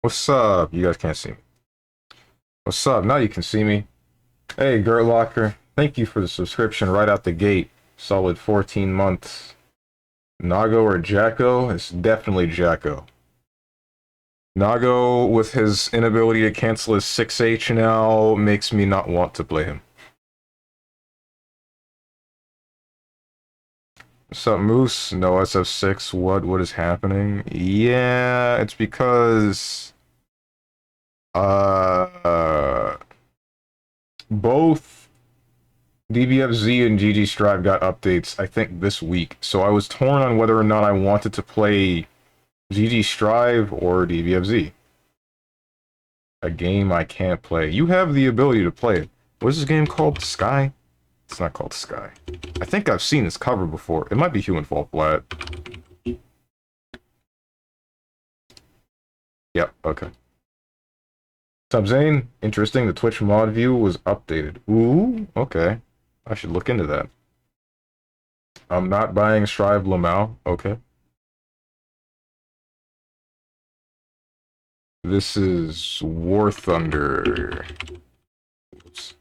What's up? You guys can't see me. What's up? Now you can see me. Hey, Gert Locker. Thank you for the subscription right out the gate. Solid 14 months. Nago or Jacko? It's definitely Jacko. Nago, with his inability to cancel his 6H now, makes me not want to play him. What's up, Moose? No SF6. What is happening? Yeah, it's because uh both DBFZ and GG Strive got updates, I think, this week. So I was torn on whether or not I wanted to play GG Strive or DBFZ. A game I can't play. You have the ability to play it. What is this game called? Sky? It's not called Sky. I think I've seen this cover before. It might be Human Fall Flat. Yep, okay. Sub Zane, interesting. The Twitch mod view was updated. Ooh, okay. I should look into that. I'm not buying Strive Lamau. Okay. This is War Thunder. Oops.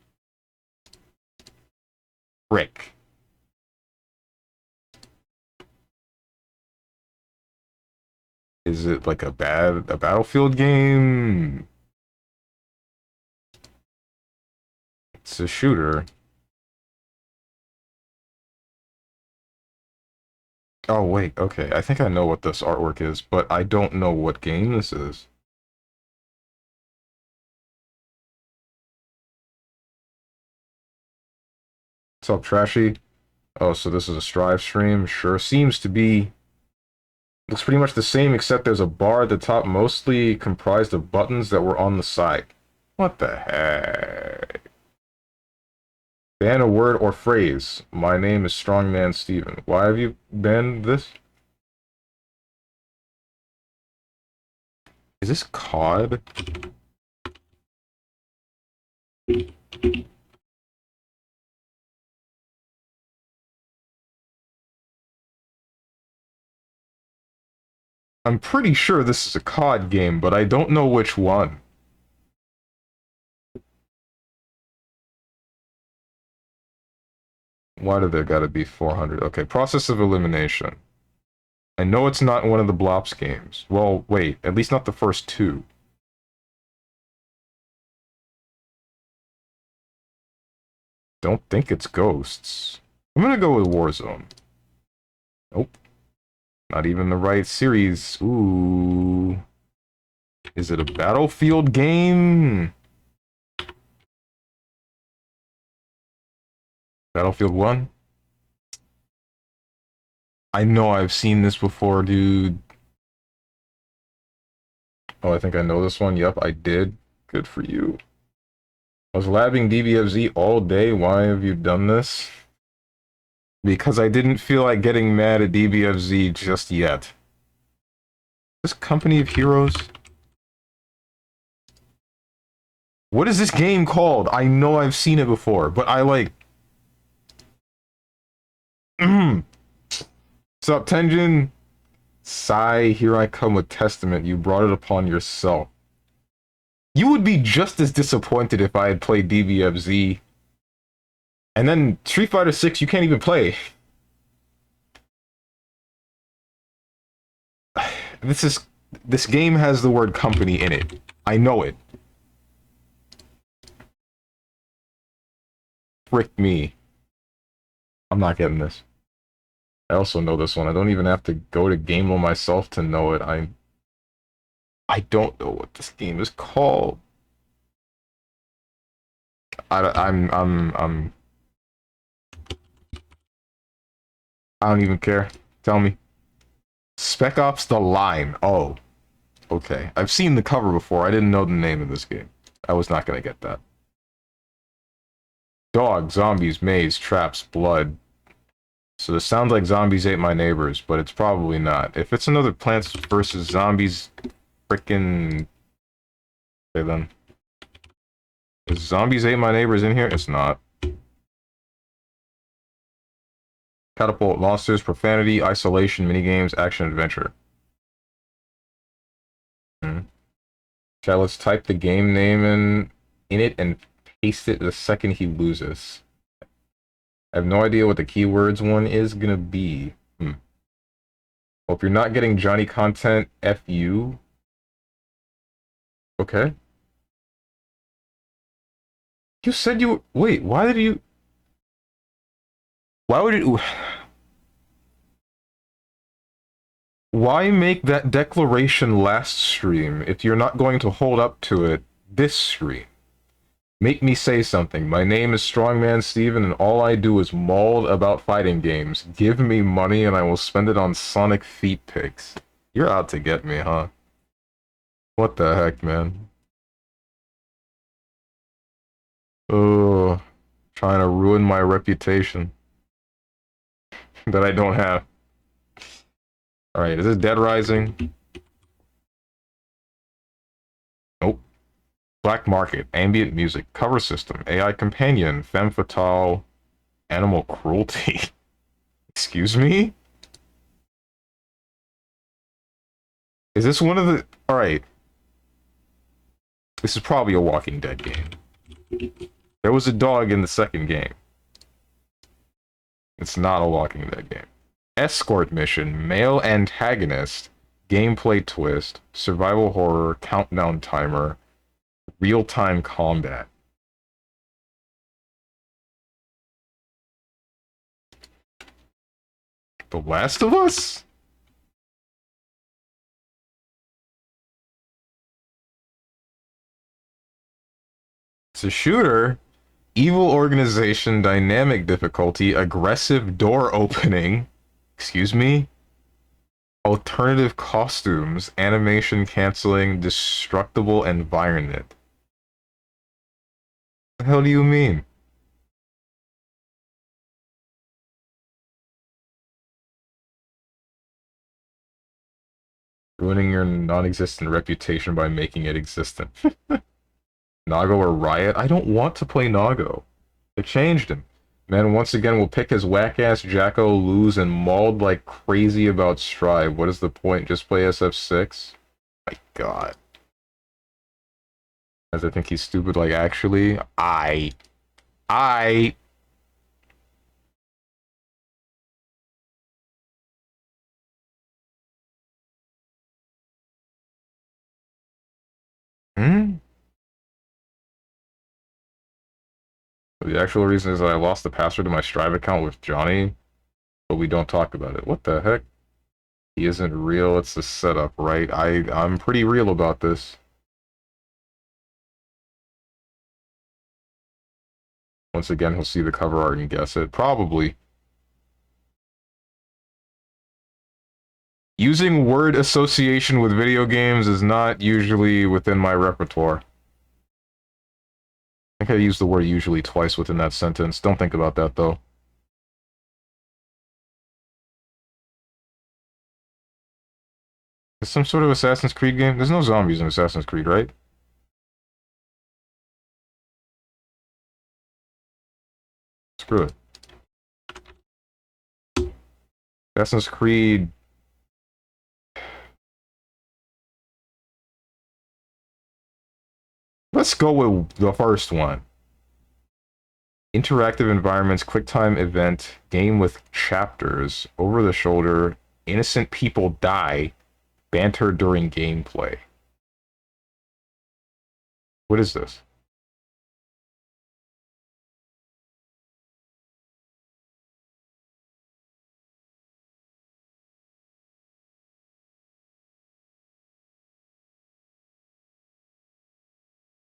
Frick. Is it like a Battlefield game? It's a shooter. Oh wait, okay. I think I know what this artwork is, but I don't know what game this is. What's up, Trashy? Oh, so this is a Strive stream? Sure seems to be. Looks pretty much the same, except there's a bar at the top, mostly comprised of buttons that were on the side. What the heck? Ban a word or phrase. My name is StrongmanSteven. Why have you banned this? Is this COD? I'm pretty sure this is a COD game, but I don't know which one. Why do there gotta be 400? Okay, process of elimination. I know it's not one of the Blops games. Well, wait, at least not the first two. Don't think it's Ghosts. I'm gonna go with Warzone. Nope. Not even the right series. Ooh. Is it a Battlefield game? Battlefield 1? I know I've seen this before, dude. Oh, I think I know this one. Yep, I did. Good for you. I was labbing DBFZ all day. Why have you done this? Because I didn't feel like getting mad at DBFZ just yet. This Company of Heroes? What is this game called? I know I've seen it before, but I like... What's up, Tenjin? Sigh, here I come with Testament. You brought it upon yourself. You would be just as disappointed if I had played DBFZ. And then Street Fighter 6, you can't even play. This game has the word company in it. I know it. Frick me. I'm not getting this. I also know this one. I don't even have to go to GameLo myself to know it. I don't know what this game is called. I'm I don't even care. Tell me. Spec Ops: The Line. Oh, okay. I've seen the cover before. I didn't know the name of this game. I was not gonna get that. Dog, zombies, maze, traps, blood. So this sounds like Zombies Ate My Neighbors, but it's probably not. If it's another Plants vs. Zombies frickin'... Okay then. Is Zombies Ate My Neighbors in here? It's not. Catapult, monsters, profanity, isolation, minigames, action, adventure. Okay, let's type the game name in it and paste it the second he loses. I have no idea what the keywords one is gonna be. Well, if you're not getting Johnny content, F you. Okay. You said you... Wait, why did you... Why would it... Why make that declaration last stream if you're not going to hold up to it this stream? Make me say something. My name is StrongmanSteven, and all I do is maul about fighting games. Give me money, and I will spend it on Sonic feet pics. You're out to get me, huh? What the heck, man? Oh, trying to ruin my reputation that I don't have. Alright, is this Dead Rising? Nope. Black Market, Ambient Music, Cover System, AI Companion, Femme Fatale, Animal Cruelty. Excuse me? Is this one of the... Alright. This is probably a Walking Dead game. There was a dog in the second game. It's not a Walking Dead game. Escort mission, male antagonist, gameplay twist, survival horror, countdown timer, real-time combat. The Last of Us? It's a shooter. Evil organization, dynamic difficulty, aggressive door opening. Excuse me? Alternative costumes, animation canceling, destructible environment. What the hell do you mean? Ruining your non-existent reputation by making it existent. Nago or Riot? I don't want to play Nago. They changed him. Man, once again, will pick his whack-ass Jacko, lose, and mauled like crazy about Strive. What is the point? Just play SF6? My god. As I think he's stupid, like, actually, I... Hmm? The actual reason is that I lost the password to my Strive account with Johnny, but we don't talk about it. What the heck? He isn't real, it's the setup, right? I'm pretty real about this. Once again, he'll see the cover art and guess it. Probably. Using word association with video games is not usually within my repertoire. I think I used the word usually twice within that sentence. Don't think about that, though. Is some sort of Assassin's Creed game? There's no zombies in Assassin's Creed, right? Screw it. Assassin's Creed... Let's go with the first one. Interactive environments, QuickTime event, game with chapters, over the shoulder, innocent people die, banter during gameplay. What is this?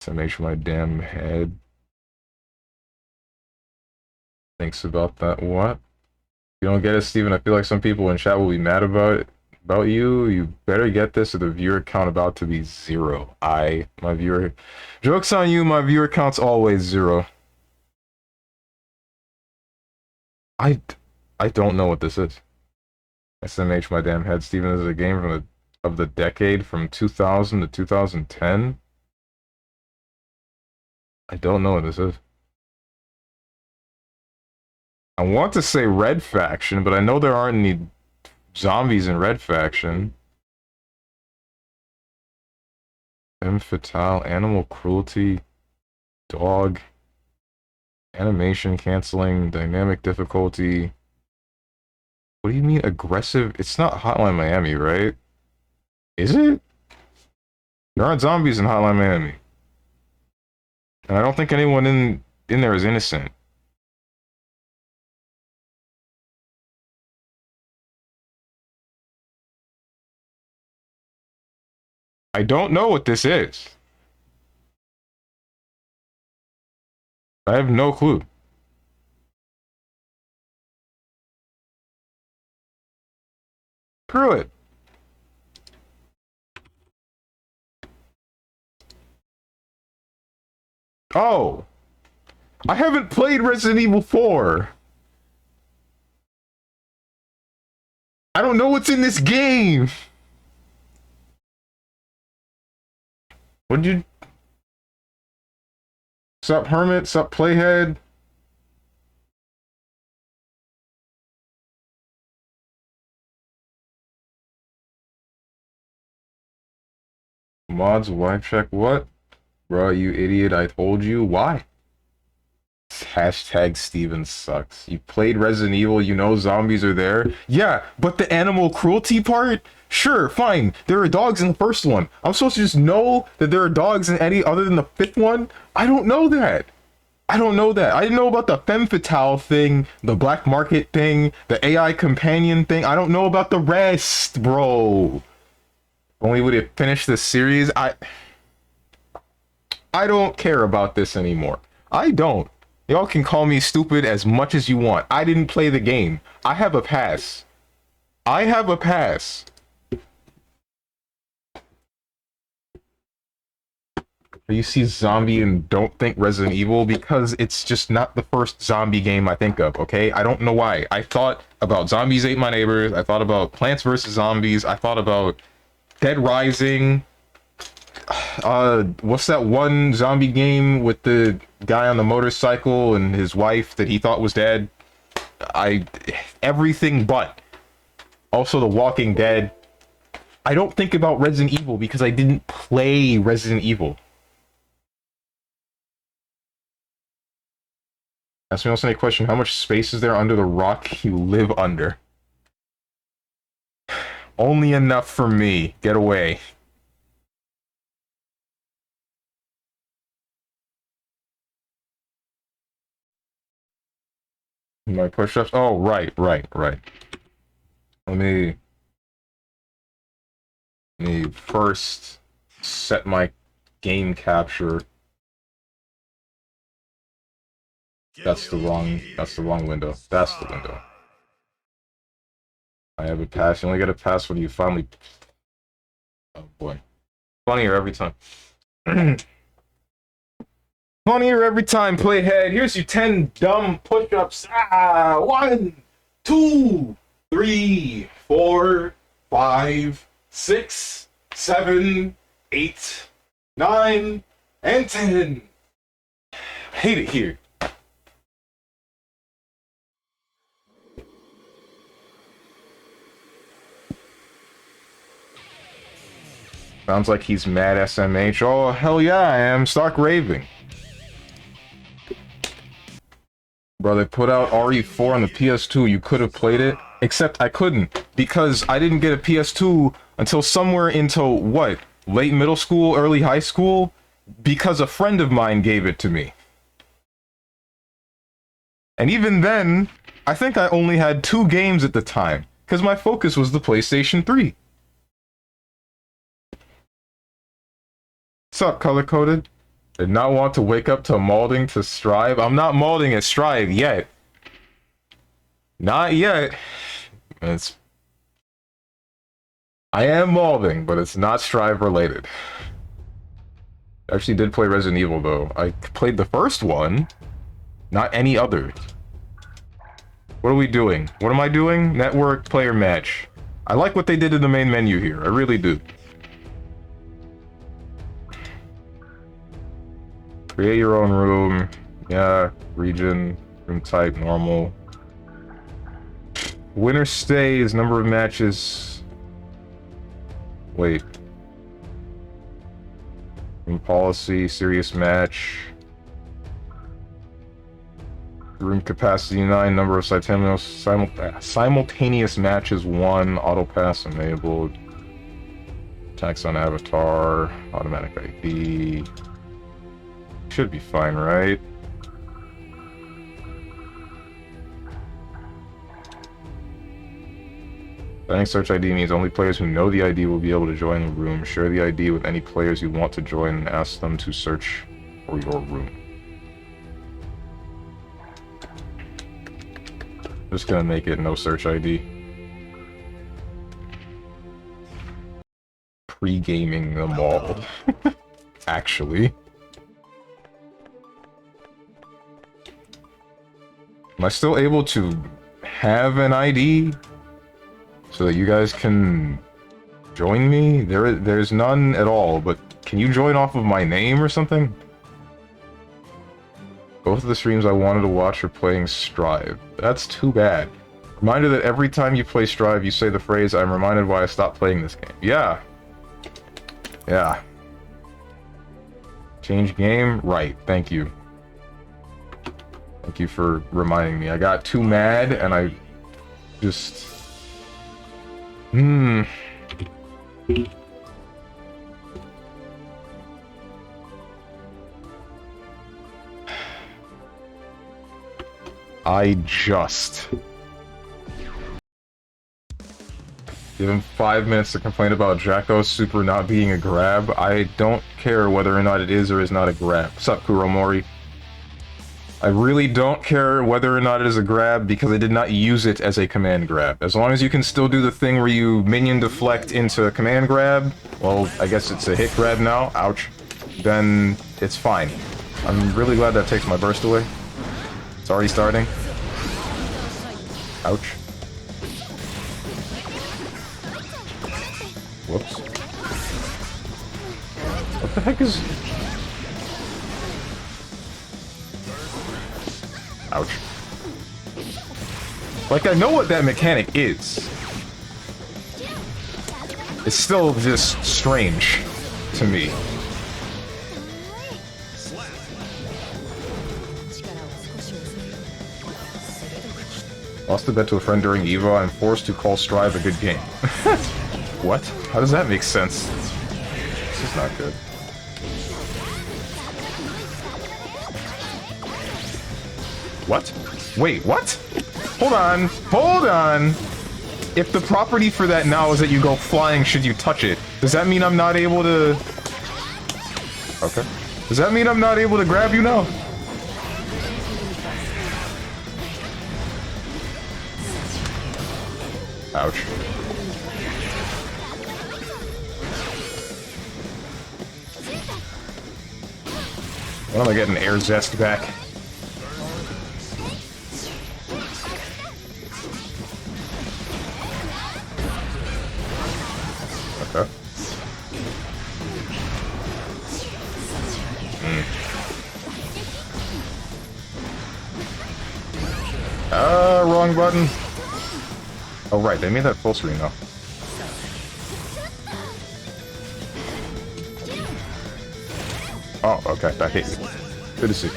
SMH my damn head. Thinks about that. What? You don't get it, Steven? I feel like some people in chat will be mad about you. You better get this or the viewer count about to be 0. My viewer... Joke's on you, my viewer count's always 0. I don't know what this is. SMH my damn head, Steven. This is a game from the decade from 2000 to 2010. I don't know what this is. I want to say Red Faction, but I know there aren't any zombies in Red Faction. Femme fatale, animal cruelty, dog, animation canceling, dynamic difficulty. What do you mean aggressive? It's not Hotline Miami, right? Is it? There aren't zombies in Hotline Miami. And I don't think anyone in there is innocent. I don't know what this is. I have no clue. Screw it. Oh. I haven't played Resident Evil 4. I don't know what's in this game. What'd you... Sup, Hermit? Sup, Playhead? Mods, wife check, what? Bro, you idiot, I told you. Why? Hashtag Steven sucks. You played Resident Evil, you know zombies are there. Yeah, but the animal cruelty part? Sure, fine. There are dogs in the first one. I'm supposed to just know that there are dogs in any other than the fifth one? I don't know that. I don't know that. I didn't know about the femme fatale thing, the black market thing, the AI companion thing. I don't know about the rest, bro. If only would have finished the series. I don't care about this anymore. I don't. Y'all can call me stupid as much as you want. I didn't play the game. I have a pass. I have a pass. You see zombie and don't think Resident Evil because it's just not the first zombie game I think of, okay? I don't know why. I thought about Zombies Ate My Neighbors. I thought about Plants vs. Zombies. I thought about Dead Rising. What's that one zombie game with the guy on the motorcycle and his wife that he thought was dead? Everything but. Also The Walking Dead. I don't think about Resident Evil because I didn't play Resident Evil. Ask me also a question, how much space is there under the rock you live under? Only enough for me. Get away. My push-ups? Oh, right. Let me first set my game capture. That's the wrong window. That's the window. I have a pass. You only get a pass when you finally... Oh boy. Funnier every time. Funnier every time, Playhead. Here's your 10 dumb push-ups. 1, 2, 3, 4, 5, 6, 7, 8, 9, and 10. I hate it here. Sounds like he's mad SMH. Oh, hell yeah, I am. Stark raving. Bro, they put out RE4 on the PS2. You could have played it. Except I couldn't. Because I didn't get a PS2 until somewhere into, what? Late middle school, early high school? Because a friend of mine gave it to me. And even then, I think I only had 2 games at the time. Because my focus was the PlayStation 3. What's up, color-coded? Did not want to wake up to molding to Strive. I'm not molding at Strive yet. Not yet. I am molding, but it's not Strive related. I actually did play Resident Evil, though. I played the first one, not any other. What are we doing? What am I doing? Network player match. I like what they did in the main menu here. I really do. Create your own room. Yeah, region, room type, normal. Winner stays, number of matches. Wait. Room policy, serious match. Room capacity 9, number of simultaneous matches 1, auto pass enabled. Attacks on avatar, automatic ID. Should be fine, right? Setting search ID means only players who know the ID will be able to join the room. Share the ID with any players you want to join and ask them to search for your room. Just gonna make it no search ID. Pre-gaming them all. Actually. Am I still able to have an ID? So that you guys can join me? There's none at all, but can you join off of my name or something? Both of the streams I wanted to watch are playing Strive. That's too bad. Reminder that every time you play Strive, you say the phrase, "I'm reminded why I stopped playing this game." Yeah. Yeah. Change game? Right, thank you. Thank you for reminding me. I got too mad, and I just... Give him 5 minutes to complain about Jacko's super not being a grab. I don't care whether or not it is or is not a grab. What's up, Kuromori? I really don't care whether or not it is a grab because I did not use it as a command grab. As long as you can still do the thing where you minion deflect into a command grab, well, I guess it's a hit grab now, ouch, then it's fine. I'm really glad that takes my burst away. It's already starting. Ouch. Whoops. What the heck is... Ouch. Like, I know what that mechanic is. It's still just strange to me. Lost a bet to a friend during EVO. I'm forced to call Strive a good game. What? How does that make sense? This is not good. What? Wait, what? Hold on. Hold on. If the property for that now is that you go flying should you touch it, does that mean I'm not able to... Okay. Does that mean I'm not able to grab you now? Ouch. When am I getting air zest back? Okay. Wrong button. Oh right, they made that full screen though. Oh, okay, that hit you. Good to see.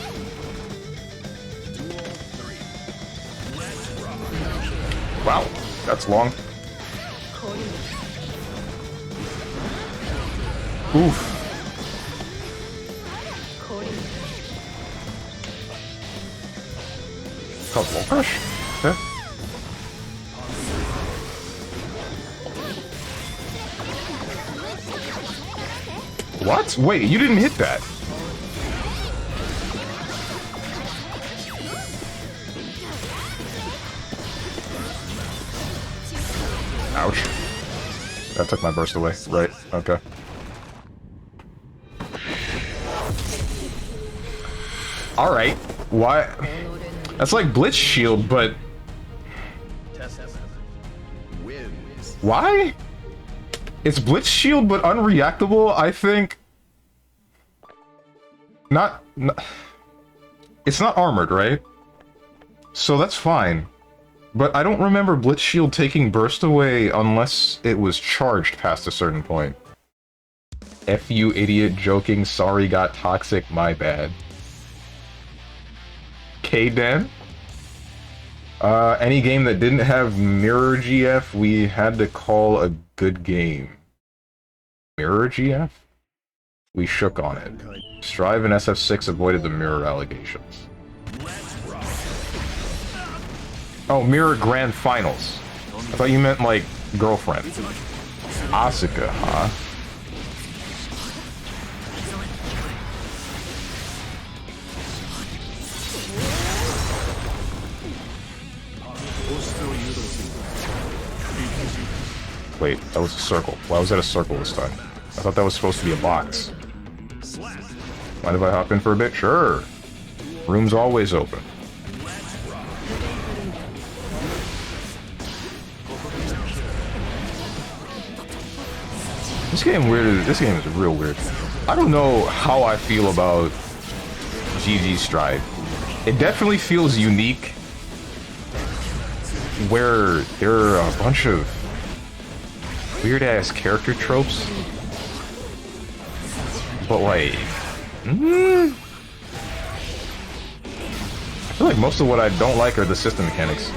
Wow, that's long. Oof. Called Wall Crush? Okay. What? Wait, you didn't hit that. Ouch. That took my burst away. Right, okay. Alright. Why? That's like Blitz Shield, but... Why? It's Blitz Shield, but unreactable, I think... Not... It's not armored, right? So that's fine. But I don't remember Blitz Shield taking burst away unless it was charged past a certain point. F you idiot, joking, sorry, got toxic, my bad. K-Den? Any game that didn't have mirror GF, we had to call a good game. Mirror GF? We shook on it. Strive and SF6 avoided the mirror allegations. Oh, mirror grand finals. I thought you meant, like, girlfriend. Asuka, huh? Wait, that was a circle. Why was that a circle this time? I thought that was supposed to be a box. Mind if I hop in for a bit? Sure. Room's always open. This game weird. This game is real weird. I don't know how I feel about GG Strive. It definitely feels unique, where there are a bunch of weird-ass character tropes, but like, I feel like most of what I don't like are the system mechanics.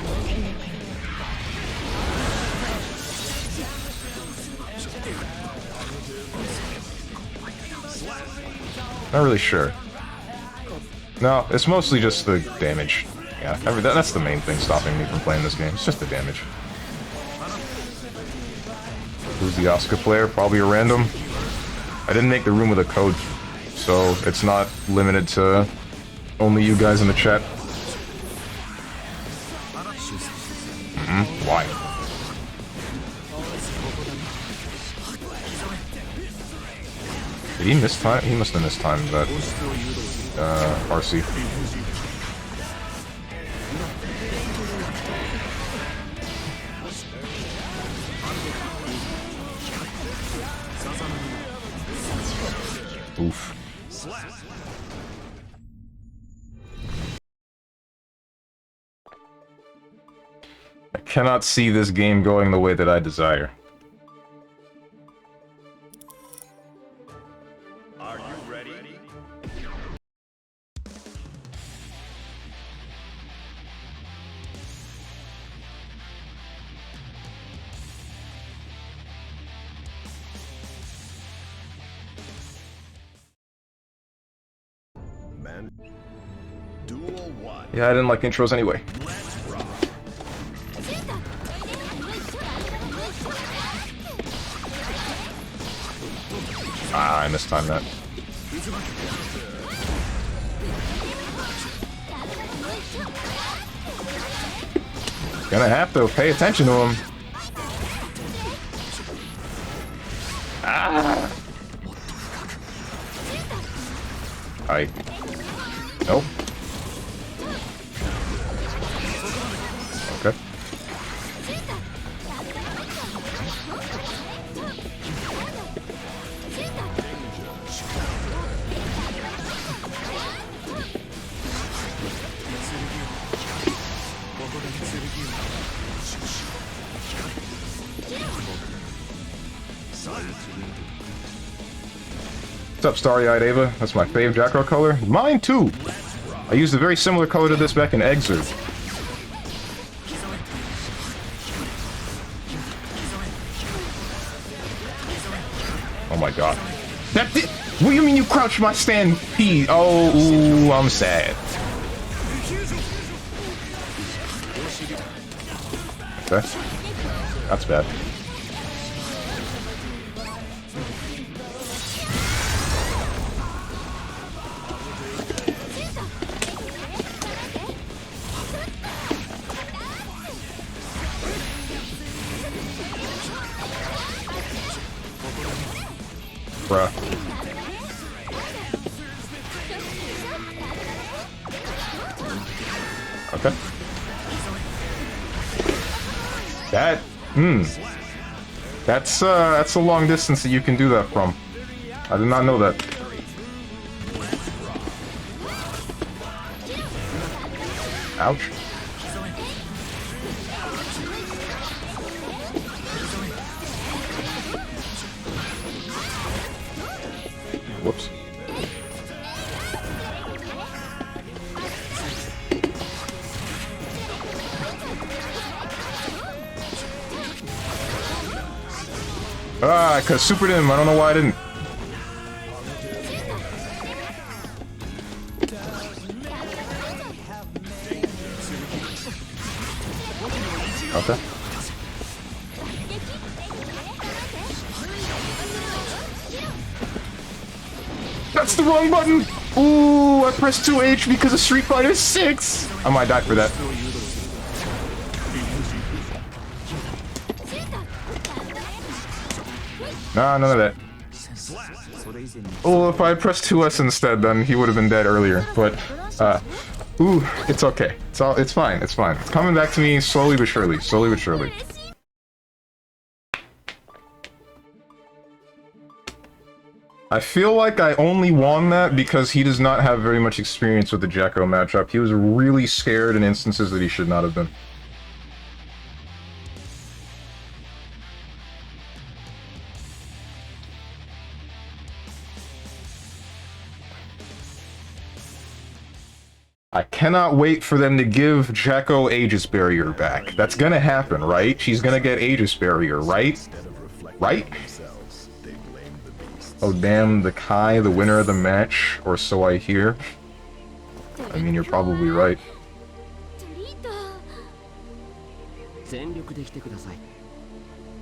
Not really sure. No, it's mostly just the damage. Yeah, that's the main thing stopping me from playing this game. It's just the damage. Who's the Asuka player? Probably a random. I didn't make the room with a code, so it's not limited to only you guys in the chat. Why? Did he miss time? He must have missed time that RC. Oof. I cannot see this game going the way that I desire. Are you ready? Man, duel 1. Yeah, I didn't like intros anyway. Ah, I mistimed that. Gonna have to pay attention to him. Ah! Hi. Nope. Okay. What's up, Starry-Eyed Ava? That's my fave Jackrow color. Mine too! I used a very similar color to this back in Exurb. Oh my god. That did— what do you mean you crouched my stand P? Oh, ooh, I'm sad. Okay. That's bad. Bruh. Okay. That's a long distance that you can do that from. I did not know that. Ouch. Whoops. Ah, I could've supered him. I don't know why I didn't. Okay. That's the wrong button! Ooh, I pressed 2H because of Street Fighter 6! I might die for that. Nah, none of that. Oh, if I pressed 2S instead, then he would have been dead earlier. But, ooh, it's okay. It's fine, it's fine. It's coming back to me slowly but surely. Slowly but surely. I feel like I only won that because he does not have very much experience with the Jacko matchup. He was really scared in instances that he should not have been. I cannot wait for them to give Jacko Aegis Barrier back. That's gonna happen, right? She's gonna get Aegis Barrier, right? Right? Oh damn, the Kai, the winner of the match, or so I hear. I mean, you're probably right.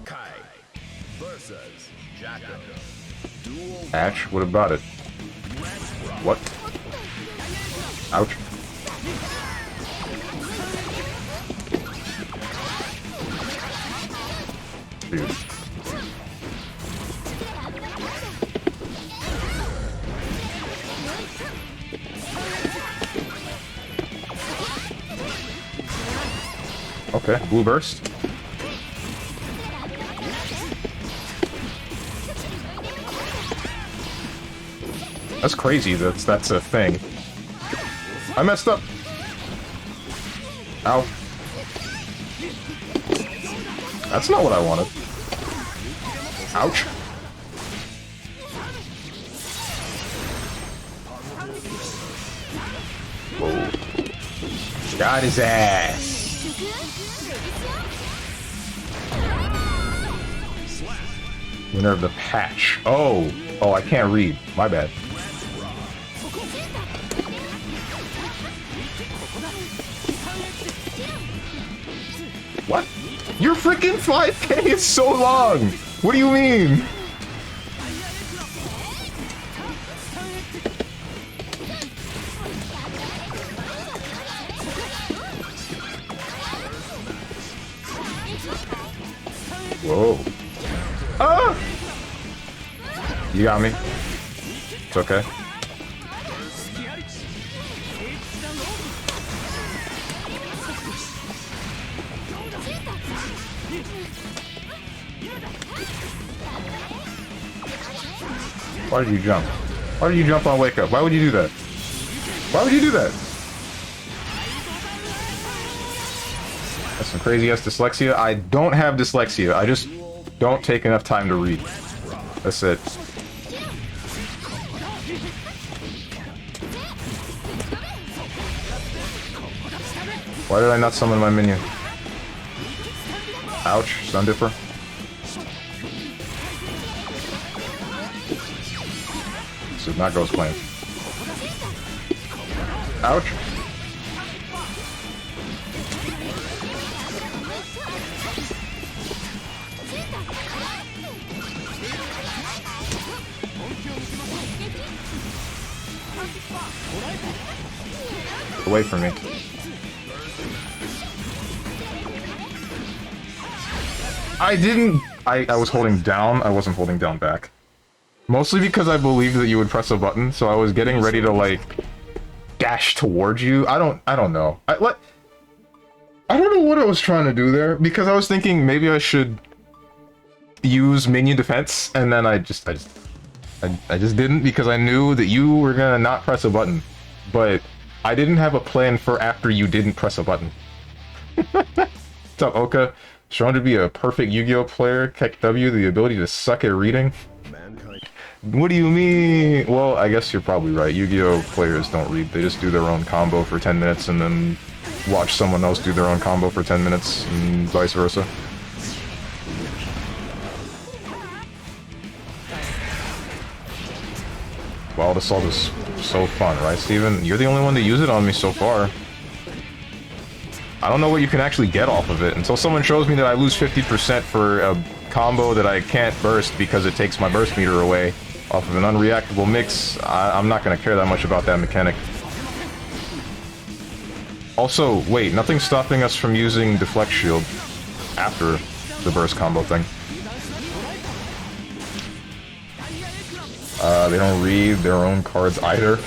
Kai versus Jacko. Match? What about it? What? Ouch. Dude. Okay, blue burst. That's crazy, that's a thing. I messed up! Ow. That's not what I wanted. Ouch. Whoa. Got his ass. Winner of the patch. Oh, I can't read. My bad. What? Your freaking 5K is so long! What do you mean? Whoa. Ah! You got me. It's okay. Why did you jump? Why did you jump on wake up? Why would you do that? Why would you do that? That's some crazy ass dyslexia. I don't have dyslexia. I just don't take enough time to read. That's it. Why did I not summon my minion? Ouch, Sun Dipper. This is not Ghost Clan. Ouch. Away from me. I was holding down, I wasn't holding down back. Mostly because I believed that you would press a button, so I was getting ready to, like, dash towards you. I don't know. I don't know what I was trying to do there, because I was thinking maybe I should use minion defense, and then I just didn't, because I knew that you were gonna not press a button. But I didn't have a plan for after you didn't press a button. What's up, Oka? Shown to be a perfect Yu-Gi-Oh player, KEK W, the ability to suck at reading. What do you mean? Well, I guess you're probably right. Yu-Gi-Oh! Players don't read. They just do their own combo for 10 minutes and then watch someone else do their own combo for 10 minutes and vice versa. Wild Assault is so fun, right, Steven? You're the only one to use it on me so far. I don't know what you can actually get off of it until someone shows me that I lose 50% for a combo that I can't burst because it takes my burst meter away off of an unreactable mix. I'm not going to care that much about that mechanic. Also, wait, nothing's stopping us from using Deflect Shield after the burst combo thing. They don't read their own cards either.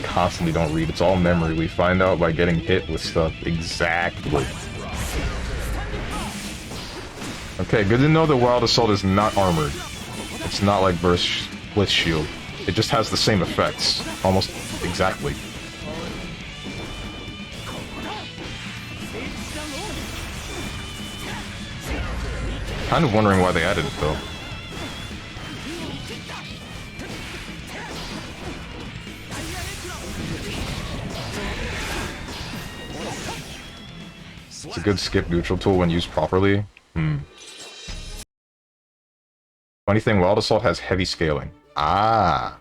Constantly don't read. It's all memory. We find out by getting hit with stuff. Exactly. Okay, good to know that Wild Assault is not armored. It's not like Burst Blitz Shield. It just has the same effects. Almost exactly. Kind of wondering why they added it, though. It's a good skip neutral tool when used properly. Funny thing, Wild Assault has heavy scaling. Ah.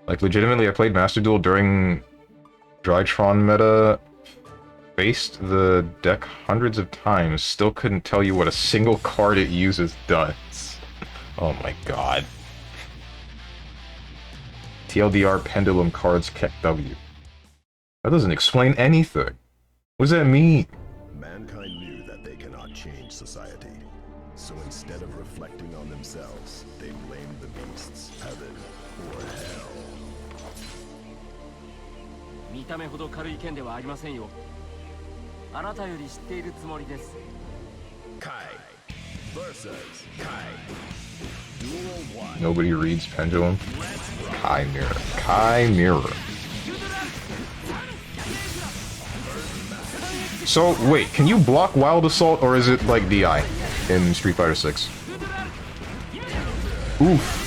Like, legitimately, I played Master Duel during Drytron meta, faced the deck hundreds of times, still couldn't tell you what a single card it uses does. Oh my god. TLDR Pendulum cards Keck W. That doesn't explain anything. What does that mean? Mankind knew that they cannot change society. So instead of reflecting on themselves, they blamed the beasts, heaven, or hell. 見た目ほど軽い剣ではありませんよ。あなたより知っているつもりです。 Kai versus Kai. Duel 1. Nobody reads Pendulum. Kai Mirror. Kai Mirror. So, wait, can you block Wild Assault, or is it like DI in Street Fighter 6? Oof.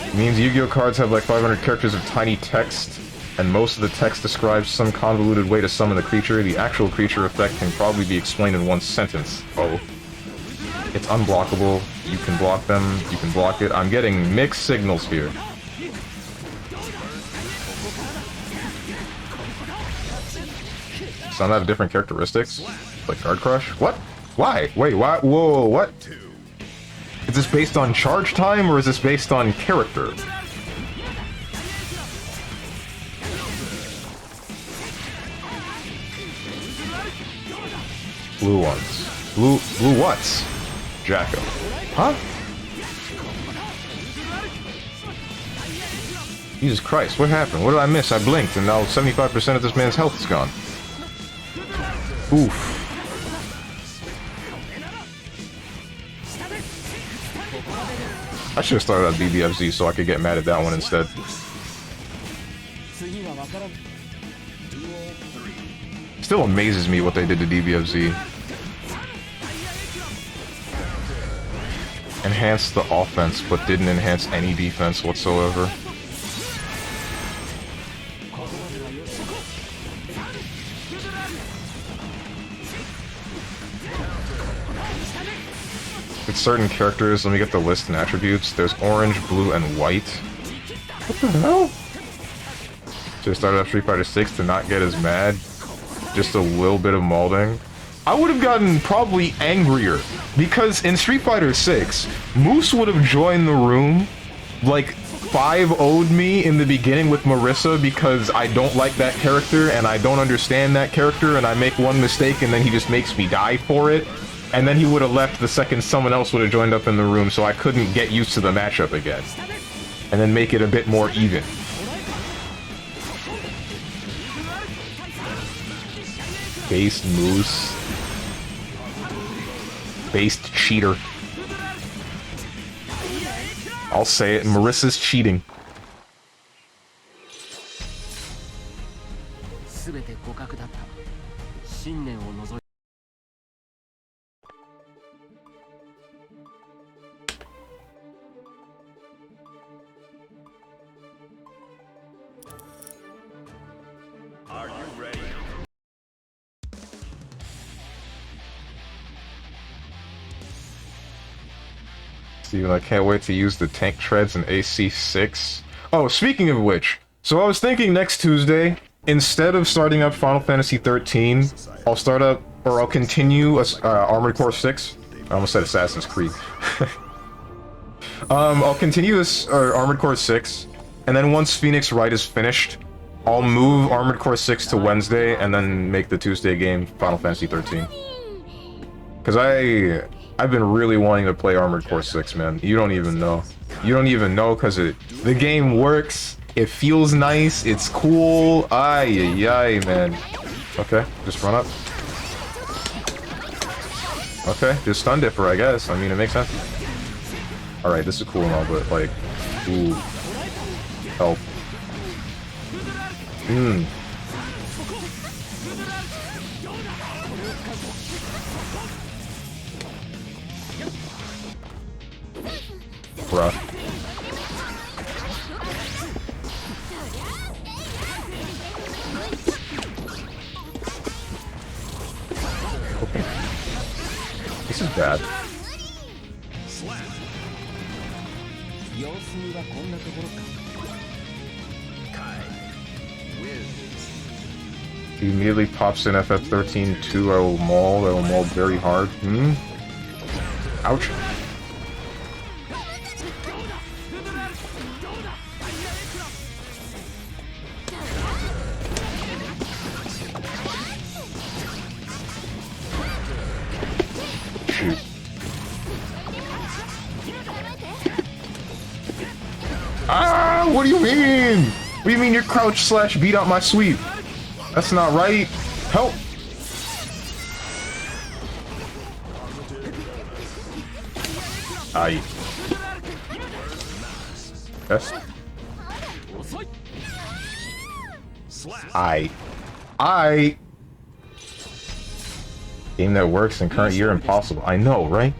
It means Yu-Gi-Oh! Cards have like 500 characters of tiny text, and most of the text describes some convoluted way to summon the creature. The actual creature effect can probably be explained in one sentence. Oh. It's unblockable. You can block them. You can block it. I'm getting mixed signals here. Some have different characteristics, like Guard Crush. What? Why? Wait, why? Whoa, what? Is this based on charge time, or is this based on character? Blue ones. Blue what's? Jacko. Huh? Jesus Christ, what happened? What did I miss? I blinked, and now 75% of this man's health is gone. Oof. I should have started on BBFZ so I could get mad at that one instead. Still amazes me what they did to DBFZ. Enhanced the offense, but didn't enhance any defense whatsoever. With certain characters, let me get the list and attributes. There's orange, blue, and white. What the hell? Should have started up Street Fighter 6 to not get as mad. Just a little bit of molding. I would have gotten probably angrier, because in Street Fighter 6, Moose would have joined the room, like 5-0'd me in the beginning with Marissa because I don't like that character and I don't understand that character and I make one mistake and then he just makes me die for it. And then he would have left the second someone else would have joined up in the room, so I couldn't get used to the matchup again. And then make it a bit more even. Based Moose. Based cheater. I'll say it, Marissa's cheating. 全て互角だった。信念を除い Are you ready? Steven, I can't wait to use the tank treads in AC6. Oh, speaking of which, so I was thinking next Tuesday, instead of starting up Final Fantasy 13, I'll start up, or I'll continue Armored Core 6. I almost said Assassin's Creed. I'll continue this Armored Core 6, and then once Phoenix Wright is finished, I'll move Armored Core 6 to Wednesday, and then make the Tuesday game Final Fantasy 13. Because I've been really wanting to play Armored Core 6, man. You don't even know. You don't even know, because the game works, it feels nice, it's cool. Ay, man. Okay, just run up. Okay, just stun dipper, I guess. I mean, it makes sense. Alright, this is cool and all, but, like, ooh. Help. Bruh. Okay. This is bad. 様子見はこんなところか。 He immediately pops in FF13 2. I will maul very hard. Ouch. Shoot. Ah, what do you mean? What do you mean your crouch slash beat out my sweep? That's not right. Help. Aye. Yes. I. Game that works in current year impossible. I know, right?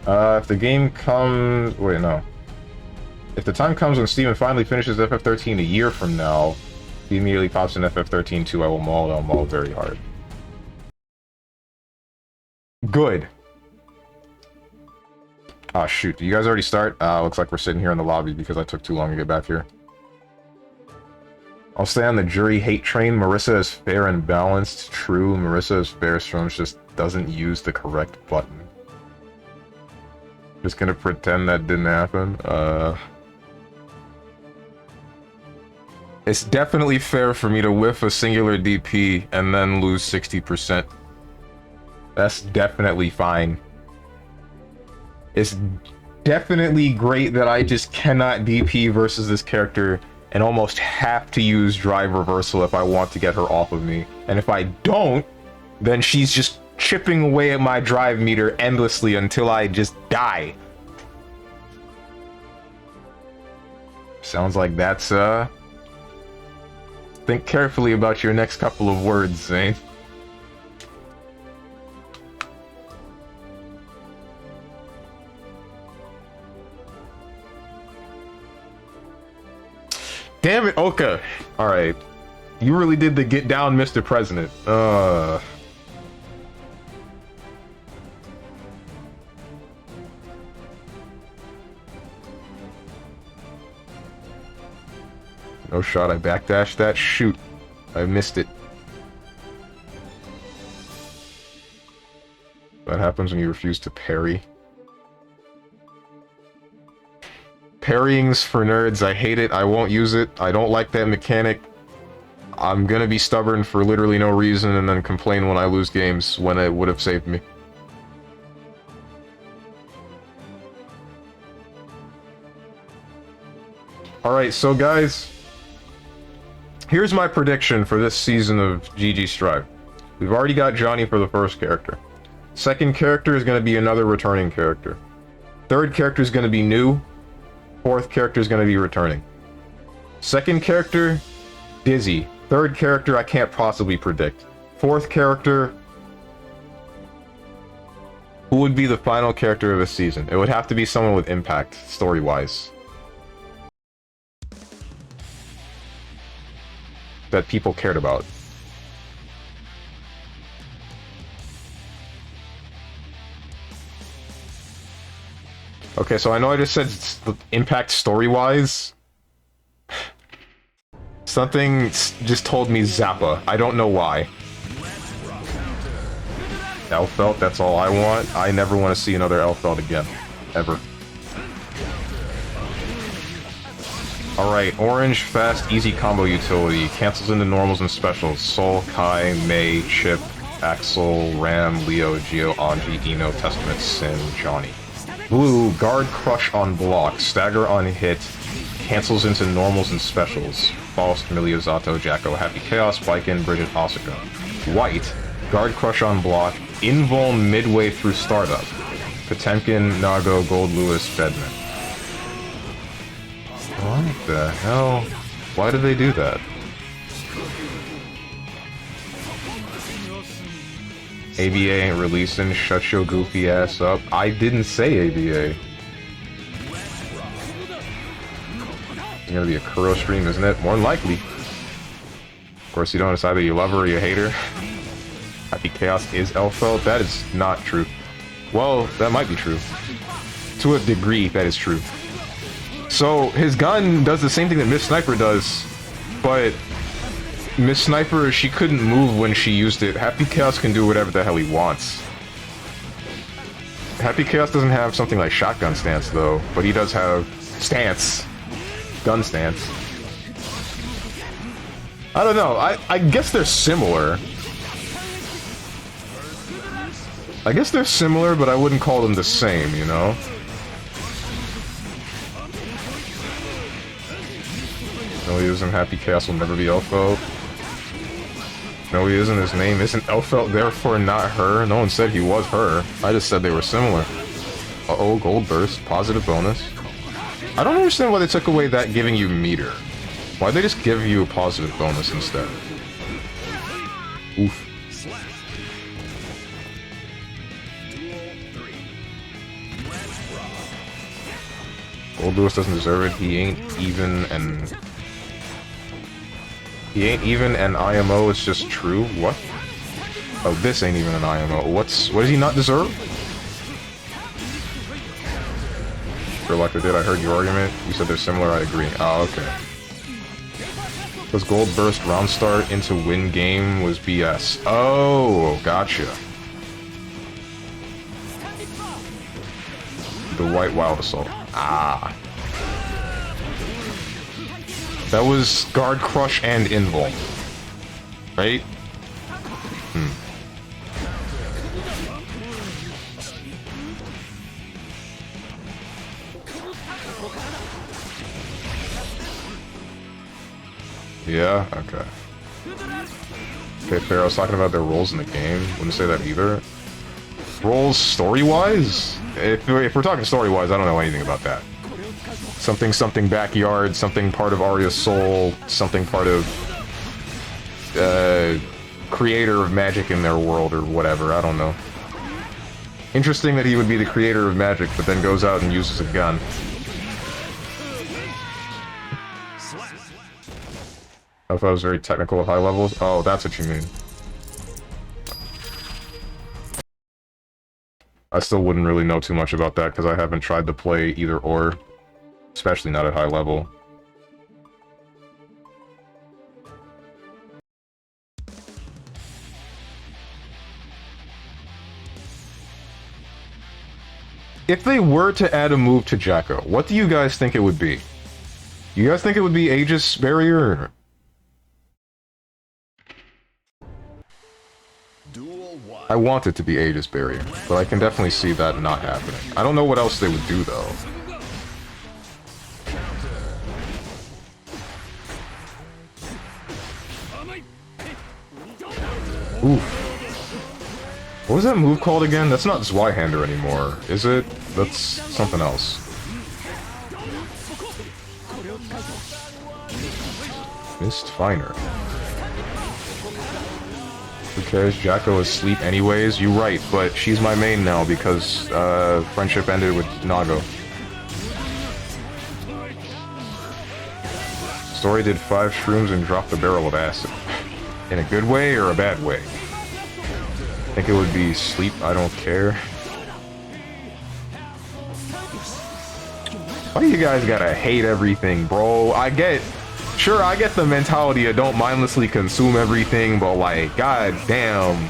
If the game comes... Wait, no. If the time comes when Steven finally finishes FF13 a year from now, he immediately pops in FF13 2. I'll maul very hard. Good. Ah, shoot. Do you guys already start? Looks like we're sitting here in the lobby because I took too long to get back here. I'll stay on the jury hate train. Marissa is fair and balanced. True, Marissa is fair. Stroms just doesn't use the correct button. Just gonna pretend that didn't happen. It's definitely fair for me to whiff a singular DP and then lose 60%. That's definitely fine. It's definitely great that I just cannot DP versus this character and almost have to use drive reversal if I want to get her off of me. And if I don't, then she's just chipping away at my drive meter endlessly until I just die. Sounds like that's, think carefully about your next couple of words, Zane. Damn it, Oka! Alright. You really did the get down, Mr. President. No shot, I backdashed that. Shoot. I missed it. That happens when you refuse to parry. Parrying's for nerds. I hate it. I won't use it. I don't like that mechanic. I'm gonna be stubborn for literally no reason and then complain when I lose games when it would have saved me. Alright, so guys, here's my prediction for this season of GG Strive. We've already got Johnny for the first character. Second character is going to be another returning character. Third character is going to be new. Fourth character is going to be returning. Second character, Dizzy. Third character, I can't possibly predict. Fourth character, who would be the final character of the season? It would have to be someone with impact, story-wise. That people cared about. Okay, so I know I just said impact story-wise. Something just told me Zappa. I don't know why. Elfelt, that's all I want. I never want to see another Elfelt again. Ever. Alright, orange, fast, easy combo utility. Cancels into normals and specials. Sol, Kai, Mei, Chip, Axel, Ram, Leo, Geo, Anji, Eno, Testament, Sin, Johnny. Blue, guard crush on block. Stagger on hit. Cancels into normals and specials. Faust, Miliazato, Jacko, Happy Chaos, Viken, Bridget, Asuka. White, guard crush on block. Invul midway through startup. Potemkin, Nago, Gold Lewis, Bedman. What the hell? Why did they do that? ABA ain't releasing, shut your goofy ass up. I didn't say ABA. It's gonna be a Kuro stream, isn't it? More than likely. Of course, you don't decide that you love her or you hate her. Happy Chaos is Elfelt? That is not true. Well, that might be true. To a degree, that is true. So, his gun does the same thing that Miss Sniper does, but Miss Sniper, she couldn't move when she used it. Happy Chaos can do whatever the hell he wants. Happy Chaos doesn't have something like shotgun stance, though, but he does have stance. Gun stance. I don't know, I guess they're similar. I guess they're similar, but I wouldn't call them the same, you know? No, he isn't. Happy Chaos will never be Elfelt. No, he isn't. His name isn't Elfelt, therefore not her. No one said he was her. I just said they were similar. Uh-oh, Gold Burst. Positive bonus. I don't understand why they took away that giving you meter. Why'd they just give you a positive bonus instead? Oof. Gold Lewis doesn't deserve it. He ain't even an IMO, it's just true. What? Oh, this ain't even an IMO. What does he not deserve? For like I did, I heard your argument. You said they're similar, I agree. Oh, okay. Because Gold Burst round start into win game was BS. Oh, gotcha. The White Wild Assault. Ah. That was Guard Crush and Invul. Right? Yeah? Okay. Okay, fair. I was talking about their roles in the game. Wouldn't say that either. Roles story-wise? If we're talking story-wise, I don't know anything about that. Something backyard, something part of Arya's soul, something part of creator of magic in their world or whatever, I don't know. Interesting that he would be the creator of magic, but then goes out and uses a gun. I thought it was very technical at high levels. Oh, that's what you mean. I still wouldn't really know too much about that because I haven't tried to play either or. Especially not at high level. If they were to add a move to Jacko, what do you guys think it would be? You guys think it would be Aegis Barrier? I want it to be Aegis Barrier, but I can definitely see that not happening. I don't know what else they would do, though. Oof. What was that move called again? That's not Zweihander anymore, is it? That's something else. Mist Finer. Who cares? Jacko is asleep anyways. You're right, but she's my main now because friendship ended with Nago. Story did 5 shrooms and dropped a barrel of acid. In a good way or a bad way? I think it would be sleep, I don't care. Why do you guys gotta hate everything, bro? Sure, I get the mentality of don't mindlessly consume everything, but like, god damn.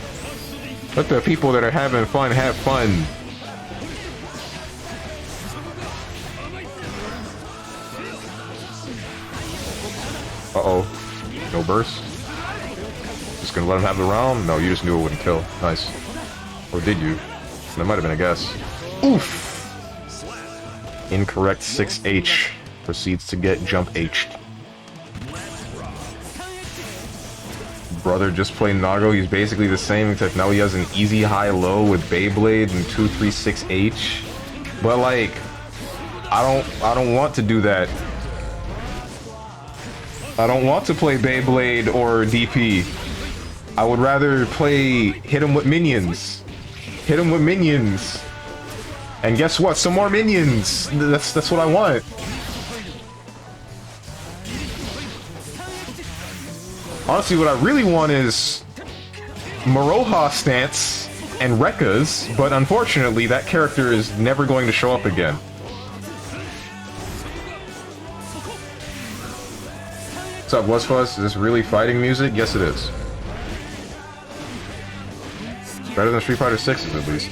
Let the people that are having fun have fun. Uh-oh. No burst? Just gonna let him have the round? No, you just knew it wouldn't kill. Nice. Or did you? That might have been a guess. Oof! Incorrect 6H. Proceeds to get jump H'd. Brother just played Nago. He's basically the same, except now he has an easy high-low with Beyblade and 236H. But like, I don't want to do that. I don't want to play Beyblade or DP. I would rather play hit him with minions. Hit him with minions. And guess what? Some more minions. That's what I want. Honestly, what I really want is Maroha stance and Rekka's, but unfortunately that character is never going to show up again. What's up, Wuzzfuzz? Is this really fighting music? Yes, it is. Better than Street Fighter 6's, at least.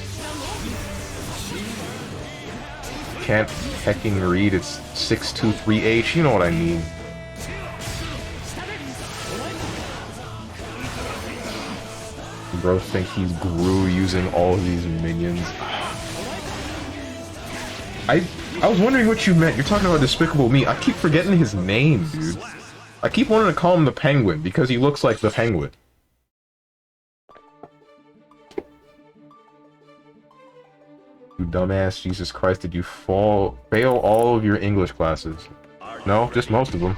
Can't hecking read, it's 623H, you know what I mean. Bro think he's Gru using all of these minions. I was wondering what you meant. You're talking about Despicable Me. I keep forgetting his name, dude. I keep wanting to call him the Penguin because he looks like the Penguin. You dumbass, Jesus Christ, did you fail all of your English classes? No, just most of them.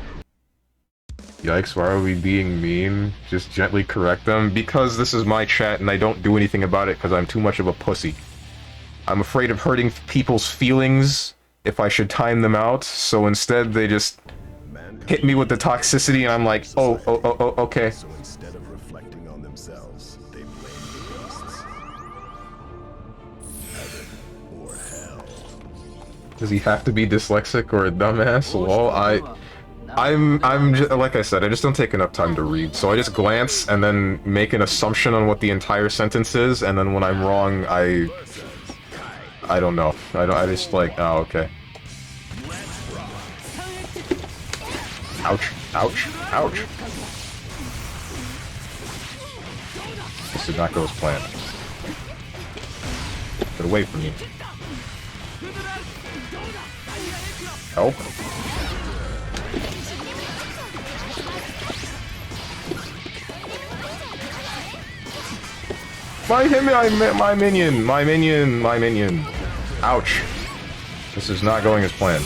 Yikes, why are we being mean? Just gently correct them. Because this is my chat and I don't do anything about it because I'm too much of a pussy. I'm afraid of hurting people's feelings if I should time them out, so instead they just hit me with the toxicity and I'm like, oh, okay. So instead of reflecting on themselves, they blame the beasts. Heaven or hell. Does he have to be dyslexic or a dumbass? Lol, I'm just, like I said, I just don't take enough time to read, so I just glance and then make an assumption on what the entire sentence is, and then when I'm wrong, I don't know. I just like, oh, okay. Ouch, ouch, ouch. This did not go as planned. Get away from me. Help. My minion. Ouch. This is not going as planned.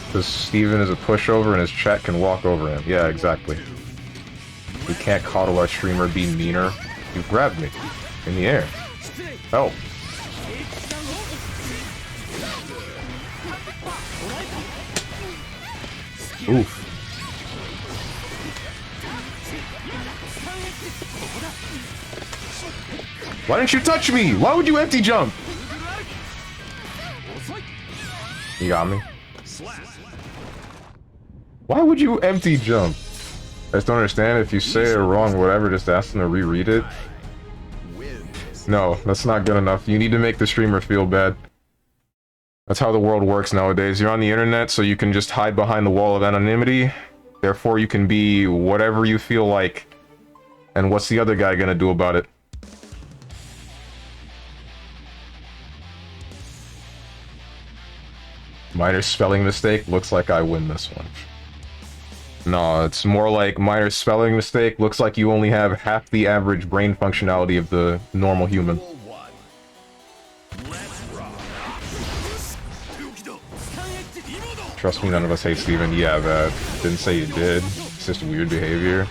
Because Steven is a pushover and his chat can walk over him. Yeah, exactly. We can't coddle our streamer, be meaner. You grabbed me. In the air. Help. Oof. Why didn't you touch me? Why would you empty jump? You got me. Why would you empty jump? I just don't understand. If you say it wrong, whatever, just ask them to reread it. No, that's not good enough. You need to make the streamer feel bad. That's how the world works nowadays. You're on the internet, so you can just hide behind the wall of anonymity. Therefore, you can be whatever you feel like. And what's the other guy gonna do about it? Minor spelling mistake. Looks like I win this one. No, it's more like minor spelling mistake. Looks like you only have half the average brain functionality of the normal human. Trust me, none of us hate Steven. Yeah, that. Didn't say you did. It's just weird behavior.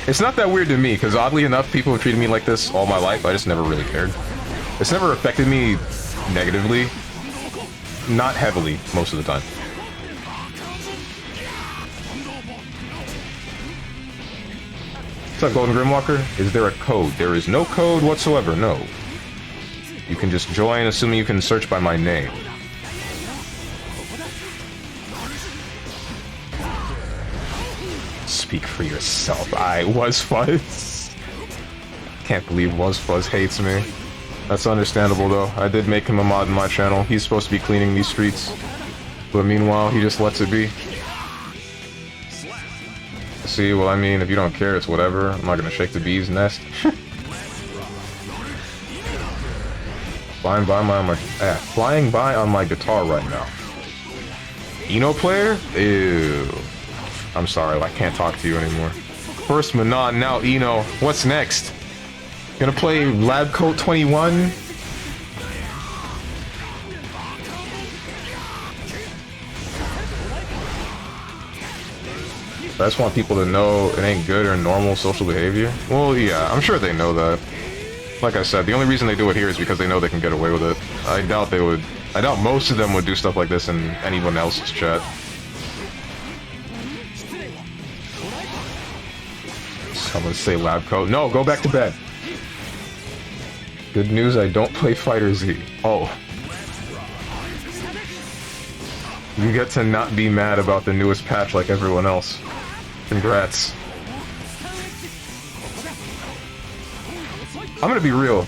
It's not that weird to me, because oddly enough, people have treated me like this all my life. I just never really cared. It's never affected me negatively. Not heavily, most of the time. What's up, Golden Grimwalker? Is there a code? There is no code whatsoever, no. You can just join, assuming you can search by my name. Speak for yourself. I was Fuzz. Can't believe Was Fuzz hates me. That's understandable though. I did make him a mod in my channel. He's supposed to be cleaning these streets. But meanwhile, he just lets it be. See, well I mean, if you don't care, it's whatever. I'm not gonna shake the bee's nest. Flying by on my guitar right now. Eno player? Ew. I'm sorry, I can't talk to you anymore. First Manon, now Eno. What's next? Gonna play Lab Coat 21? I just want people to know it ain't good or normal social behavior. Well, yeah, I'm sure they know that. Like I said, the only reason they do it here is because they know they can get away with it. I doubt they would. I doubt most of them would do stuff like this in anyone else's chat. Someone say lab coat. No, go back to bed. Good news, I don't play Fighter Z. Oh. You get to not be mad about the newest patch like everyone else. Congrats. I'm gonna be real.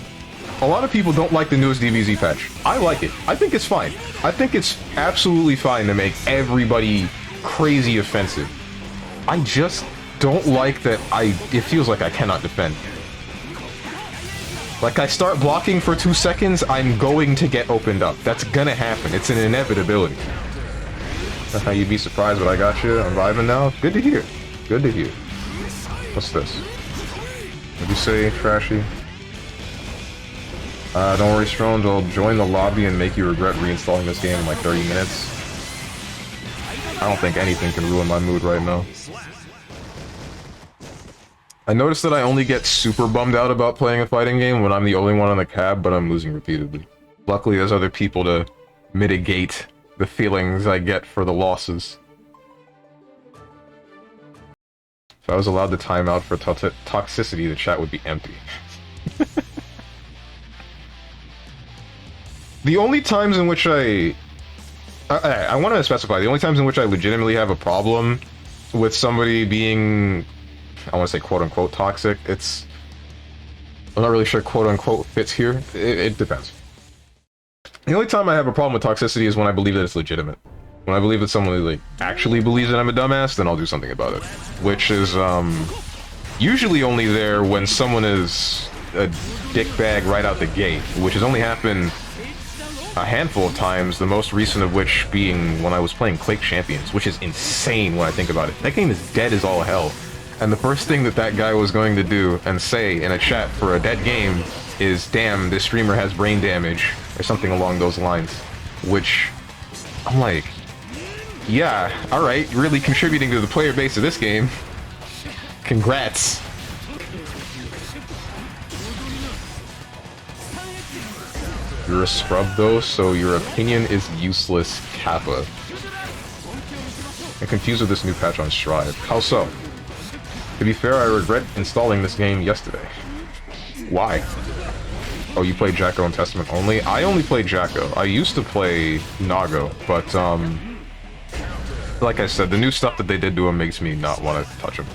A lot of people don't like the newest DBZ patch. I like it. I think it's fine. I think it's absolutely fine to make everybody crazy offensive. I just don't like that it feels like I cannot defend. Like I start blocking for 2 seconds, I'm going to get opened up. That's gonna happen. It's an inevitability. That's how you'd be surprised, but I got you. I'm vibing now. Good to hear. Good to hear. What's this? What'd you say, Trashy? Don't worry, Strones. I'll join the lobby and make you regret reinstalling this game in like 30 minutes. I don't think anything can ruin my mood right now. I noticed that I only get super bummed out about playing a fighting game when I'm the only one on the cab, but I'm losing repeatedly. Luckily, there's other people to mitigate the feelings I get for the losses. If I was allowed to time out for toxicity, the chat would be empty. The only times in which I want to specify, the only times in which I legitimately have a problem with somebody being, I want to say quote-unquote toxic, I'm not really sure quote-unquote fits here. It depends. The only time I have a problem with toxicity is when I believe that it's legitimate. When I believe that someone like actually believes that I'm a dumbass, then I'll do something about it. Which is usually only there when someone is a dickbag right out the gate, which has only happened a handful of times, the most recent of which being when I was playing Quake Champions, which is insane when I think about it. That game is dead as all hell. And the first thing that guy was going to do and say in a chat for a dead game is, damn, this streamer has brain damage, or something along those lines. Which, I'm like, yeah, alright, really contributing to the player base of this game. Congrats. You're a scrub though, so your opinion is useless, Kappa. I'm confused with this new patch on Strive. How so? To be fair, I regret installing this game yesterday. Why? Oh, you played Jacko and Testament only? I only played Jacko. I used to play Nago, but like I said, the new stuff that they did to him makes me not want to touch him.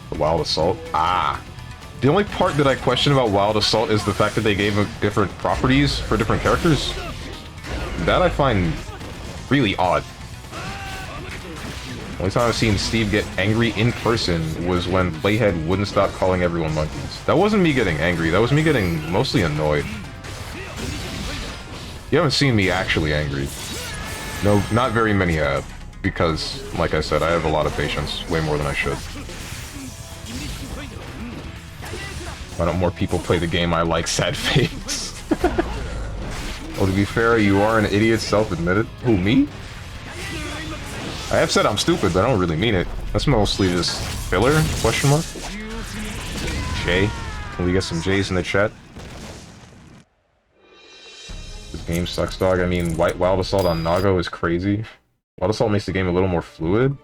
The Wild Assault? Ah. The only part that I question about Wild Assault is the fact that they gave him different properties for different characters. That I find really odd. The only time I've seen Steve get angry in person was when Playhead wouldn't stop calling everyone monkeys. That wasn't me getting angry, that was me getting mostly annoyed. You haven't seen me actually angry. No, not very many have, because, like I said, I have a lot of patience, way more than I should. Why don't more people play the game I like, sad face? Well, to be fair, you are an idiot, self-admitted. Who, me? I have said I'm stupid, but I don't really mean it. That's mostly just filler? Question mark? J? Can we get some J's in the chat? This game sucks, dog. I mean, Wild Assault on Nago is crazy. Wild Assault makes the game a little more fluid.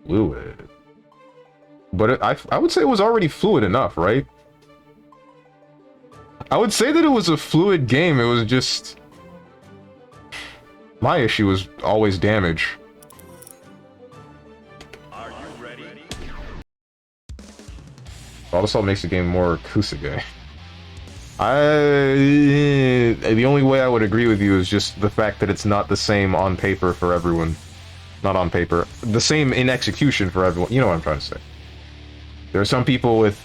Fluid. But I would say it was already fluid enough, right? I would say that it was a fluid game. It was just... my issue was always damage. Are you ready? Wild Assault makes the game more Kusage. The only way I would agree with you is just the fact that it's not the same on paper for everyone. Not on paper. The same in execution for everyone. You know what I'm trying to say. There are some people with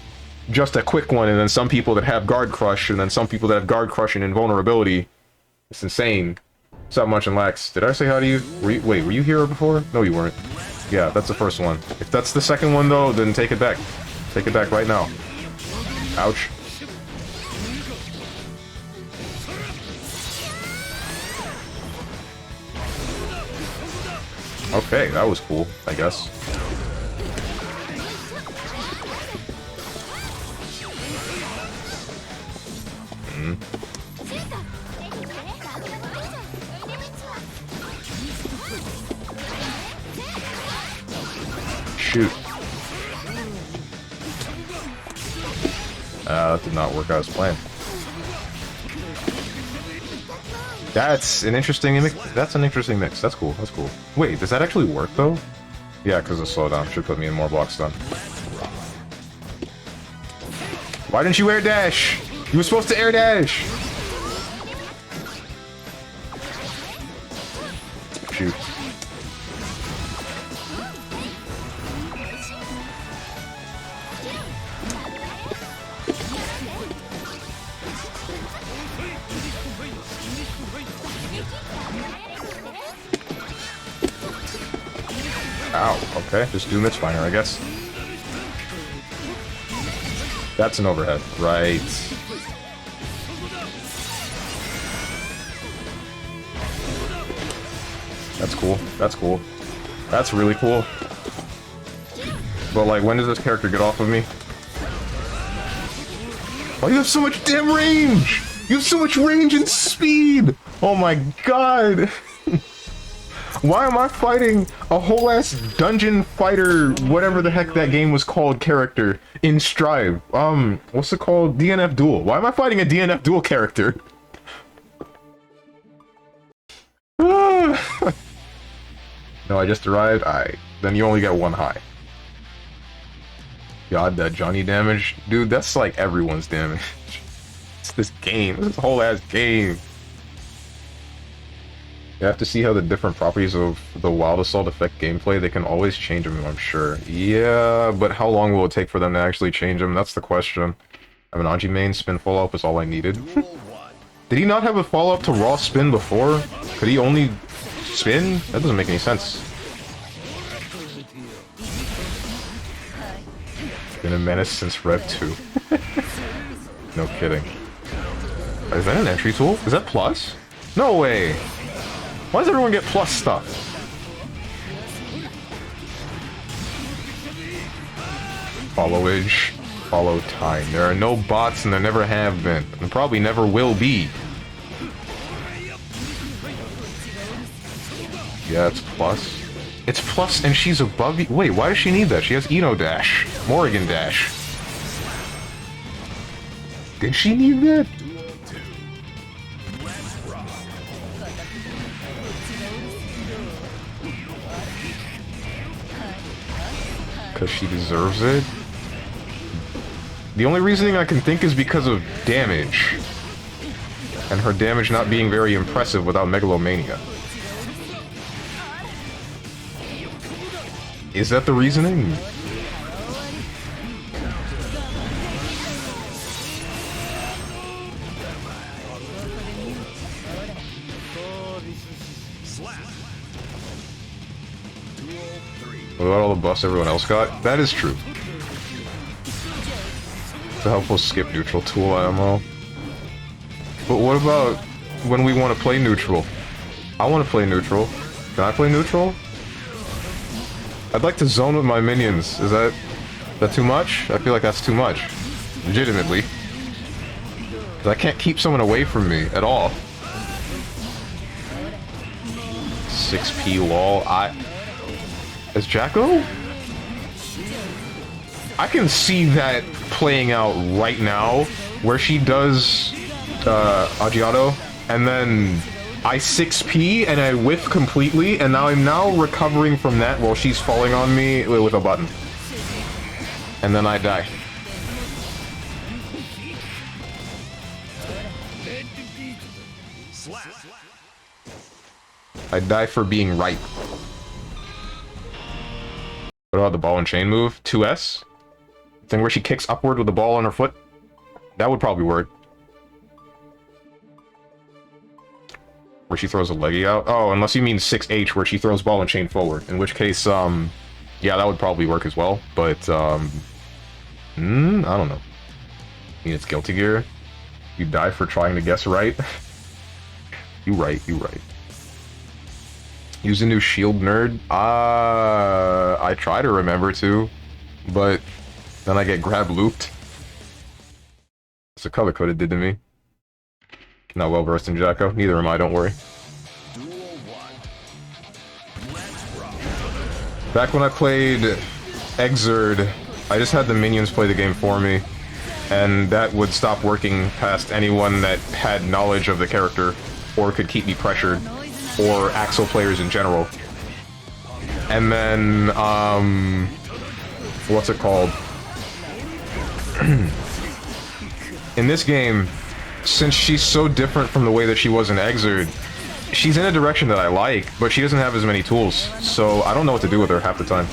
just a quick one, and then some people that have Guard Crush, and then some people that have Guard Crush and Invulnerability. It's insane. What's up, Munch and Lax? Did I say hi to you? Wait, were you here before? No, you weren't. Yeah, that's the first one. If that's the second one, though, then take it back. Take it back right now. Ouch. Okay, that was cool, I guess. Shoot. That did not work out as planned. That's an interesting mix. That's an interesting mix. That's cool. That's cool. Wait, does that actually work though? Yeah, because of slowdown. Should put me in more block stun. Why didn't you air dash? You were supposed to air dash. Shoot. Ow, okay, just do Mid-Spiner, I guess. That's an overhead, right. That's cool, that's cool. That's really cool. But like, when does this character get off of me? Oh, you have so much damn range! You have so much range and speed! Oh my god! Why am I fighting a whole ass dungeon fighter, whatever the heck that game was called, character in Strive? What's it called? DNF Duel. Why am I fighting a DNF Duel character? No, I just arrived. Aight. Then you only get one high. God, that Johnny damage. Dude, that's like everyone's damage. It's this game. This whole ass game. You have to see how the different properties of the Wild Assault affect gameplay. They can always change them, I'm sure. Yeah, but how long will it take for them to actually change them? That's the question. I have an Anji main, spin follow-up is all I needed. Did he not have a follow-up to raw spin before? Could he only spin? That doesn't make any sense. Been a menace since Rev 2. No kidding. Is that an entry tool? Is that plus? No way! Why does everyone get plus stuff? Followage, follow time. There are no bots and there never have been. And probably never will be. Yeah, it's plus. It's plus and she's above you. Wait, why does she need that? She has Eno Dash. Morrigan Dash. Did she need that? Because she deserves it? The only reasoning I can think is because of damage. And her damage not being very impressive without Megalomania. Is that the reasoning? What about all the buffs everyone else got? That is true. It's a helpful skip neutral tool ammo. But what about when we want to play neutral. I want to play neutral. Can I play neutral? I'd like to zone with my minions. Is that too much? I feel like that's too much. Legitimately. 'Cause I can't keep someone away from me at all. 6p lol. As Jacko? I can see that playing out right now, where she does Agiato, and then I 6p and I whiff completely, and now I'm recovering from that while she's falling on me with a button. And then I die. I die for being right. What about the ball and chain move? 2S? Thing where she kicks upward with the ball on her foot? That would probably work. Where she throws a leggy out? Oh, unless you mean 6H, where she throws ball and chain forward. In which case, yeah, that would probably work as well. But, I don't know. I mean, it's Guilty Gear. You die for trying to guess right. You right. Use a new shield, nerd? I try to remember to, but then I get grab looped. That's the color code it did to me. Not well versed in Jacko. Neither am I, don't worry. Back when I played Exerd, I just had the minions play the game for me, and that would stop working past anyone that had knowledge of the character, or could keep me pressured, or Axel players in general. And then, what's it called? In this game, since she's so different from the way that she was in Exerd, she's in a direction that I like, but she doesn't have as many tools, so I don't know what to do with her half the time.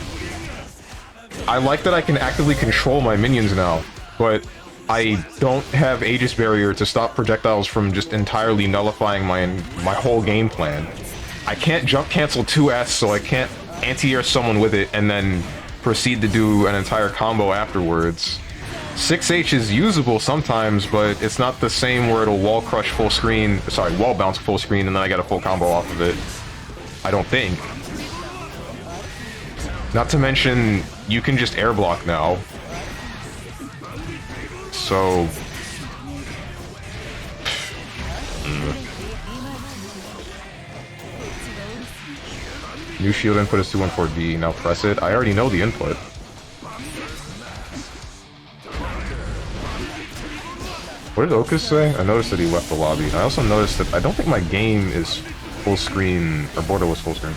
I like that I can actively control my minions now, but I don't have Aegis Barrier to stop projectiles from just entirely nullifying my whole game plan. I can't jump cancel 2S, so I can't anti-air someone with it and then proceed to do an entire combo afterwards. 6H is usable sometimes, but it's not the same where it'll wall crush full screen, sorry, wall bounce full screen, and then I get a full combo off of it. I don't think. Not to mention, you can just air block now. So... New shield input is 214D, now press it. I already know the input. What did Okus say? I noticed that he left the lobby. I also noticed that I don't think my game is full screen, or borderless full screen.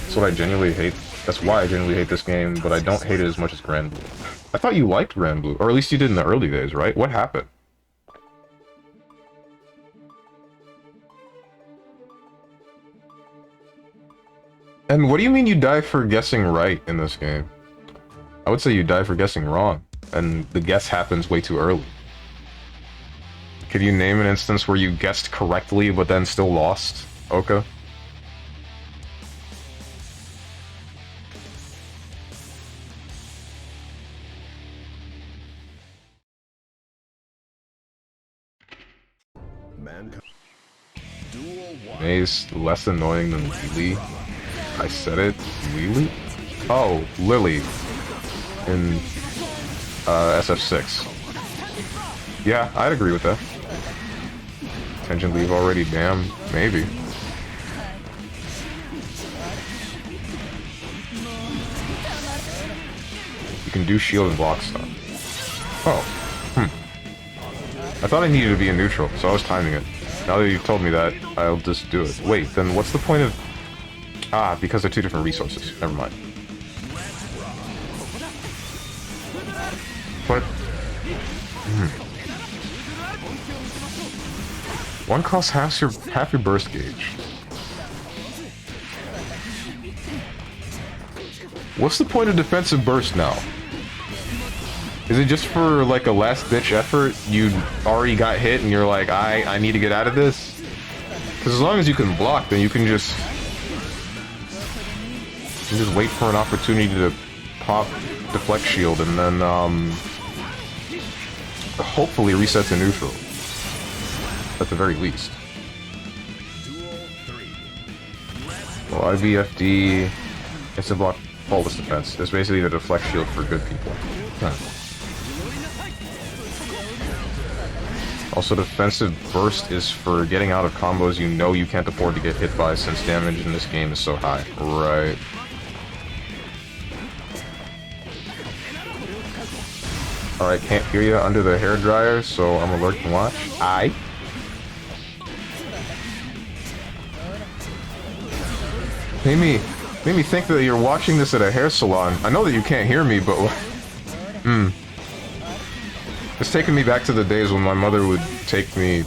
That's what I genuinely hate. That's why I genuinely hate this game, but I don't hate it as much as Grand Blue. I thought you liked Grand Blue, or at least you did in the early days, right? What happened? And what do you mean you die for guessing right in this game? I would say you die for guessing wrong, and the guess happens way too early. Could you name an instance where you guessed correctly but then still lost, Oka? Maze less annoying than Lily. I said it. Lily? Oh, Lily. In SF6. Yeah, I'd agree with that. Tension leave already, damn. Maybe. You can do shield and block stuff. Oh. I thought I needed to be in neutral, so I was timing it. Now that you've told me that, I'll just do it. Wait, then what's the point of... Ah, because they're two different resources. Never mind. But... One costs half your burst gauge. What's the point of defensive burst now? Is it just for like a last-ditch effort? You already got hit and you're like, I need to get out of this? Because as long as you can block, then you can just wait for an opportunity to pop deflect shield and then hopefully reset to neutral. at the very least. Duel 3. Well, IBFD, it's a block faultless defense. It's basically the deflect shield for good people. Huh. Also, defensive burst is for getting out of combos you know you can't afford to get hit by since damage in this game is so high. Right. Alright, can't hear you under the hairdryer, so I'm alert and watch. Aye. Made me think that you're watching this at a hair salon. I know that you can't hear me, but... It's taking me back to the days when my mother would take me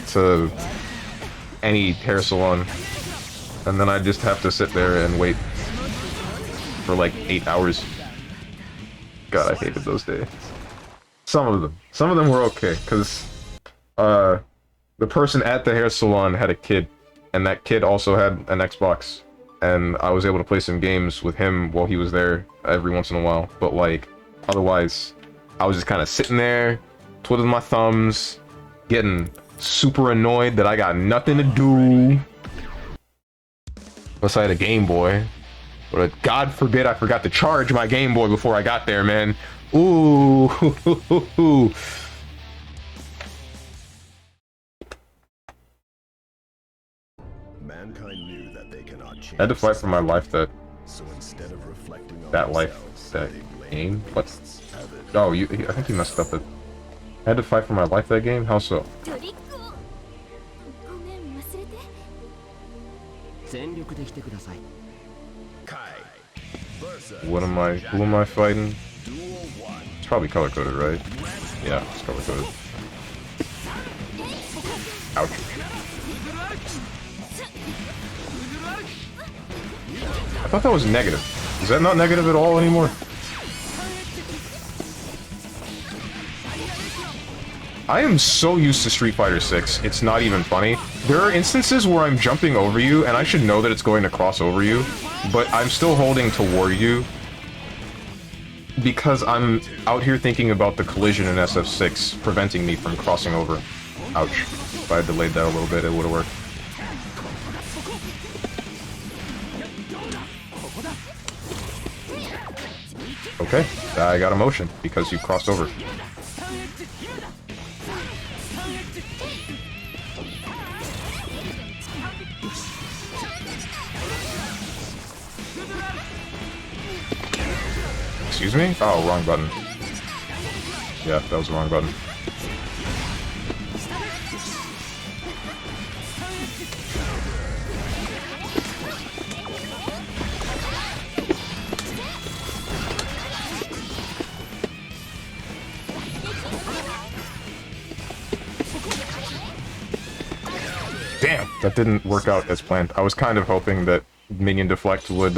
to any hair salon, and then I'd just have to sit there and wait for like 8 hours. God, I hated those days. Some of them were okay, because the person at the hair salon had a kid, and that kid also had an Xbox, and I was able to play some games with him while he was there every once in a while, but like, otherwise, I was just kind of sitting there, twiddling my thumbs, getting super annoyed that I got nothing to do. Unless I had a Game Boy. But God forbid I forgot to charge my Game Boy before I got there, man. Ooh. Mankind knew that they cannot change. I had to fight for my life that So instead of reflecting on that life themselves, that they blamed game. the What? beasts. Oh, I think you messed up it. I had to fight for my life that game? How so? トリックをごめん忘れて全力で来てください Kai versus What am I? Who am I fighting? Duel 1. It's probably color coded, right? Yeah, it's color coded. Ouch. I thought that was negative. Is that not negative at all anymore? I am so used to Street Fighter 6, it's not even funny. There are instances where I'm jumping over you, and I should know that it's going to cross over you, but I'm still holding toward you because I'm out here thinking about the collision in SF6 preventing me from crossing over. Ouch. If I had delayed that a little bit, it would have worked. Okay, I got a motion because you crossed over. Excuse me? Oh, wrong button. Yeah, that was the wrong button. Damn, that didn't work out as planned. I was kind of hoping that minion deflect would,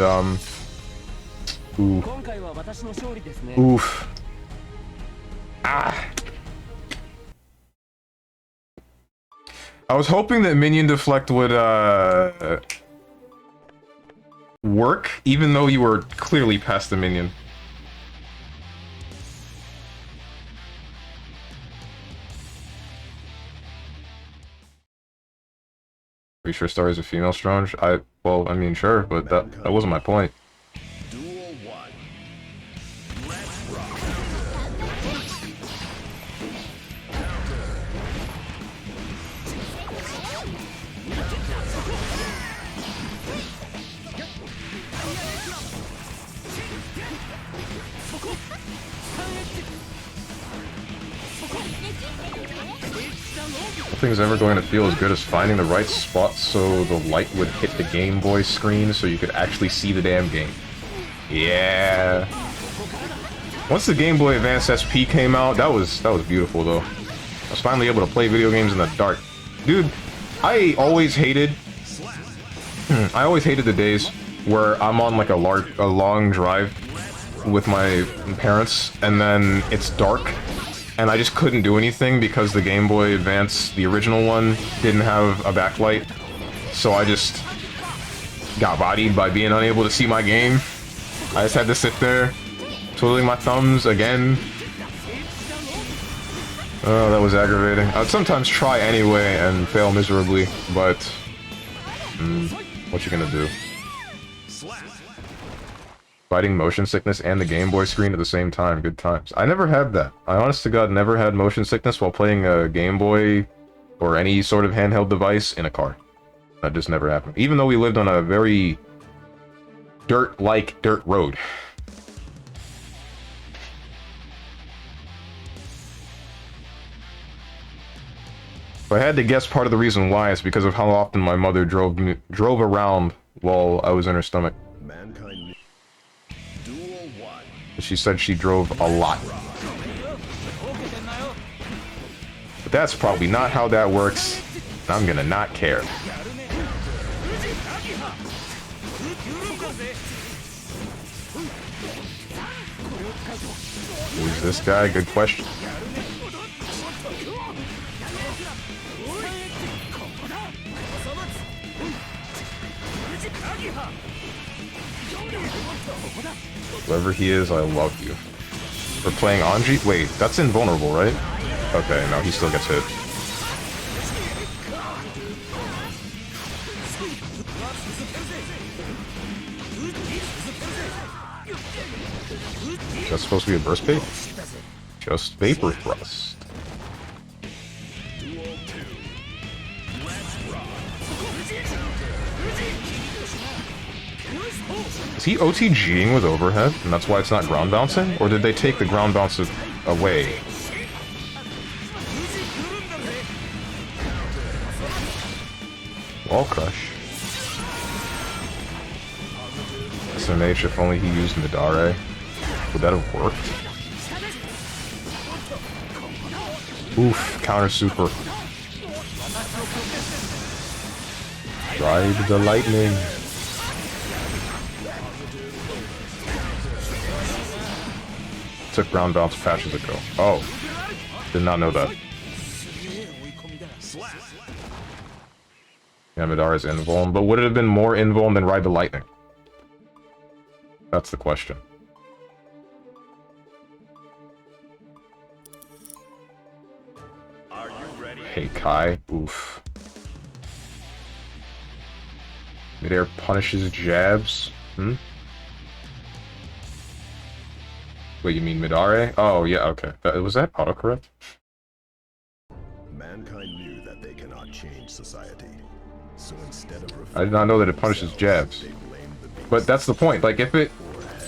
Ooh. 今回は私の勝利ですね Oof. Ah. I was hoping that minion deflect would, work, even though you were clearly past the minion. Are you sure Star is a female Strange? Well, I mean, sure, but that wasn't my point. Duel 1. Let's rock. Nothing's ever going to feel as good as finding the right spot so the light would hit the Game Boy screen so you could actually see the damn game. Yeah. Once the Game Boy Advance SP came out, that was beautiful though. I was finally able to play video games in the dark. Dude, I always hated the days where I'm on like a long drive with my parents and then it's dark and I just couldn't do anything because the Game Boy Advance, the original one, didn't have a backlight. So I just got bodied by being unable to see my game. I just had to sit there, twiddling my thumbs again. Oh, that was aggravating. I'd sometimes try anyway and fail miserably, but... what you gonna do? Fighting motion sickness and the Game Boy screen at the same time. Good times. I never had that. I honest to God never had motion sickness while playing a Game Boy or any sort of handheld device in a car. That just never happened. Even though we lived on a very dirt-like dirt road. If I had to guess, part of the reason why is because of how often my mother drove around while I was in her stomach. Mankind. Duel 1. She said she drove a lot. But that's probably not how that works. And I'm gonna not care. Who's this guy? Good question. Whoever he is, I love you. We're playing Anji? Wait, that's invulnerable, right? Okay, no, he still gets hit. That's supposed to be a burst bait? Just Vapor Thrust. Is he OTGing with overhead, and that's why it's not ground bouncing? Or did they take the ground bounce away? Wall Crush. SMH, if only he used Midare. Would that have worked? Oof, counter super. Ride the lightning. Took ground bounce patches ago. Oh. Did not know that. Yeah, Midara's invuln, but would it have been more invuln than Ride the Lightning? That's the question. Are you ready? Hey, Kai. Oof. Midair punishes jabs? Wait, you mean Midare? Oh, yeah, okay. Was that autocorrect? Mankind knew that they cannot change society. So instead of I did not know that it punishes jabs. they blamed the beast. But that's the point. Like, if the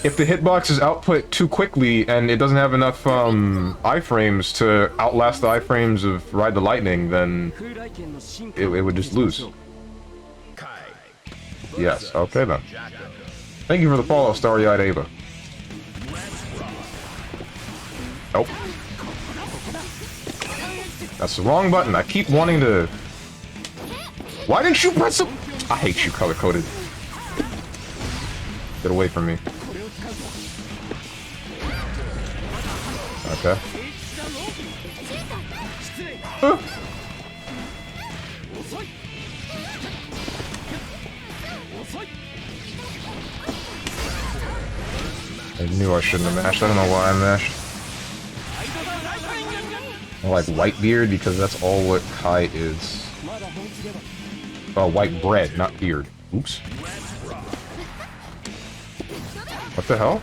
hitbox is output too quickly and it doesn't have enough iframes to outlast the iframes of Ride the Lightning, then it would just lose. Kai. Yes, okay then. Thank you for the follow, Starry-Eyed Ava. Nope. That's the wrong button. I keep wanting to... Why didn't you press it? I hate you, color-coded. Get away from me. Okay. I knew I shouldn't have mashed. I don't know why I mashed. I like Whitebeard because that's all what Kai is. Oh, white bread, not beard. Oops. What the hell?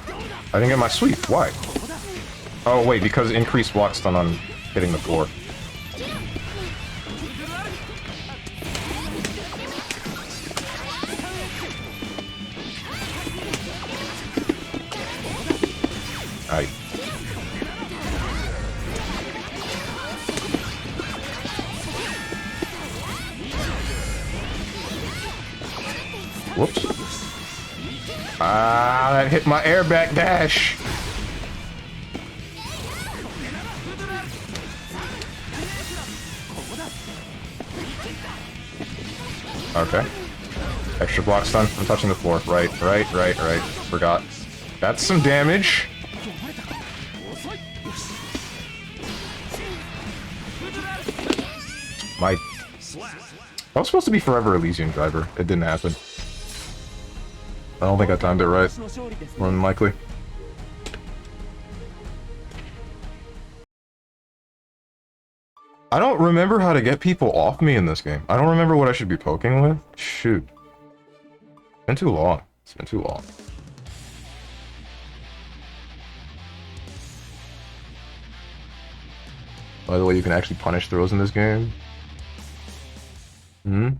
I didn't get my sweep. Why? Oh, wait, because increased block stun on hitting the floor. Aight. Whoops. Ah, that hit my airback dash. Okay. Extra block stun. I'm touching the floor. Right. Forgot. That's some damage. My... I was supposed to be Forever Elysian Driver. It didn't happen. I don't think I timed it right. More than likely. I don't remember how to get people off me in this game. I don't remember what I should be poking with. Shoot. It's been too long. It's been too long. By the way, you can actually punish throws in this game. 2 and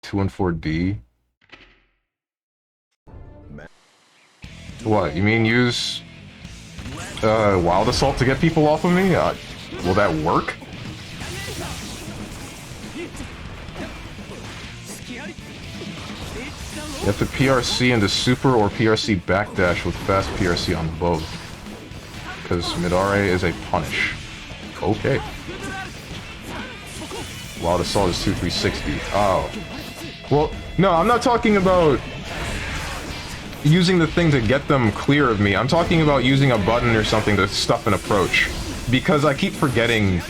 4D. What? You mean use Wild Assault to get people off of me? Will that work? You have to PRC into super or PRC backdash with fast PRC on both. Because Midare is a punish. Okay. Wild Assault is 2 360. Oh. Well, no, I'm not talking about using the thing to get them clear of me. I'm talking about using a button or something to stuff an approach. Because I keep forgetting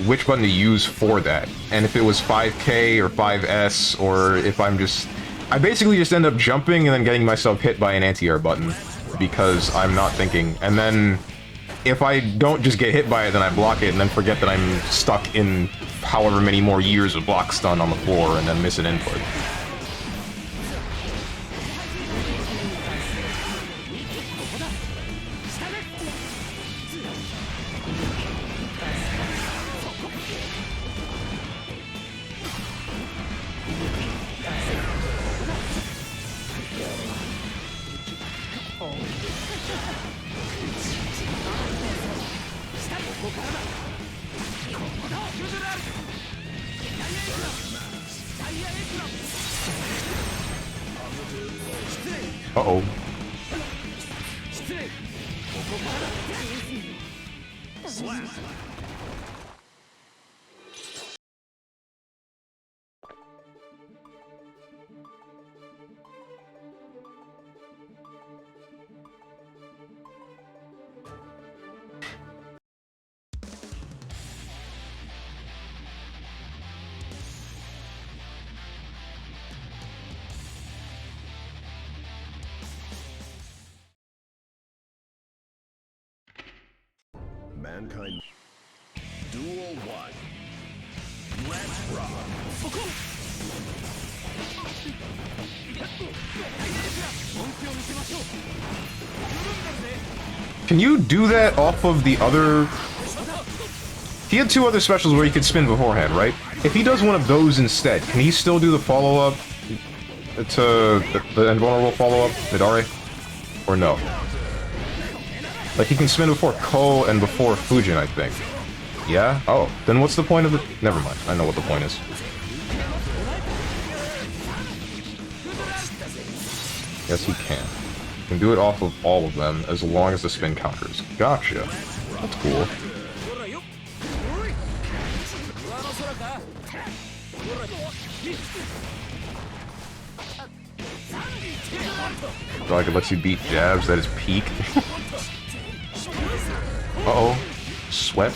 which button to use for that. And if it was 5K or 5S, or if I'm just... I basically just end up jumping and then getting myself hit by an anti-air button. Because I'm not thinking. And then, if I don't just get hit by it, then I block it and then forget that I'm stuck in however many more years of block stun on the floor and then miss an input. Uh-oh. Mankind. Duel 1. Let's rock. Can you do that off of the other... He had 2 other specials where he could spin beforehand, right? If he does one of those instead, can he still do the follow-up to the invulnerable follow-up, Midare? Or no? Like, he can spin before Ko and before Fujin, I think. Yeah? Oh, then what's the point of the... Never mind, I know what the point is. Yes, he can. He can do it off of all of them, as long as the spin counters. Gotcha. That's cool. Like, it lets you beat jabs at his peak. Uh-oh. Swept.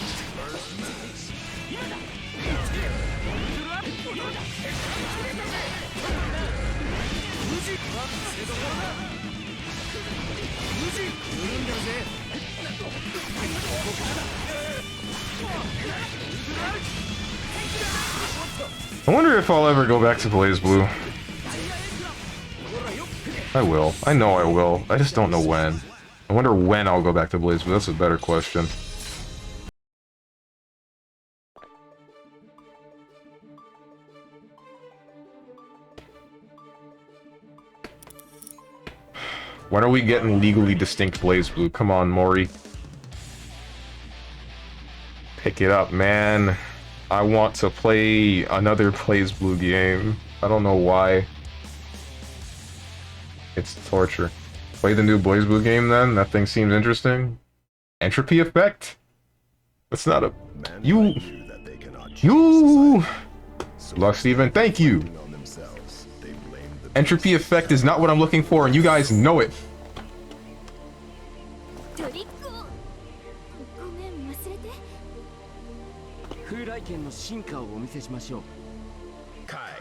I wonder if I'll ever go back to Blaze Blue. I will. I know I will. I just don't know when. I wonder when I'll go back to Blaze Blue. That's a better question. When are we getting legally distinct Blaze Blue? Come on, Mori. Pick it up, man. I want to play another Blaze Blue game. I don't know why. It's torture. Play the new Blaze Blue game then? That thing seems interesting. Entropy effect? That's not a... You... StrongmanSteven, thank you! Entropy effect is not what I'm looking for, and you guys know it. Kai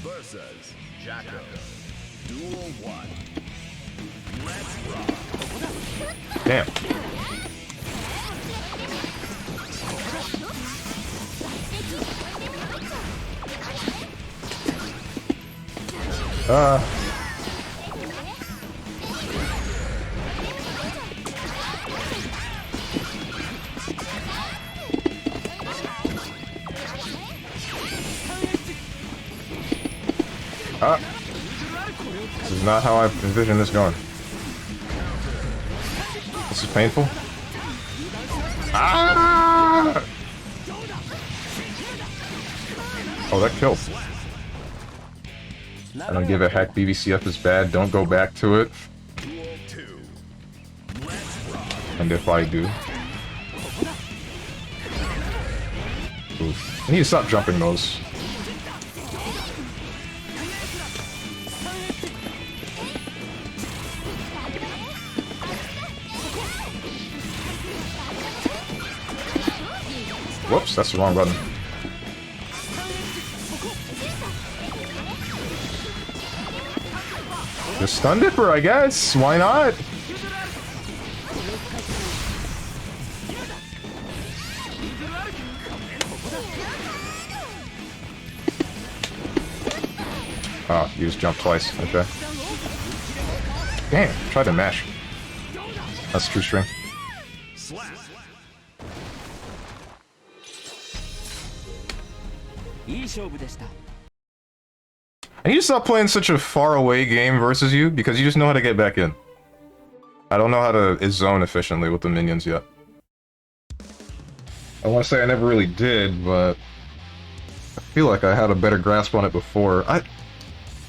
versus Jacko. Duel 1. Let's rock. Damn. This is not how I envision this going. This is painful. Ah! Oh, that killed. I don't give a heck. BBCF is bad. Don't go back to it. And if I do... Oof. I need to stop jumping those. Whoops, that's the wrong button. The Stun Dipper, I guess. Why not? Oh, you just jumped twice. Okay. Damn, tried to mash. That's true string. I need to stop playing such a far-away game versus you, because you just know how to get back in. I don't know how to zone efficiently with the minions yet. I want to say I never really did, but... I feel like I had a better grasp on it before.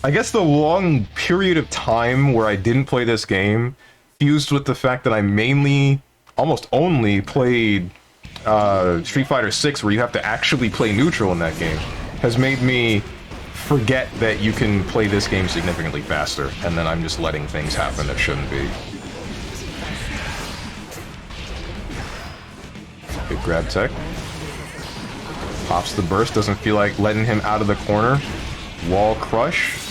I guess the long period of time where I didn't play this game, fused with the fact that I mainly, almost only, played Street Fighter 6, where you have to actually play neutral in that game, has made me forget that you can play this game significantly faster, and then I'm just letting things happen that shouldn't be. Good grab tech. Pops the burst, doesn't feel like letting him out of the corner. Wall crush.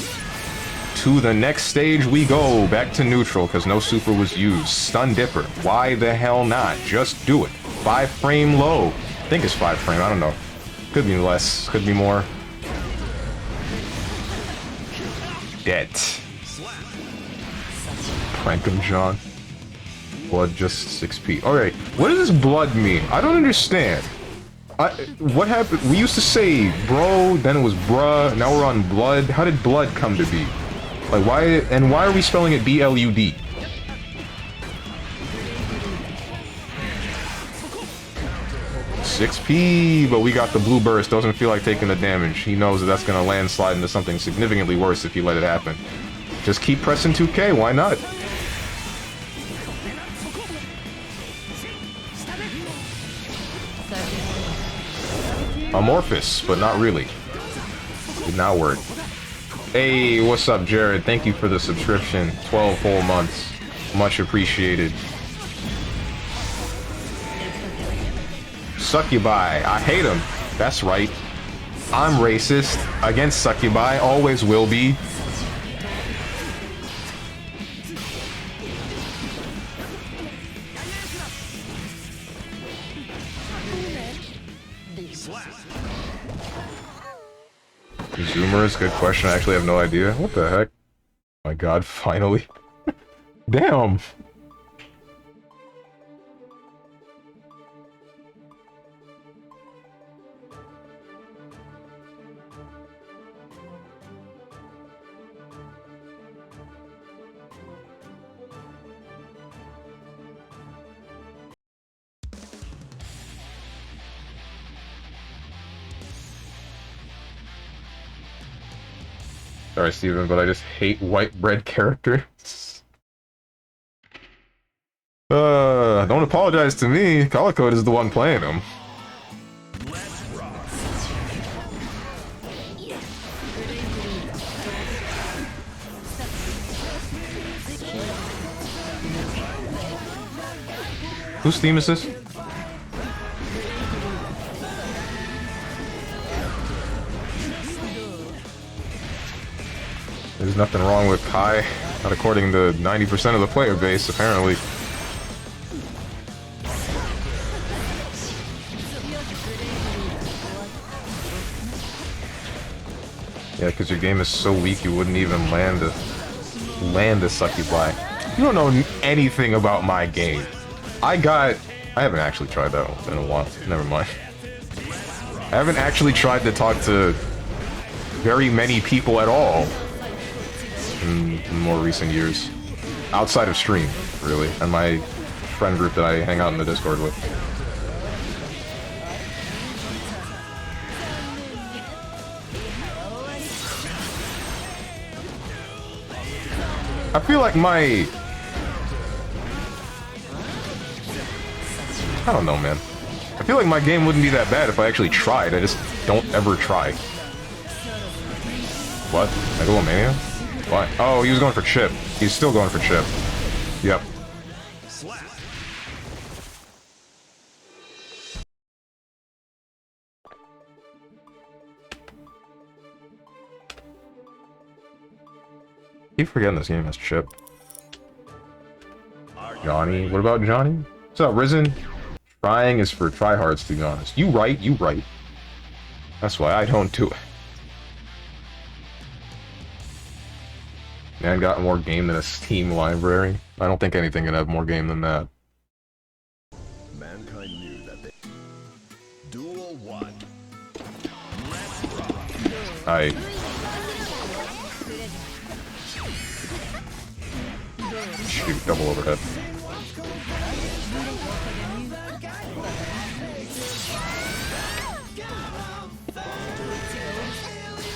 To the next stage we go, back to neutral, because no super was used. Stun Dipper, why the hell not? Just do it. 5 frame low. I think it's 5 frame, I don't know. Could be less, could be more. Dead. Prank him, John. Blood just 6p. Alright, what does this blood mean? I don't understand. What happened? We used to say bro, then it was bruh, now we're on blood. How did blood come to be? Like, why are we spelling it B-L-U-D? $6p, but we got the blue burst. Doesn't feel like taking the damage. He knows that that's gonna landslide into something significantly worse if you let it happen. Just keep pressing 2K, why not? Amorphous, but not really. Did not work. Hey, what's up, Jared? Thank you for the subscription. 12 whole months. Much appreciated. Succubi. I hate him. That's right. I'm racist. Against Succubi. Always will be. Zoomers, good question. I actually have no idea. What the heck? My god, finally. Damn! Sorry, Steven, but I just hate white bread characters. Don't apologize to me. Calico is the one playing them. Whose theme is this? There's nothing wrong with Kai, not according to 90% of the player base, apparently. Yeah, because your game is so weak you wouldn't even land a succubi. You don't know anything about my game. I haven't actually tried that in a while. Never mind. I haven't actually tried to talk to very many people at all in more recent years. Outside of stream, really, and my friend group that I hang out in the Discord with. I feel like I don't know, man. I feel like my game wouldn't be that bad if I actually tried. I just don't ever try. What? Megalomania? Why? Oh, he was going for chip. He's still going for chip. Yep. Keep forgetting this game has chip. Johnny. What about Johnny? What's up, Risen? Trying is for tryhards, to be honest. You right. That's why I don't do it. Man got more game than a Steam library. I don't think anything can have more game than that. Mankind knew that they... Duel 1. Shoot, double overhead.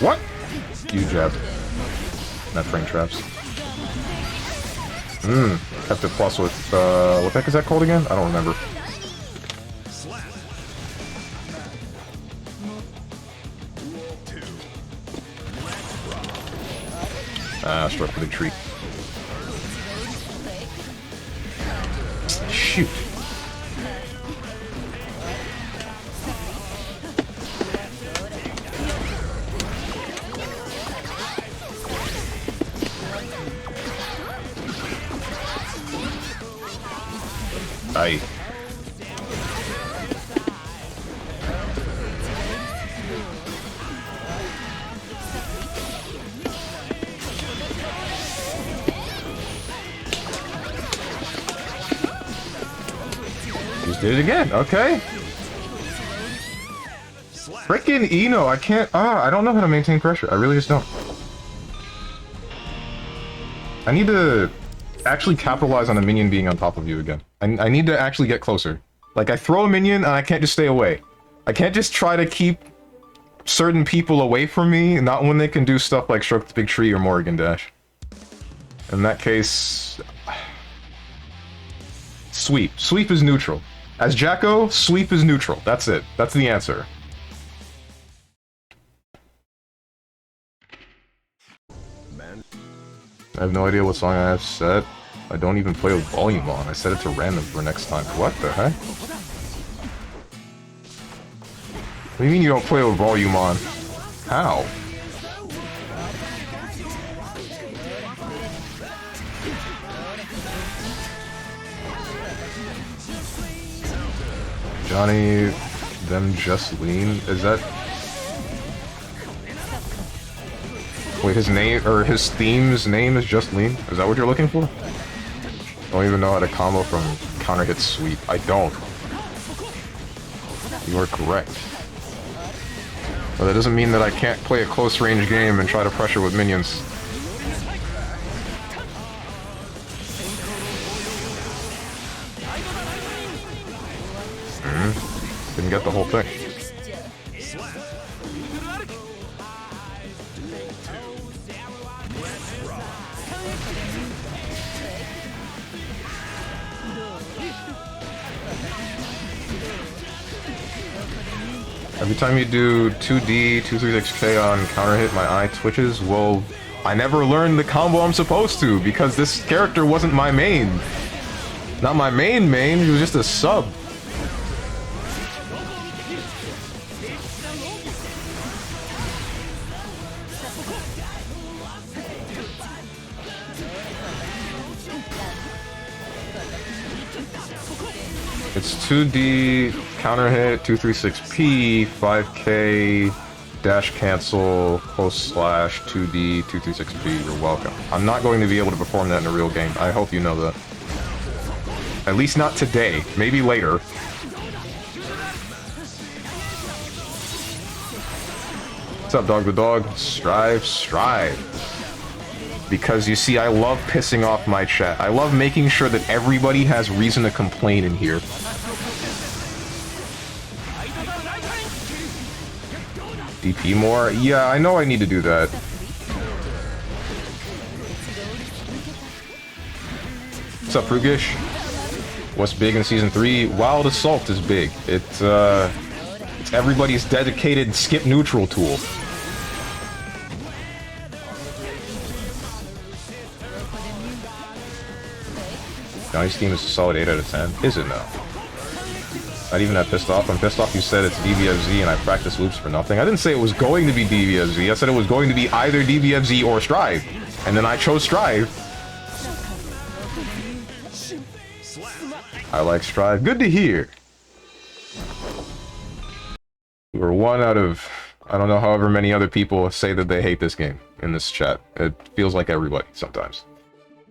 What? You jab. Not frame traps. Have to plus with, what the heck is that called again? I don't remember. Struck the big tree. Shoot. Aye. Just did it again, okay. Frickin' Eno, I can't, I don't know how to maintain pressure. I really just don't. I need to actually capitalize on a minion being on top of you again. I need to actually get closer. Like, I throw a minion and I can't just stay away. I can't just try to keep certain people away from me, not when they can do stuff like Stroke the Big Tree or Morrigan Dash. In that case... Sweep. Sweep is neutral. As Jacko, sweep is neutral. That's it. That's the answer. Man. I have no idea what song I have set. I don't even play with volume on. I set it to random for next time. What the heck? What do you mean you don't play with volume on? How? Johnny, them just lean. Is that... Wait, his name, or his theme's name is Just Lean? Is that what you're looking for? Don't even know how to combo from counter hit sweep. I don't. You are correct. But that doesn't mean that I can't play a close range game and try to pressure with minions. Didn't get the whole thing. Every time you do 2D, 236K on counter hit, my eye twitches. Well, I never learned the combo I'm supposed to because this character wasn't my main. Not my main, he was just a sub. It's 2D, counter hit, 236P, 5K, Dash cancel, close slash, 2D, 236B, you're welcome. I'm not going to be able to perform that in a real game. I hope you know that. At least not today. Maybe later. What's up, Dog the Dog? Strive, strive. Because, you see, I love pissing off my chat. I love making sure that everybody has reason to complain in here. DP more? Yeah, I know I need to do that. What's up, Frugish? What's big in Season 3? Wild Assault is big. It's everybody's dedicated skip neutral tool. Johnny's team is a solid 8 out of 10. Is it now? Not even that pissed off. I'm pissed off you said it's DBFZ and I practice loops for nothing. I didn't say it was going to be DBFZ. I said it was going to be either DBFZ or Strive. And then I chose Strive. I like Strive. Good to hear. We were one out of, I don't know, however many other people say that they hate this game in this chat. It feels like everybody sometimes.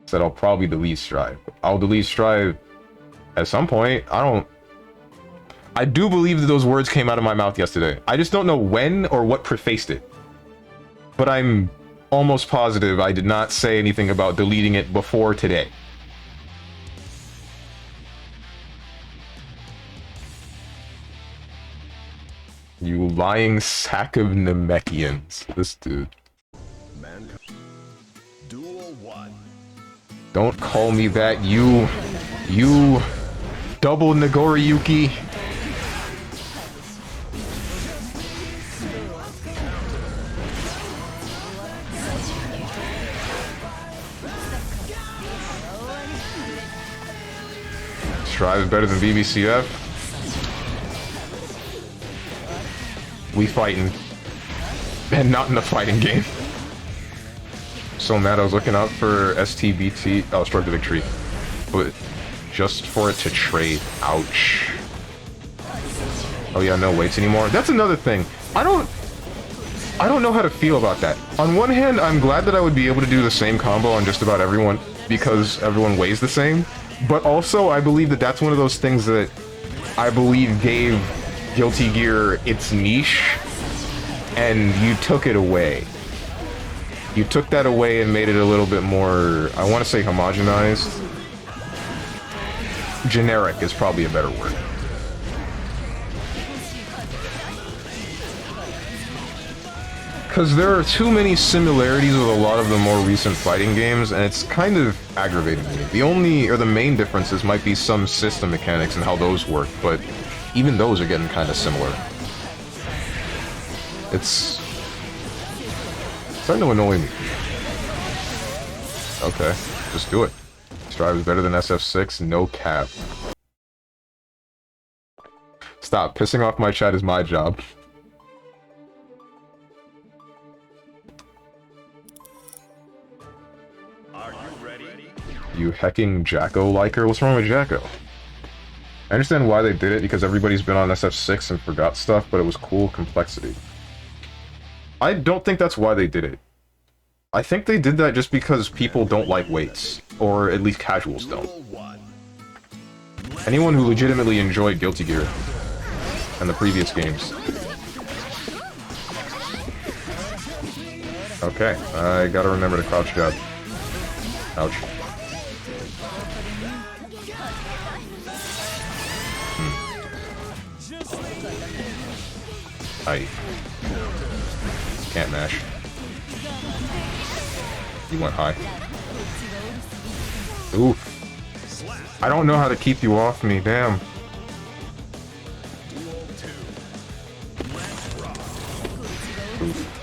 Said I'll probably delete Strive. I'll delete Strive at some point. I do believe that those words came out of my mouth yesterday. I just don't know when or what prefaced it. But I'm almost positive I did not say anything about deleting it before today. You lying sack of Namekians. This dude. Duel 1. Don't call me that, you double Nagoriyuki. Strive is better than BBCF. We fighting. And not in a fighting game. So mad I was looking out for STBT. Oh, Stroke the Victory. But just for it to trade. Ouch. Oh yeah, no weights anymore. That's another thing. I don't know how to feel about that. On one hand, I'm glad that I would be able to do the same combo on just about everyone because everyone weighs the same. But also, I believe that that's one of those things that I believe gave Guilty Gear its niche, and you took it away. You took that away and made it a little bit more, I want to say homogenized. Generic is probably a better word. Because there are too many similarities with a lot of the more recent fighting games, and it's kind of aggravating me. The only, or the main differences might be some system mechanics and how those work, but even those are getting kind of similar. It's starting to annoy me. Okay, just do it. Strive is better than SF6, no cap. Stop, pissing off my chat is my job. Are you ready? You hecking Jacko liker? What's wrong with Jacko? I understand why they did it, because everybody's been on SF6 and forgot stuff, but it was cool complexity. I don't think that's why they did it. I think they did that just because people don't like weights, or at least casuals don't. Anyone who legitimately enjoyed Guilty Gear and the previous games. Okay, I gotta remember to crouch jab. Ouch. I can't mash. You went high. Ooh. I don't know how to keep you off me, damn. Oof.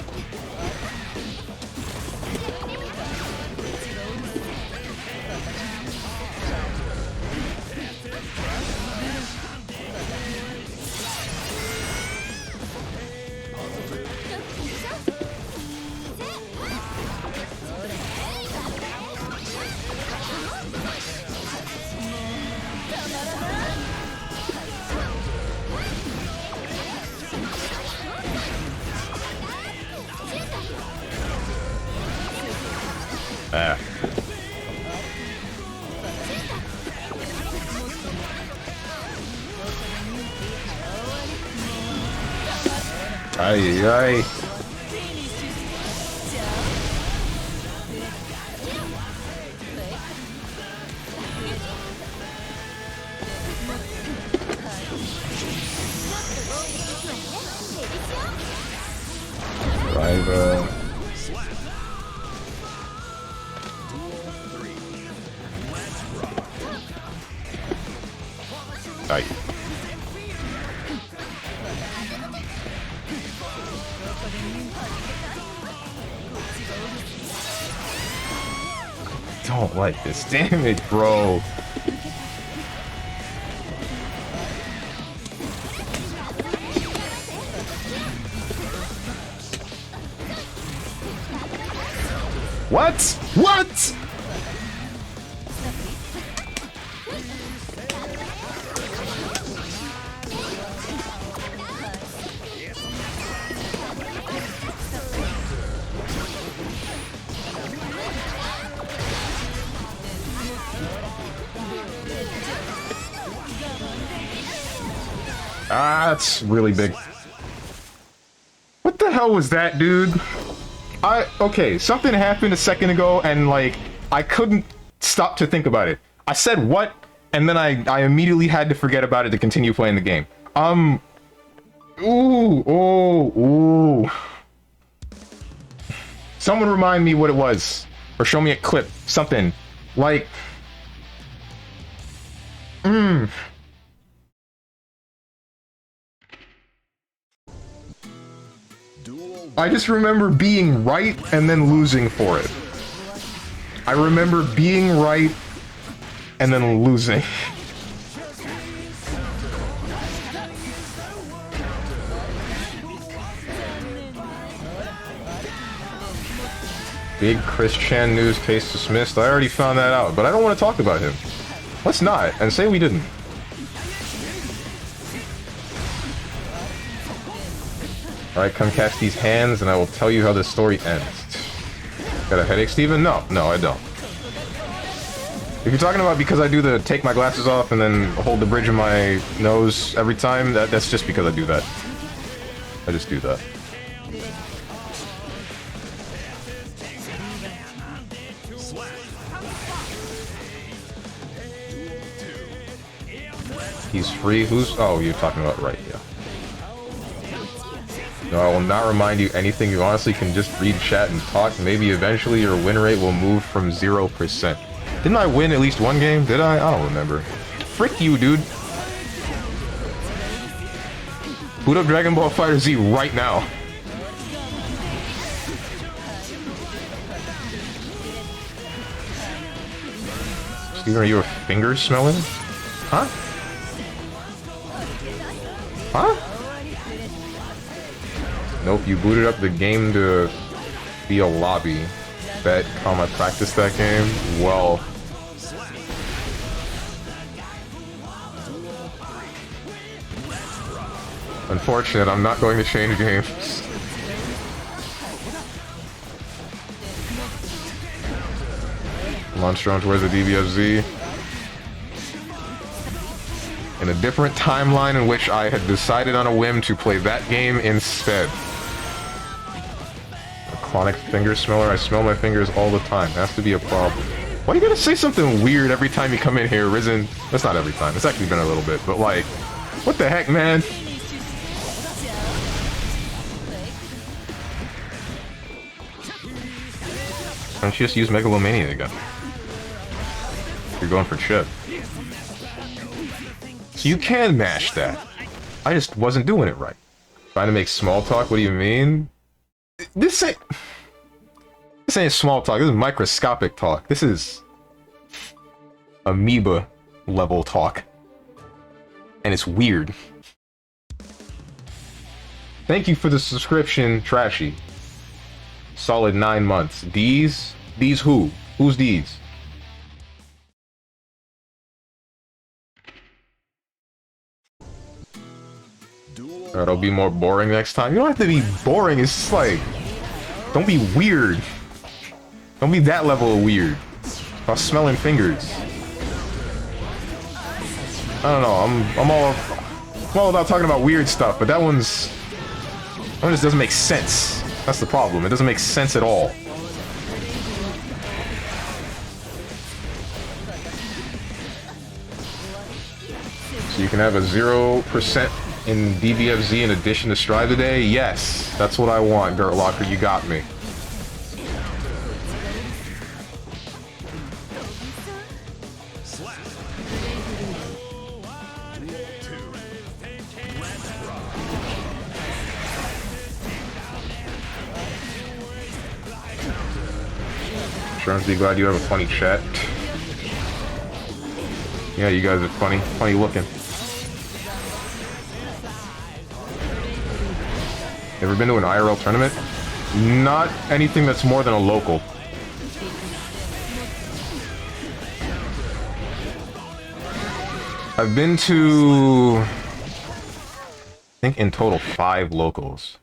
Ah. Ay, ay. Driver. Ay. Don't like this. Damn it, bro. What? What? Ah, that's really big. What the hell was that, dude? Okay, something happened a second ago, and, like, I couldn't stop to think about it. I said what, and then I immediately had to forget about it to continue playing the game. Ooh. Someone remind me what it was. Or show me a clip. Something. Like... I just remember being right and then losing for it. I remember being right and then losing. Big Chris Chan news, case dismissed. I already found that out, but I don't want to talk about him. Let's not, and say we didn't. Alright, come catch these hands, and I will tell you how the story ends. Got a headache, Steven? No, I don't. If you're talking about because I do the take my glasses off and then hold the bridge of my nose every time, that's just because I do that. I just do that. He's free? Who's... Oh, you're talking about... Right, yeah. No, I will not remind you anything. You honestly can just read chat and talk. Maybe eventually your win rate will move from 0%. Didn't I win at least one game? Did I? I don't remember. Frick you, dude. Boot up Dragon Ball FighterZ right now. Steven, are you a finger smelling? Huh? Huh? Nope, you booted up the game to be a lobby. Bet how I practiced that game? Well... Unfortunate, I'm not going to change games. Launch towards the DBFZ. In a different timeline in which I had decided on a whim to play that game instead. A chronic finger smeller, I smell my fingers all the time. Has to be a problem. Why are you gonna say something weird every time you come in here, Risen? That's not every time. It's actually been a little bit, but like, what the heck, man? Why don't you just use Megalomania again? You're going for chip. So you can mash that. I just wasn't doing it right. Trying to make small talk? What do you mean? This ain't small talk. This is microscopic talk. This is amoeba level talk. And it's weird. Thank you for the subscription, Trashy. Solid 9 months. These who? Who's these? It'll be more boring next time. You don't have to be boring. It's just like, don't be weird. Don't be that level of weird. About smelling fingers. I don't know. I'm all about talking about weird stuff, but that one just doesn't make sense. That's the problem. It doesn't make sense at all. So you can have a 0% in DBFZ in addition to Strive today? Yes, that's what I want, Dirt Locker. You got me. Sure, be glad you have a funny chat. Yeah, you guys are funny looking. Ever been to an IRL tournament? Not anything that's more than a local. I've been to, I think in total 5 locals.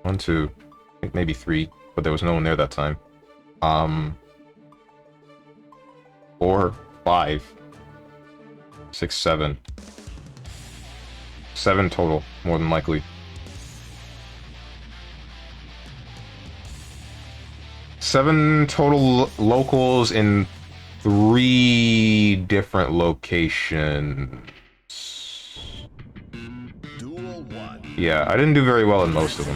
1, 2, I think maybe 3, but there was no one there that time. 4, 5, 6, 7. 7 total, more than likely. 7 total locals in 3 different locations. Yeah, I didn't do very well in most of them.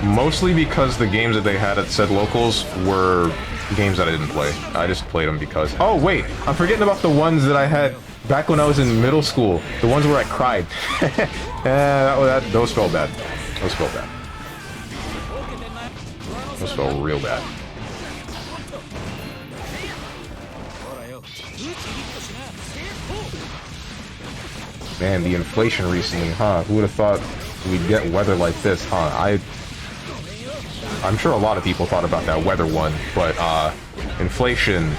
Mostly because the games that they had at said locals were games that I didn't play. I just played them because... Oh, wait! I'm forgetting about the ones that I had back when I was in middle school. The ones where I cried. Those felt bad. Those felt bad. Those felt real bad. Man, the inflation recently, huh? Who would have thought we'd get weather like this, huh? I'm sure a lot of people thought about that weather one, but inflation,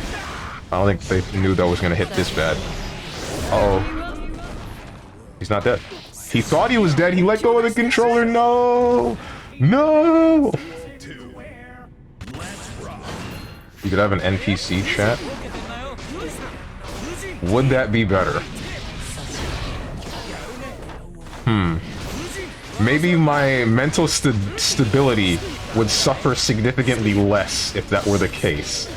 I don't think they knew that was gonna hit this bad. Uh-oh. He's not dead. He thought he was dead. He let go of the controller. No! No! You could have an NPC chat. Would that be better? Maybe my mental stability would suffer significantly less if that were the case.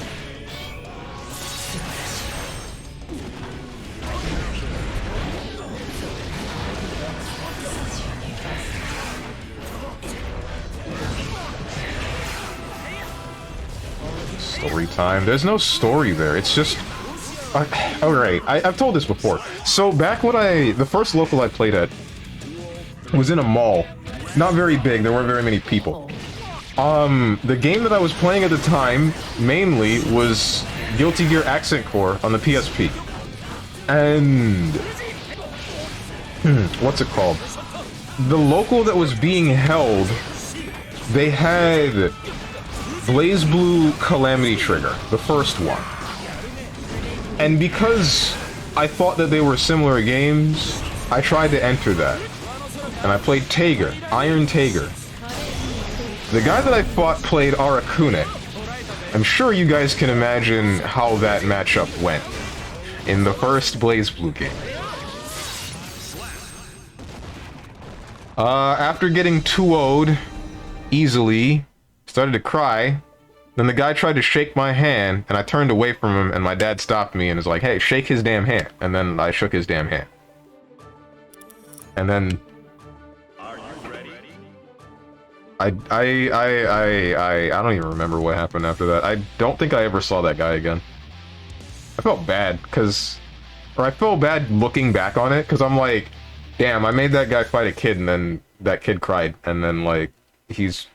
Story time. There's no story there. It's just... Alright, I've told this before. So back when the first local I played at was in a mall. Not very big, there weren't very many people. The game that I was playing at the time, mainly, was Guilty Gear Accent Core on the PSP. And... what's it called? The local that was being held, they had BlazBlue Calamity Trigger, the first one. And because I thought that they were similar games, I tried to enter that. And I played Tager, Iron Tager. The guy that I fought played Arakune. I'm sure you guys can imagine how that matchup went in the first BlazBlue game. After getting 2-0'd easily, started to cry. Then the guy tried to shake my hand, and I turned away from him, and my dad stopped me and was like, hey, shake his damn hand. And then I shook his damn hand. And then... I don't even remember what happened after that. I don't think I ever saw that guy again. I felt bad, I felt bad looking back on it, because I'm like, damn, I made that guy fight a kid, and then that kid cried, and then, like, it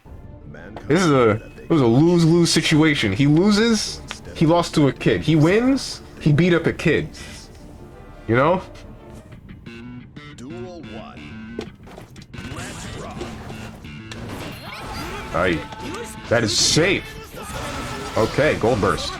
was a lose-lose situation. He loses, he lost to a kid. He wins, he beat up a kid. You know? Alright. That is safe. Okay, Gold Burst.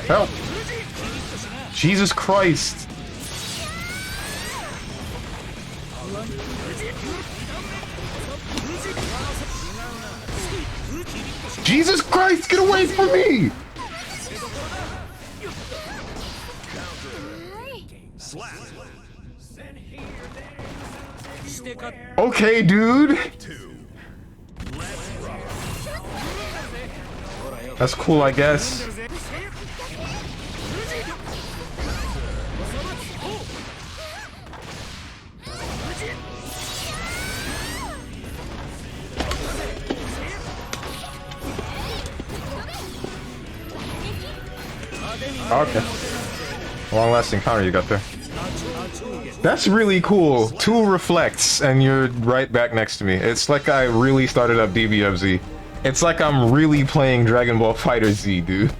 Help! Jesus Christ! Jesus Christ, get away from me! Okay, dude. That's cool, I guess. Okay. Long-lasting counter you got there. That's really cool. 2 reflects, and you're right back next to me. It's like I really started up DBFZ. It's like I'm really playing Dragon Ball Fighter Z, dude.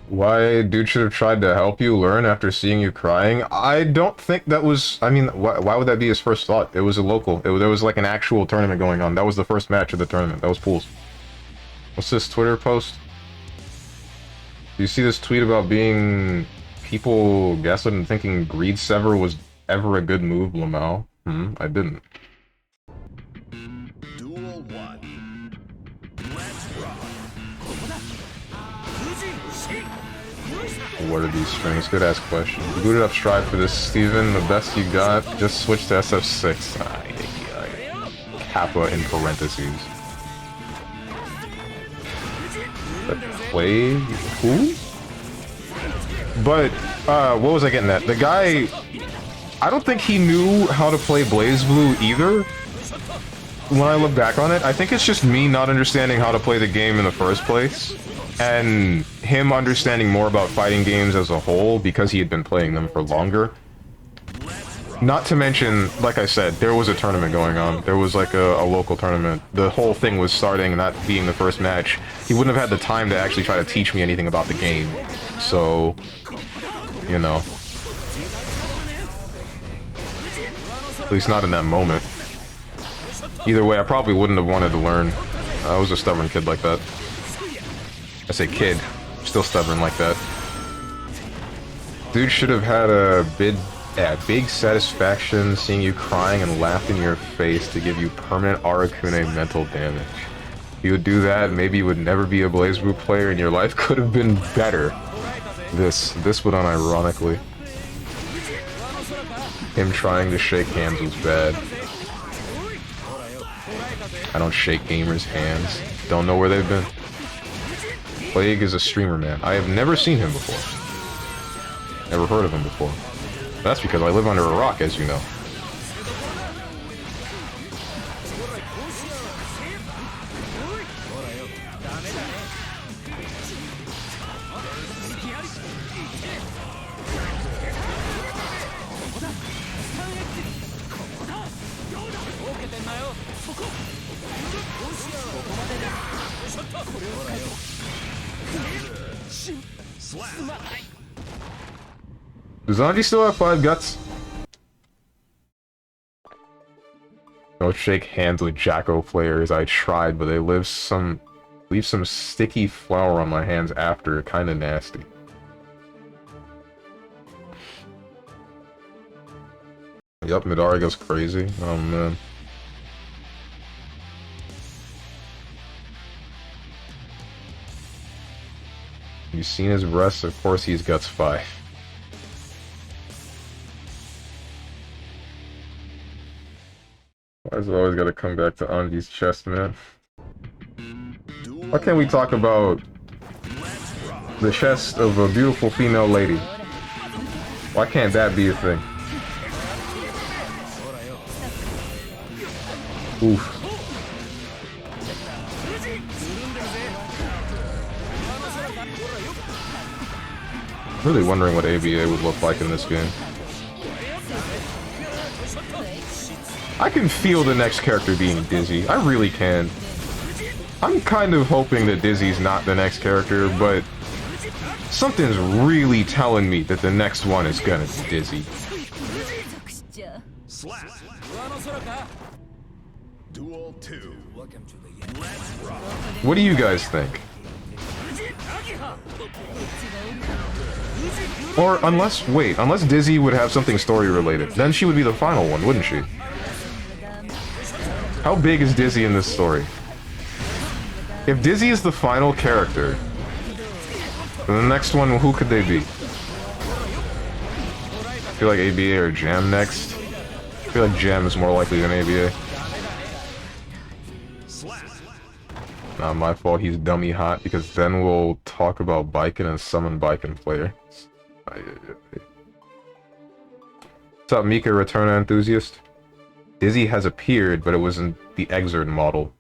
Why dude should have tried to help you learn after seeing you crying? I don't think that was... I mean, why would that be his first thought? It was a local. There was like an actual tournament going on. That was the first match of the tournament. That was pools. What's this Twitter post? Do you see this tweet about being... people gaslit and thinking Greed Sever was ever a good move, Lamau? I didn't. Duel 1. Let's rock. What are these strings? Good ass question. You booted up Strive for this, Steven. The best you got. Just switch to SF6. Kappa in parentheses. The play? Who? But, what was I getting at? The guy... I don't think he knew how to play Blaze Blue either. When I look back on it, I think it's just me not understanding how to play the game in the first place. And him understanding more about fighting games as a whole because he had been playing them for longer. Not to mention, like I said, there was a tournament going on. There was like a local tournament. The whole thing was starting, and that being the first match. He wouldn't have had the time to actually try to teach me anything about the game. So, you know. At least not in that moment. Either way, I probably wouldn't have wanted to learn. I was a stubborn kid like that. I say kid, still stubborn like that. Dude should have had a big satisfaction seeing you crying and laughed in your face to give you permanent Arakune mental damage. If you would do that, maybe you would never be a Blaze Blue player and your life could have been better. This would unironically. Him trying to shake hands was bad. I don't shake gamers' hands. Don't know where they've been. Plague is a streamer, man. I have never seen him before. Never heard of him before. That's because I live under a rock, as you know. Does Anji still have 5 guts? Don't shake hands with Jacko players. I tried, but they leave some sticky flour on my hands after. Kinda nasty. Yup, Midori goes crazy. Oh man. You seen his breasts? Of course he's guts 5. Why is it always gotta come back to Anji's chest, man? Why can't we talk about the chest of a beautiful female lady? Why can't that be a thing? Oof. Really wondering what ABA would look like in this game. I can feel the next character being Dizzy. I really can. I'm kind of hoping that Dizzy's not the next character, but something's really telling me that the next one is gonna be Dizzy. Slap. 上の空か Duel 2. Let's rock. What do you guys think? Or unless Dizzy would have something story related, then she would be the final one, wouldn't she? How big is Dizzy in this story? If Dizzy is the final character, then the next one, who could they be? I feel like ABA or Jam next. I feel like Jam is more likely than ABA. Not my fault he's dummy hot, because then we'll talk about Baiken and summon Baiken player. What's up, Mika, Returner enthusiast? Dizzy has appeared, but it was in the Exerd model.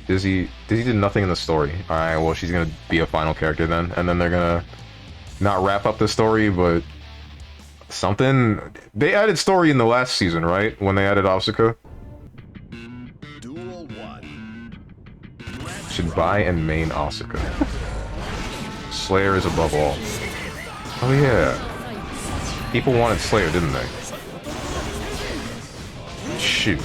Dizzy did nothing in the story. Alright, well, she's gonna be a final character then, and then they're gonna not wrap up the story, but something. They added story in the last season, right? When they added Asuka. Duel 1. Should buy and main Asuka. Slayer is above all. Oh yeah. People wanted Slayer, didn't they? Shoot.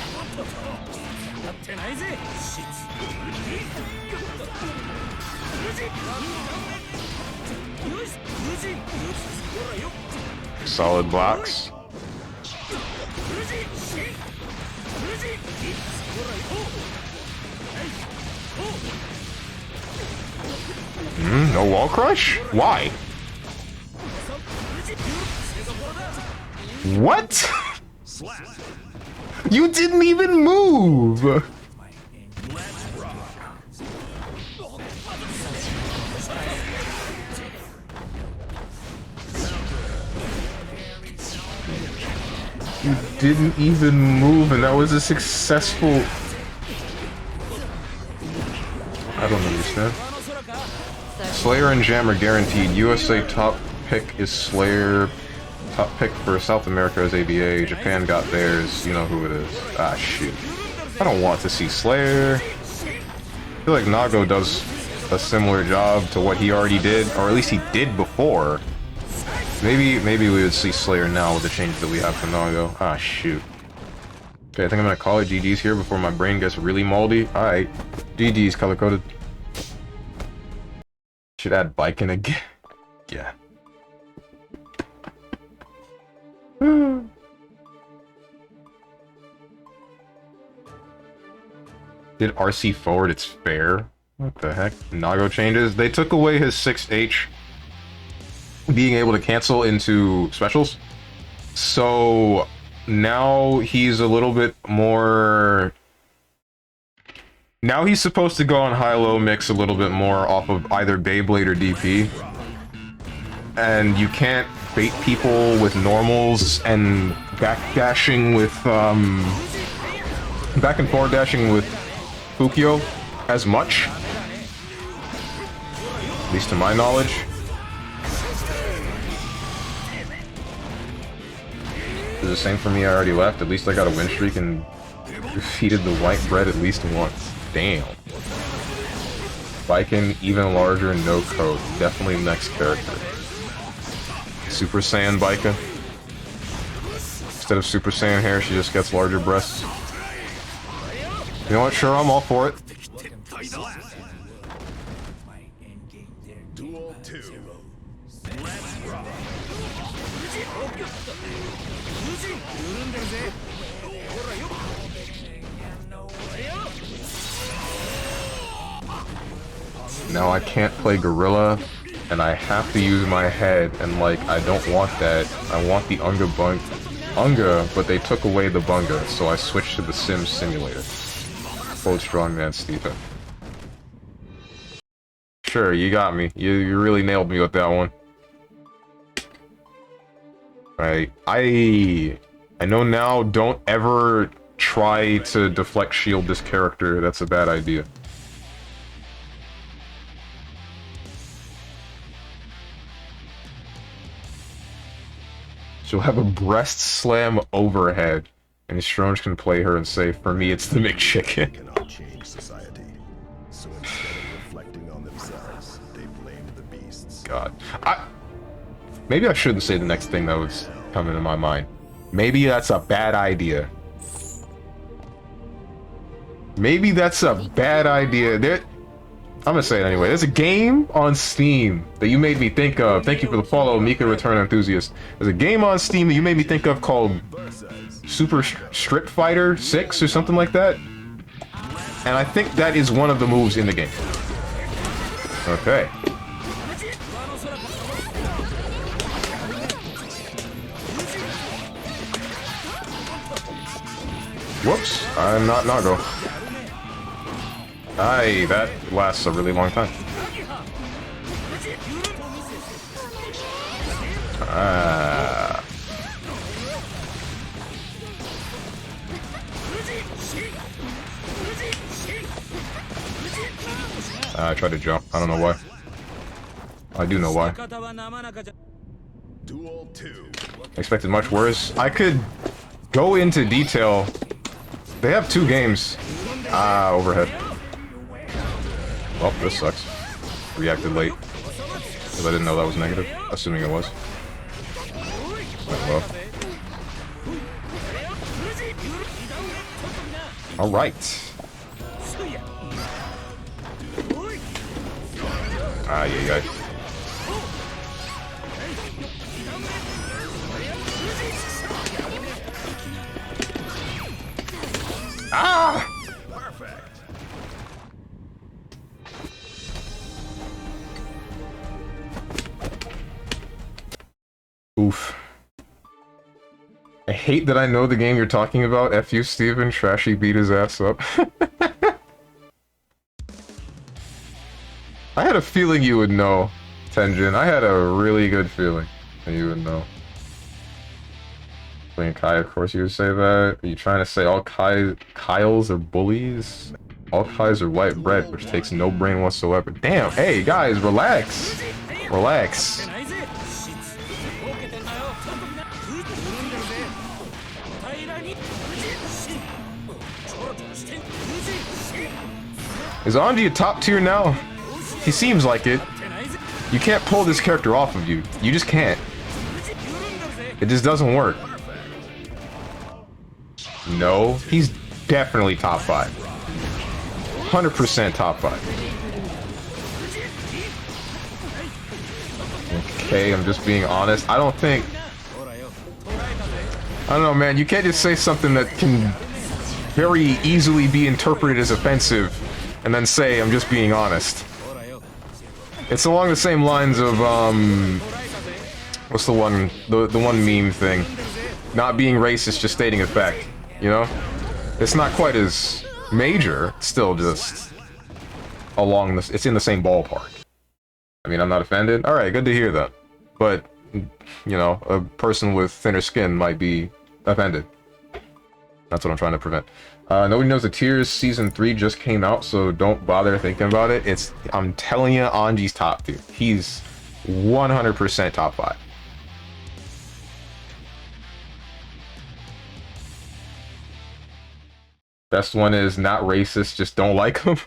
Solid box. No wall crush? Why? What? You didn't even move! You didn't even move, and that was a successful... I don't understand. Slayer and Jam are guaranteed. USA top pick is Slayer. Top pick for South America is ABA. Japan got theirs. You know who it is. Ah, shoot. I don't want to see Slayer. I feel like Nago does a similar job to what he already did, or at least he did before. Maybe we would see Slayer now with the changes that we have for Nago. Ah, shoot. Okay, I think I'm gonna call it GG's here before my brain gets really moldy. Alright. GG's color-coded. Should add Baiken again. Yeah. Did RC forward? It's fair. What the heck? Nago changes. They took away his 6H being able to cancel into specials. So now he's a little bit more... Now he's supposed to go on high-low mix a little bit more off of either Beyblade or DP. And you can't bait people with normals and backdashing with, back and forward dashing with Fukio as much. At least to my knowledge. It's the same for me, I already left. At least I got a win streak and defeated the white bread at least once. Damn. Baiken, even larger, no code. Definitely next character. Super Saiyan Baiken. Instead of Super Saiyan hair, she just gets larger breasts. You know what? Sure, I'm all for it. Duel 2. Now I can't play Gorilla, and I have to use my head, and like, I don't want that. I want the Unga, but they took away the Bunga, so I switched to the Sims Simulator. Old StrongmanSteven. Sure, you got me. You really nailed me with that one. Right. I know now, don't ever try to deflect shield this character. That's a bad idea. She'll have a breast slam overhead, and Stronge can play her and say, "For me, it's the McChicken." Cannot change society. So instead of reflecting on themselves, they blame the beasts. God. Maybe I shouldn't say the next thing that was coming to my mind. Maybe that's a bad idea. Maybe that's a bad idea. I'm gonna say it anyway. There's a game on Steam that you made me think of. Thank you for the follow, Mika Return Enthusiast. There's a game on Steam that you made me think of called Super Strip Fighter 6 or something like that. And I think that is one of the moves in the game. Okay. Whoops, I'm not Nago. Aye, that lasts a really long time. Ah. I tried to jump. I don't know why. I do know why. Duel 2. Expected much worse. I could go into detail. They have 2 games. Ah, overhead. Well, this sucks. Reacted late. Because I didn't know that was negative. Assuming it was. Well. Alright. Ah, yeah. Ah! Perfect. Oof. I hate that I know the game you're talking about. F you, Steven. Trashy beat his ass up. I had a feeling you would know, Tenjin. I had a really good feeling that you would know. Playing Kai, of course you would say that. Are you trying to say all Kyles are bullies? All Kais are white bread, which takes no brain whatsoever. Damn, hey guys, relax. Relax. Is Anji a top tier now? He seems like it. You can't pull this character off of you. You just can't. It just doesn't work. No, he's definitely top 5. 100% top 5. Okay, I'm just being honest. I don't know, man. You can't just say something that can very easily be interpreted as offensive and then say, I'm just being honest. It's along the same lines of, what's the one meme thing? Not being racist, just stating a fact, you know? It's not quite as major, it's still just along this, it's in the same ballpark. I mean, I'm not offended. Alright, good to hear that. But, you know, a person with thinner skin might be offended. That's what I'm trying to prevent. Nobody knows the Tears Season 3 just came out, so don't bother thinking about it. I'm telling you, Anji's top tier. He's 100% top 5. Best one is not racist, just don't like him.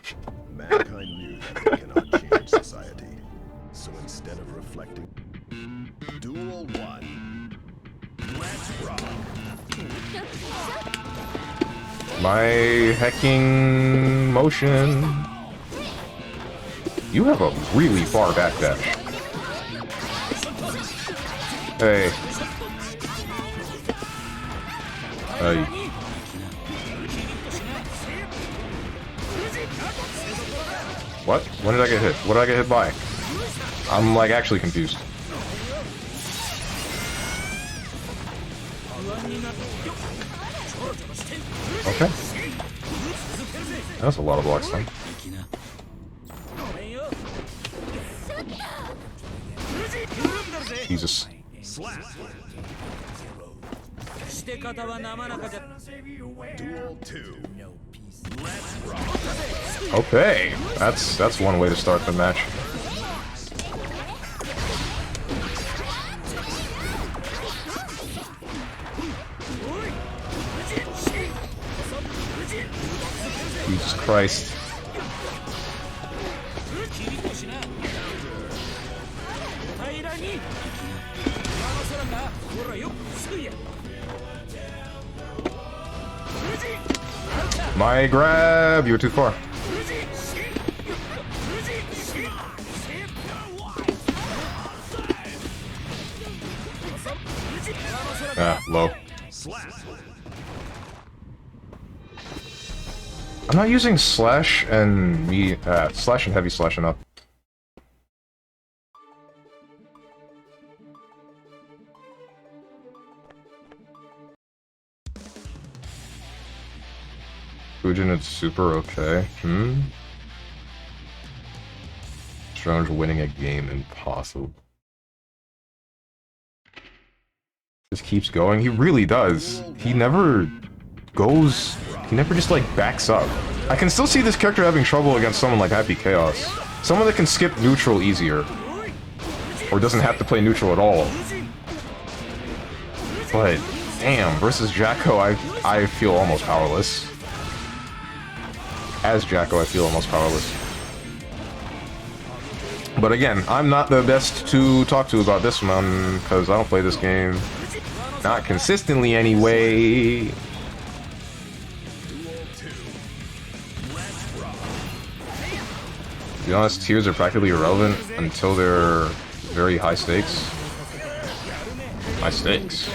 Mankind knew that they cannot change society. So instead of reflecting... Duel 1. Let's rock. My hecking motion. You have a really far back dash. Hey. Hey. What? When did I get hit? What did I get hit by? I'm like actually confused. Okay. That's a lot of blocks then. Jesus. Duel 2. Okay. That's one way to start the match. Jesus Christ. My grab! You were too far. Ah, low. I'm not using slash and slash and heavy slash enough. Fujin, it's super okay. Strange winning a game impossible. Just keeps going. He really does. He never goes. He never just like backs up. I can still see this character having trouble against someone like Happy Chaos. Someone that can skip neutral easier. Or doesn't have to play neutral at all. But, damn, versus Jacko, I feel almost powerless. As Jacko, I feel almost powerless. But again, I'm not the best to talk to about this one, because I don't play this game. Not consistently, anyway. To be honest, tiers are practically irrelevant until they're very high stakes. High stakes?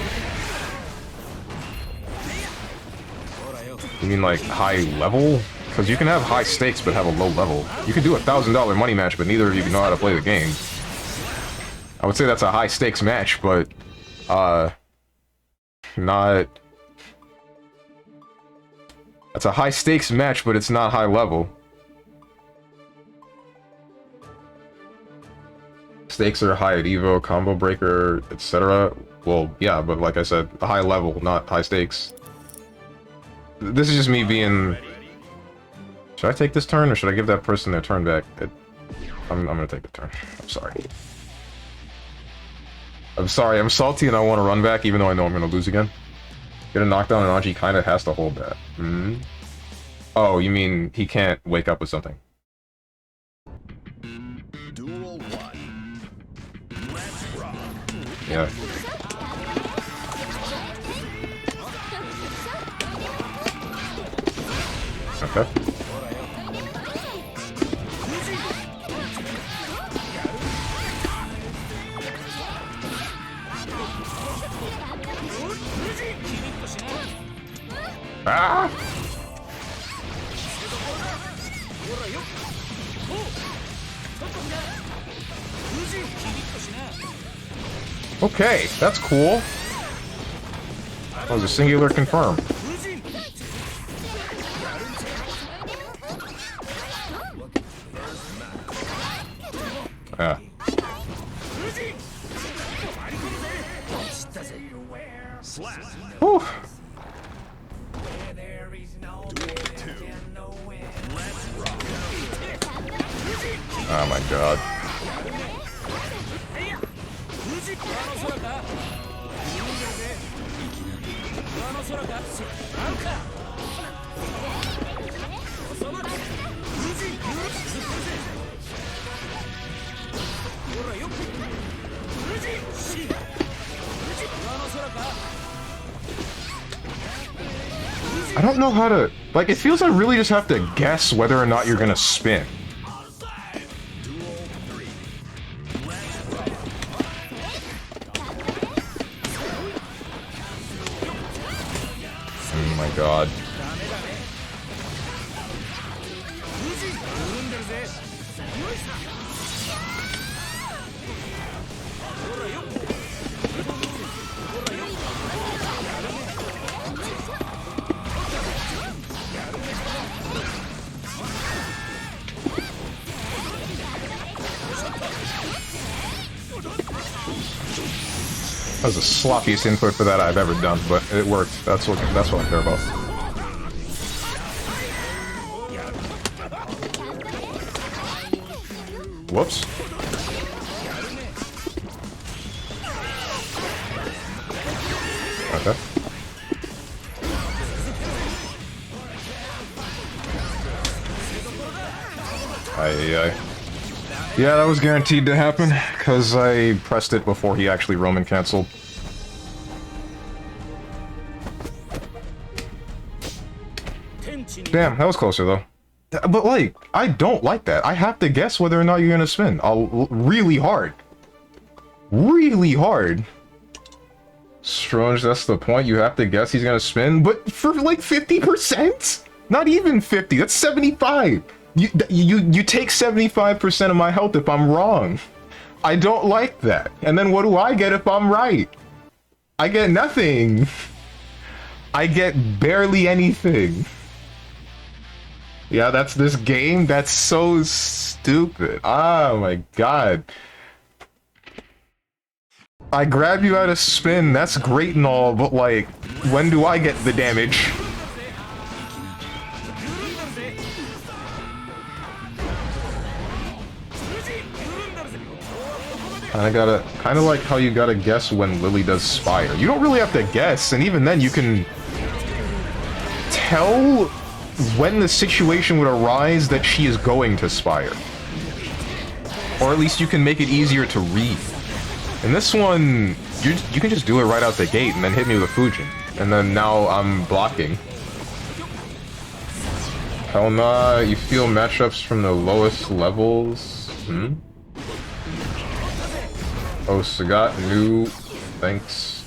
You mean like high level? Because you can have high stakes but have a low level. You can do a $1,000 money match, but neither of you know how to play the game. I would say that's a high stakes match, but not. That's a high stakes match, but it's not high level. Stakes are high at Evo, combo breaker, etc. Well, yeah, but like I said, a high level, not high stakes. This is just me being. Should I take this turn, or should I give that person their turn back? I'm gonna take the turn. I'm sorry. I'm sorry, I'm salty and I want to run back even though I know I'm gonna lose again. Get a knockdown and Anji kinda has to hold that. Oh, you mean he can't wake up with something? Duel 1. Let's rock. Yeah. Okay. Ah! Okay, that's cool. That was a singular confirm. Yeah. Whew. Oh my god. I don't know how to... Like, it feels I really just have to guess whether or not you're gonna spin. Oh my god. That was the sloppiest input for that I've ever done, but it worked. That's what I care about. Whoops. Okay. Yeah, that was guaranteed to happen, because I pressed it before he actually Roman canceled. Damn, that was closer though. But like, I don't like that. I have to guess whether or not you're gonna spin. Really hard. Really hard. Strange, that's the point. You have to guess he's gonna spin, but for like 50%? Not even 50, that's 75. You take 75% of my health if I'm wrong. I don't like that. And then what do I get if I'm right? I get nothing. I get barely anything. Yeah, that's this game. That's so stupid. Oh my god. I grab you out of spin, that's great and all, but like, when do I get the damage? Kinda like how you gotta guess when Lily does Spire. You don't really have to guess, and even then you can tell when the situation would arise that she is going to Spire. Or at least you can make it easier to read. In this one, you can just do it right out the gate and then hit me with a Fujin. And then now I'm blocking. Hell nah, you feel matchups from the lowest levels? Hmm? Oh, Sagat new. Thanks.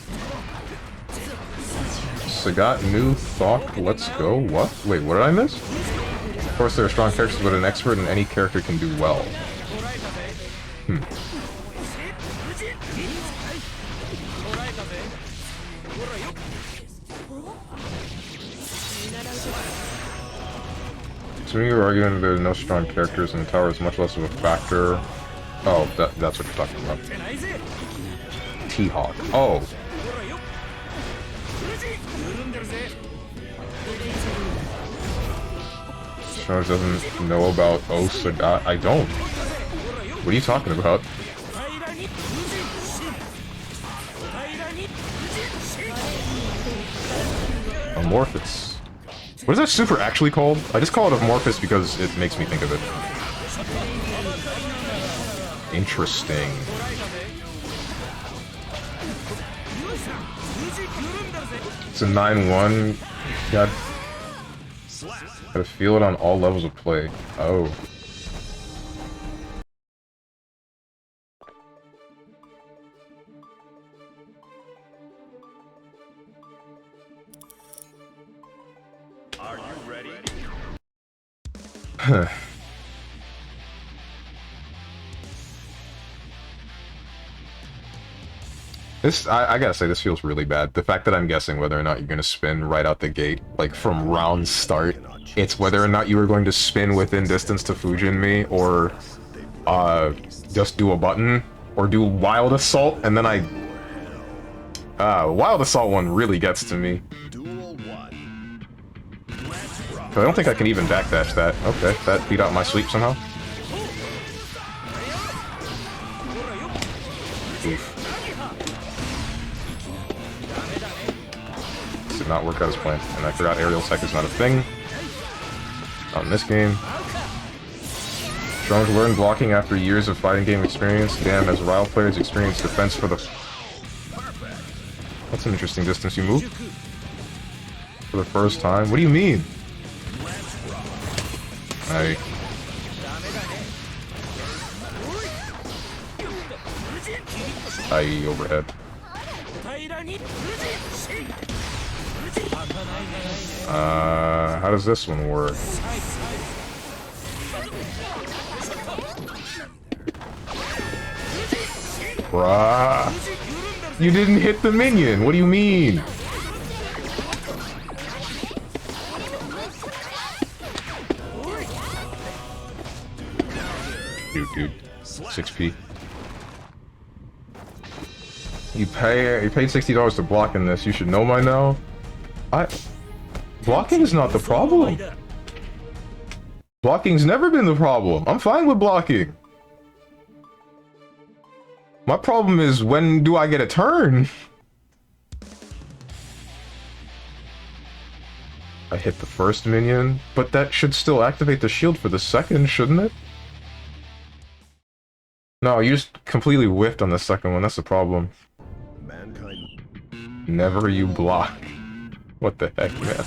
Sagat new Thok, let's go. What? Wait, what did I miss? Of course there are strong characters, but an expert in any character can do well. Hmm. To me, you're arguing there are no strong characters and the tower is much less of a factor. Oh, that's what you're talking about. T-Hawk. Oh. Strange doesn't know about Sagat. I don't. What are you talking about? Amorphous. What is that super actually called? I just call it Amorphous because it makes me think of it. Interesting. It's a 9-1. Gotta feel it on all levels of play. Oh. Are you ready? I gotta say, this feels really bad. The fact that I'm guessing whether or not you're gonna spin right out the gate, like from round start, it's whether or not you are going to spin within distance to Fujin me, or just do a button, or do Wild Assault, and then Wild Assault one really gets to me. I don't think I can even backdash that. Okay, that beat out my sweep somehow. Oof. This did not work out as planned, and I forgot aerial tech is not a thing. Not in this game. Strong's learned blocking after years of fighting game experience. Damn, as rival players experience defense for the... That's an interesting distance you move. For the first time. What do you mean? I overhead. How does this one work? Bruh. You didn't hit the minion. What do you mean? Dude. 6p. You paid $60 to block in this. You should know by now. Blocking is not the problem. Blocking's never been the problem. I'm fine with blocking. My problem is, when do I get a turn? I hit the first minion, but that should still activate the shield for the second, shouldn't it? No, you just completely whiffed on the second one, that's the problem. Never you block. What the heck, man?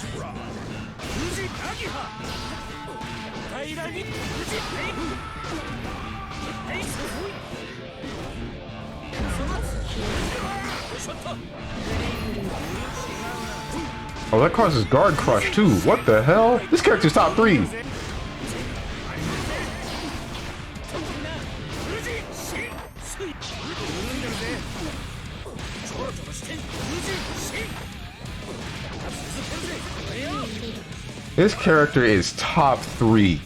Oh, that causes guard crush too. What the hell? This character's top 3. This character is top 3.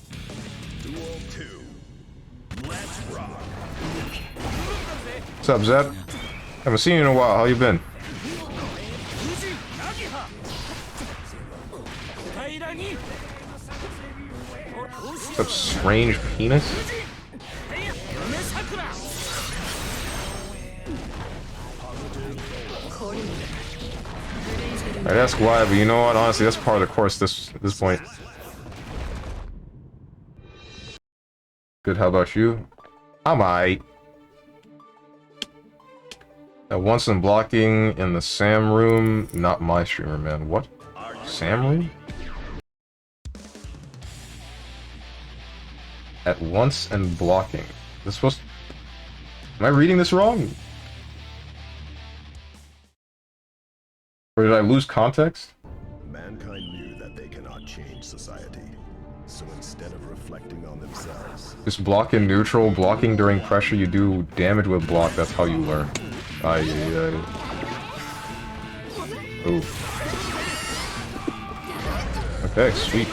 Duel 2. Let's rock. What's up, Zeb? Haven't seen you in a while. How you been? What's up, strange penis? I'd ask why, but you know what? Honestly, that's part of the course this point. Good, how about you? I'm aight. At once in blocking in the Sam room. Not my streamer, man. What? Sam room? At once and blocking. This supposed... Am I reading this wrong? Or did I lose context? Mankind knew that they cannot change society. So instead of reflecting on themselves, Just block in neutral. Blocking during pressure, you do damage with block. That's how you learn. Ooh. Okay, sweet.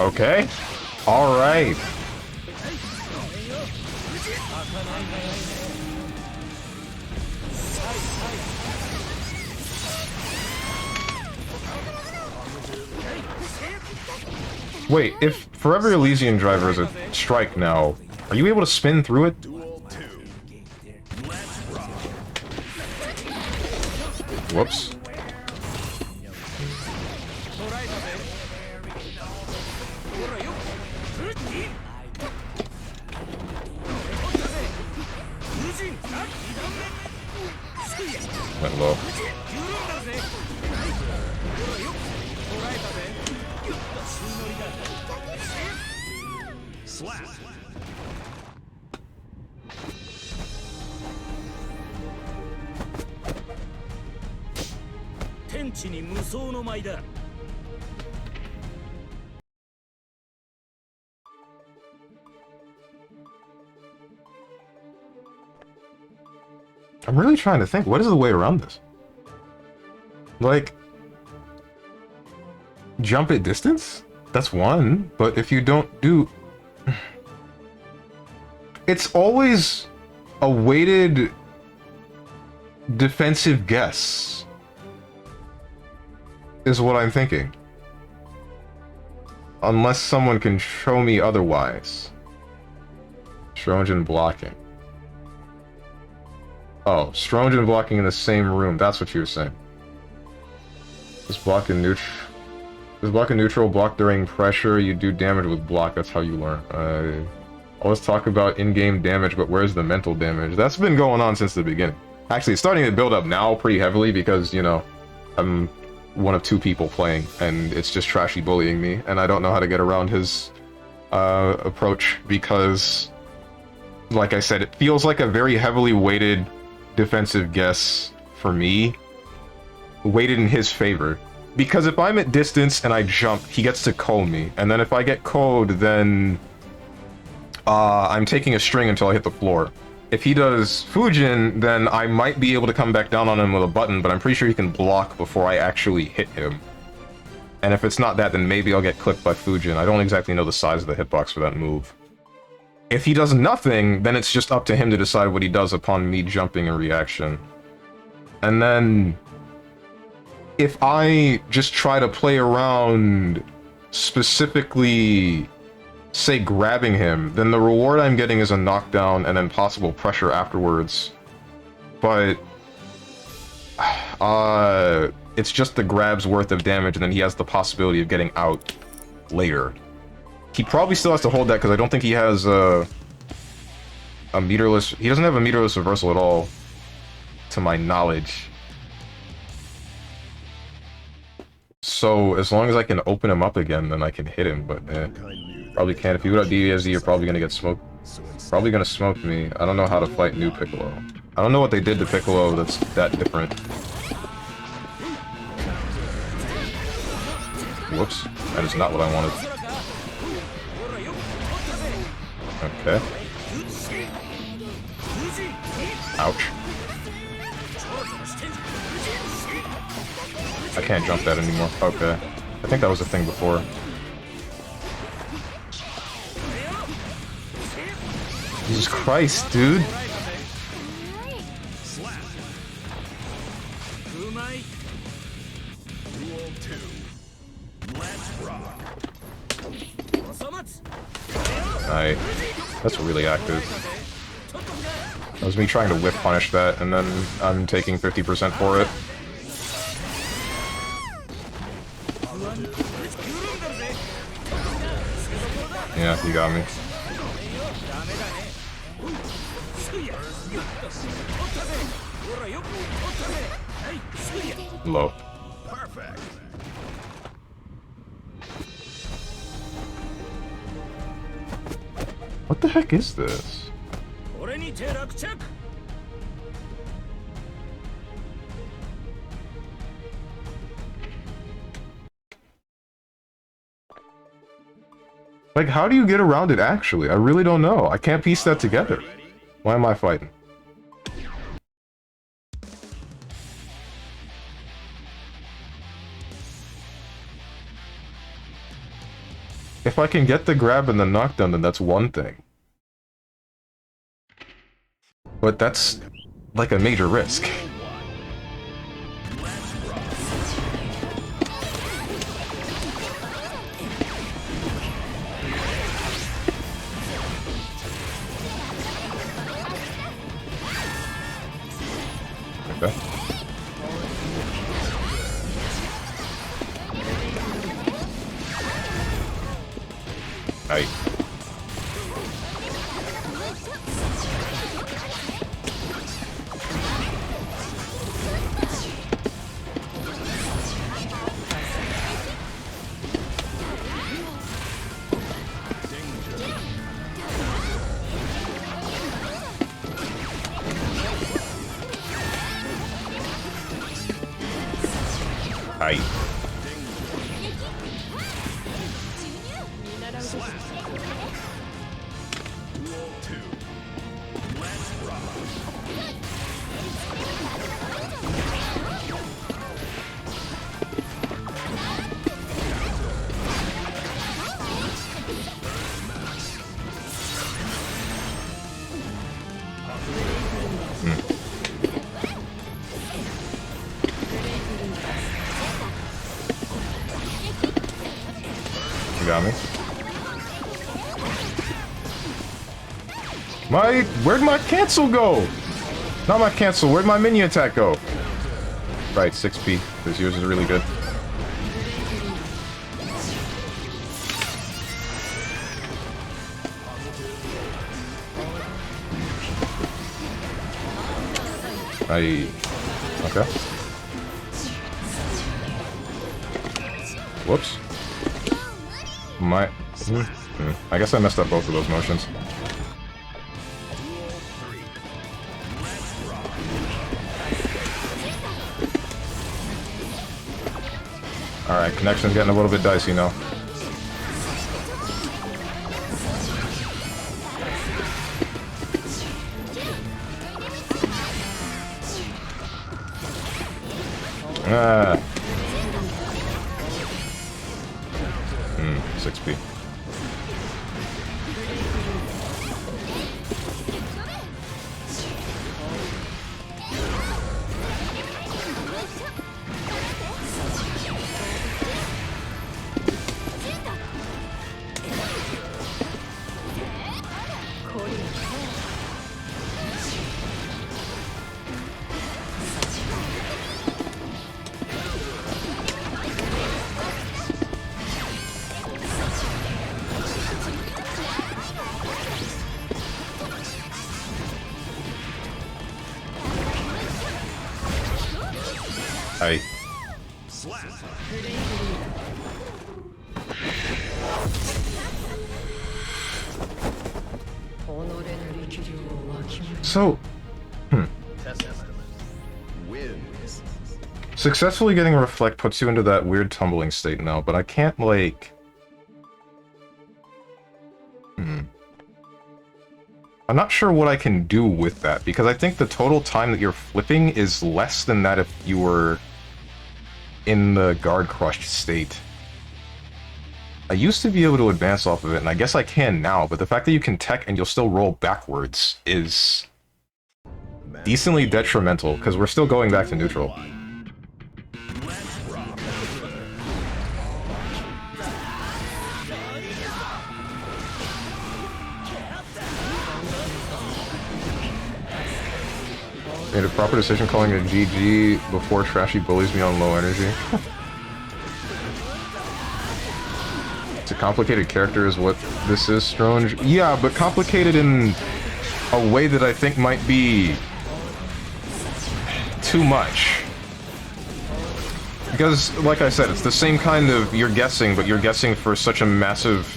Okay. All right. Wait, if Forever Elysian Driver is a strike now, are you able to spin through it? Duel 2. Let's rock. Whoops. Went low. Slap. 天地に無双の舞だ。I'm really trying to think. What is the way around this? Like, jump at distance? That's one, but if you don't do... It's always a weighted defensive guess, is what I'm thinking. Unless someone can show me otherwise. Strongen blocking. Oh, Strongen blocking in the same room. That's what you were saying. Just block in neutral. Just block in neutral. Block during pressure. You do damage with block. That's how you learn. Always talk about in-game damage, but where's the mental damage? That's been going on since the beginning. Actually, it's starting to build up now pretty heavily because, you know, I'm one of 2 people playing, and it's just trashy bullying me, and I don't know how to get around his approach because, like I said, it feels like a very heavily weighted defensive guess for me, weighted in his favor. Because if I'm at distance and I jump, he gets to KO me, and then if I get KO'd, then I'm taking a string until I hit the floor. If he does Fujin, then I might be able to come back down on him with a button, but I'm pretty sure he can block before I actually hit him. And if it's not that, then maybe I'll get clipped by Fujin. I don't exactly know the size of the hitbox for that move. If he does nothing, then it's just up to him to decide what he does upon me jumping in reaction. And then, if I just try to play around specifically, say, grabbing him, then the reward I'm getting is a knockdown and then possible pressure afterwards. But it's just the grab's worth of damage, and then he has the possibility of getting out. later. He probably still has to hold that because I don't think he has a meterless... He doesn't have a meterless reversal at all, to my knowledge. So, as long as I can open him up again, then I can hit him, but probably can't. If you go to DVSD, you're probably gonna get smoked. Probably gonna smoke me. I don't know how to fight new Piccolo. I don't know what they did to Piccolo that's that different. Whoops. That is not what I wanted. Okay. Ouch. I can't jump that anymore. Okay. I think that was a thing before. Jesus Christ, dude. Alright. That's really active. That was me trying to whip punish that, and then I'm taking 50% for it. Yeah, you got me. Low. Perfect. What the heck is this? Like, how do you get around it actually? I really don't know. I can't piece that together. Why am I fighting? If I can get the grab and the knockdown, then that's one thing. But that's like a major risk. Okay. Aye. Aye. You got me. Where'd my cancel go? Not my cancel, where'd my minion attack go? Right, 6p, because yours is really good. Okay. Whoops. I guess I messed up both of those motions. Alright, connection's getting a little bit dicey now. Ah. 6p. I. So, Wins. successfully getting Reflect puts you into that weird tumbling state now, but I can't, like... I'm not sure what I can do with that, because I think the total time that you're flipping is less than that if you were in the guard crushed state. I used to be able to advance off of it, and I guess I can now, but the fact that you can tech and you'll still roll backwards is decently detrimental, because we're still going back to neutral. Made a proper decision calling it a GG before Trashy bullies me on low energy. It's a complicated character is what this is, Stronge. Yeah, but complicated in a way that I think might be too much. Because, like I said, it's the same kind of you're guessing, but you're guessing for such a massive...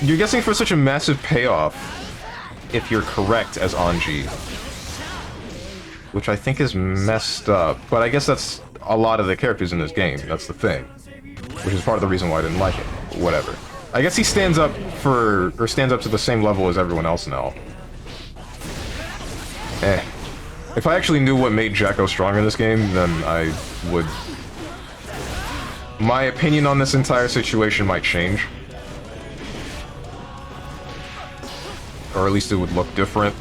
You're guessing for such a massive payoff if you're correct as Anji. Which I think is messed up, but I guess that's a lot of the characters in this game, that's the thing. Which is part of the reason why I didn't like it. Whatever. I guess he stands up for, or stands up to the same level as everyone else now. Eh. If I actually knew what made Jacko stronger in this game, then I would... My opinion on this entire situation might change. Or at least it would look different.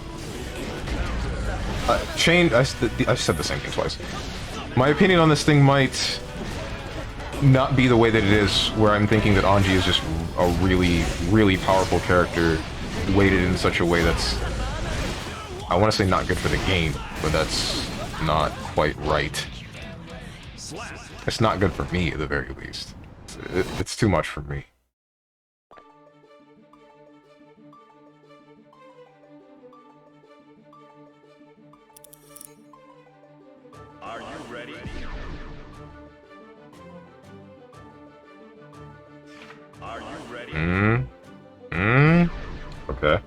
I've said the same thing twice. My opinion on this thing might not be the way that it is, where I'm thinking that Anji is just a really, really powerful character, weighted in such a way that's, I want to say not good for the game, but that's not quite right. It's not good for me, at the very least. It's too much for me. Are you ready? Are you ready? Okay.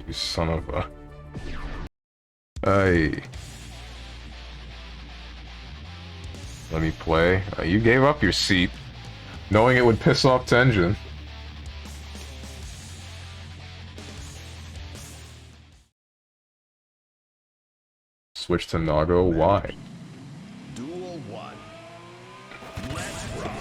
You son of a... Hey. Let me play. You gave up your seat, knowing it would piss off Tenjin. Switch to Nago, why? Duel 1. Let's rock.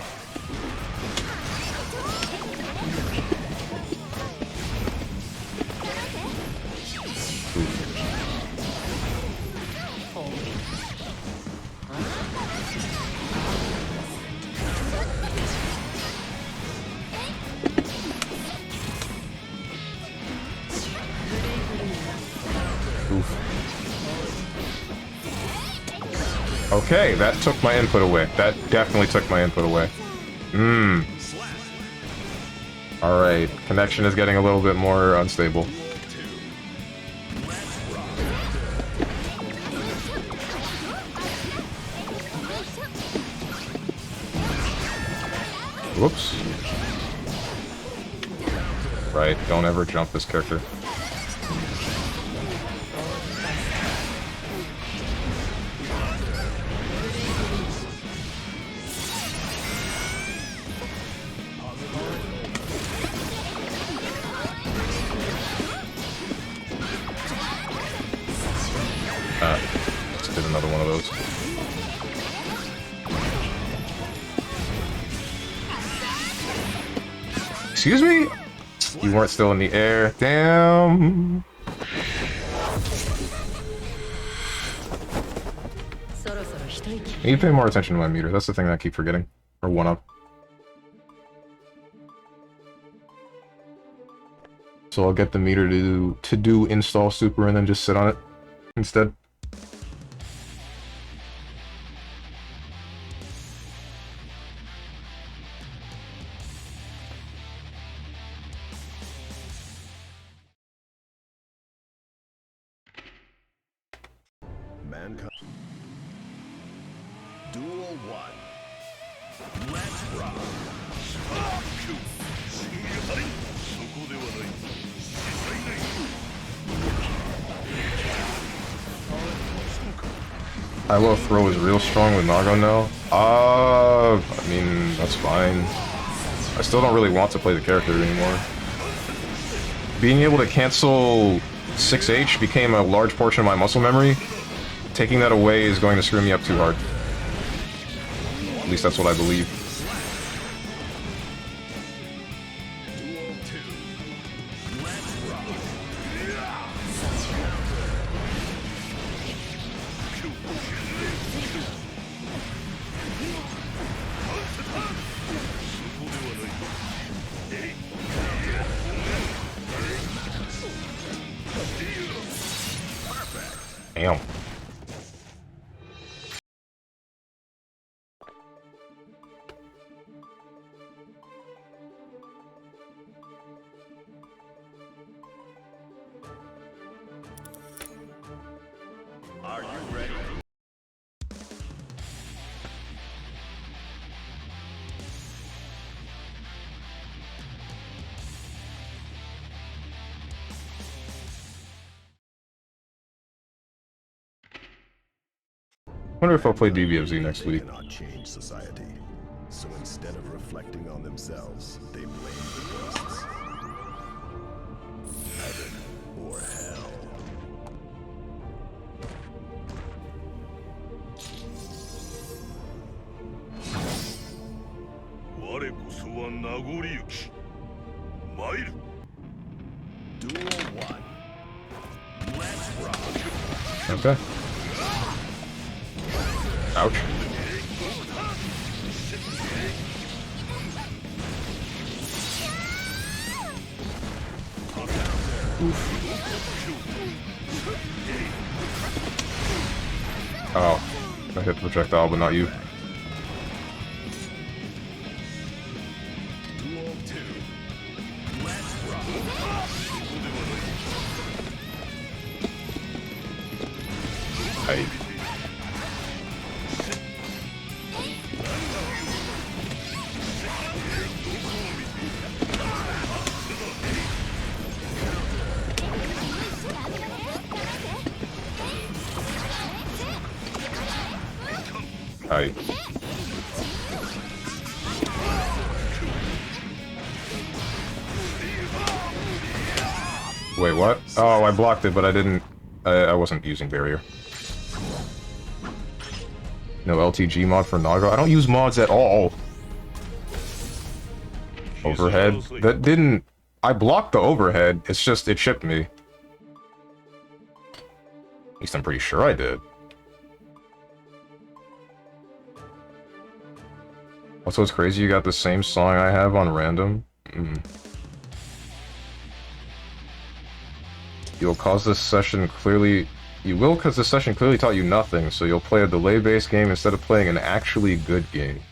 Oof. Okay, that took my input away. That definitely took my input away. Alright, connection is getting a little bit more unstable. Whoops. Right, don't ever jump this character. Just did another one of those. Excuse me? You weren't still in the air. Damn. I need to pay more attention to my meter. That's the thing that I keep forgetting. Or one up. So I'll get the meter to do install super and then just sit on it instead. Duel 1. Let's rock. High-low throw is real strong with Nago now. I mean, that's fine. I still don't really want to play the character anymore. Being able to cancel 6H became a large portion of my muscle memory. Taking that away is going to screw me up too hard. At least that's what I believe. Duel 2. Let's rock. Damn. Are you ready? Wonder if I'll play DBFZ next week. They cannot change society. So instead of reflecting on themselves, they blame the beasts. Heaven or hell. Nagoriyuki. Mail. Duel 1. Let's rock. Okay. Ouch. Oh, I hit the projectile, but not you. Duel 2. Let's rock. Hey. Hi. Wait, what? Oh, I blocked it, but I didn't... I wasn't using barrier. No LTG mod for Naga? I don't use mods at all. Overhead? That didn't... I blocked the overhead, it's just, it shipped me. At least I'm pretty sure I did. Also, it's crazy you got the same song I have on random. You'll cause this session clearly... You will, because this session clearly taught you nothing, so you'll play a delay-based game instead of playing an actually good game.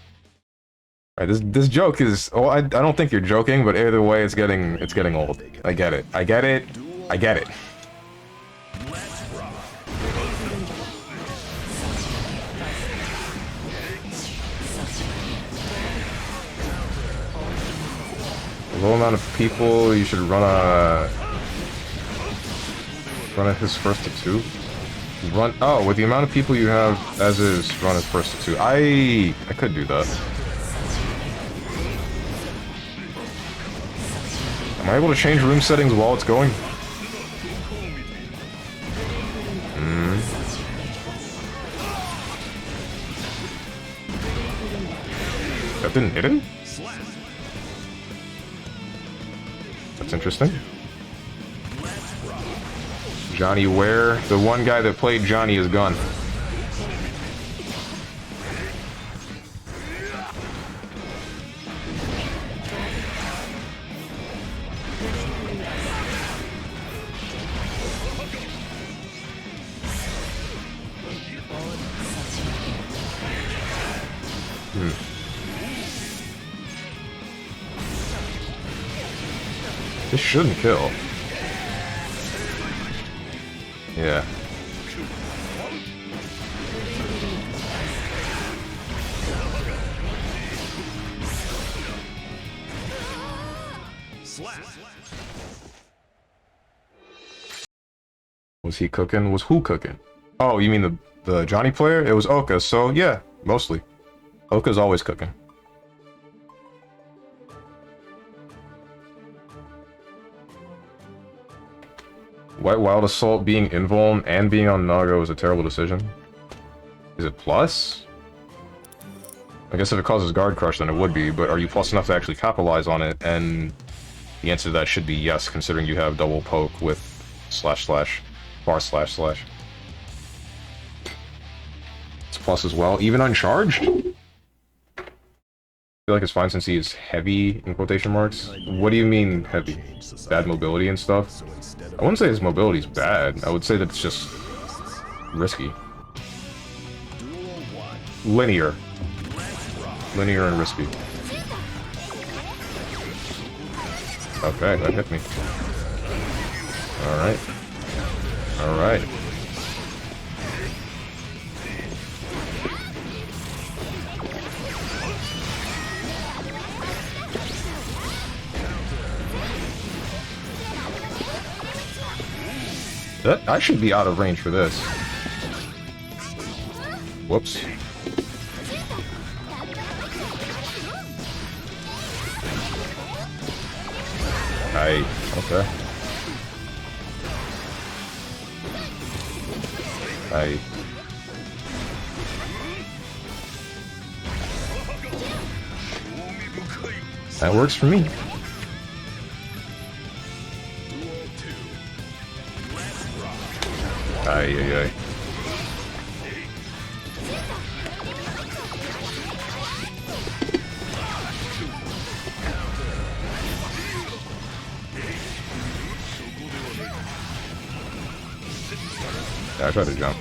Alright, this joke is... Oh, I don't think you're joking, but either way, it's getting old. I get it. I get it. I get it. A low amount of people, you should run a his first to two. Oh, with the amount of people you have as is, run his first to two. I could do that. Am I able to change room settings while it's going? That didn't hit him? That's interesting. Johnny Ware, the one guy that played Johnny is gone. This shouldn't kill. Yeah. Was he cooking? Was who cooking? Oh, you mean the Johnny player? It was Oka, so yeah, mostly. Oka's always cooking. White Wild Assault being invuln and being on Nago is a terrible decision. Is it plus? I guess if it causes Guard Crush, then it would be, but are you plus enough to actually capitalize on it? And the answer to that should be yes, considering you have double poke with //, //. It's plus as well, even uncharged? I feel like it's fine since he is heavy, in quotation marks. What do you mean heavy? Bad mobility and stuff? I wouldn't say his mobility is bad. I would say that it's just risky. Linear. Linear and risky. Okay, that hit me. Alright. Alright. I should be out of range for this. Whoops. Okay. That works for me. Ay. Yeah, I tried to jump.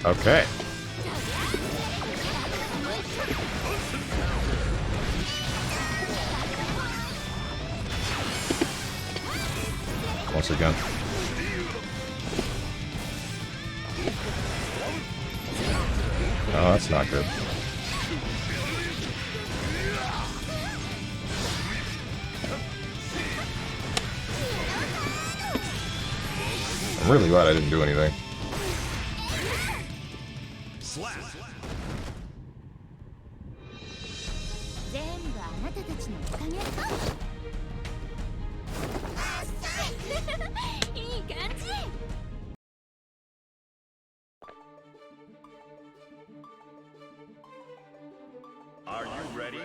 Okay. Once again. Oh, that's not good. I'm really glad I didn't do anything. Are you ready?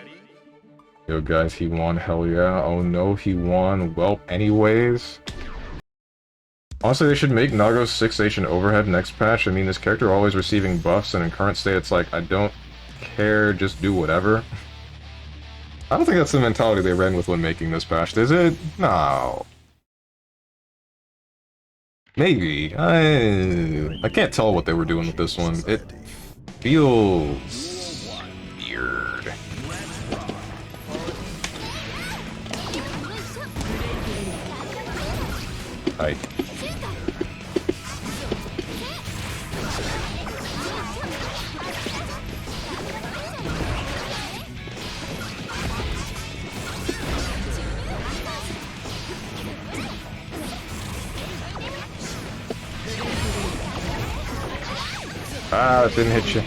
Yo guys, he won, hell yeah. Oh no, he won. Well, anyways. Honestly, they should make Nago 6H an overhead next patch. I mean, this character always receiving buffs, and in current state it's like, I don't care, just do whatever. I don't think that's the mentality they ran with when making this patch, is it? No. Maybe. I can't tell what they were doing with this one. It feels weird. Hi. Ah, it didn't hit you.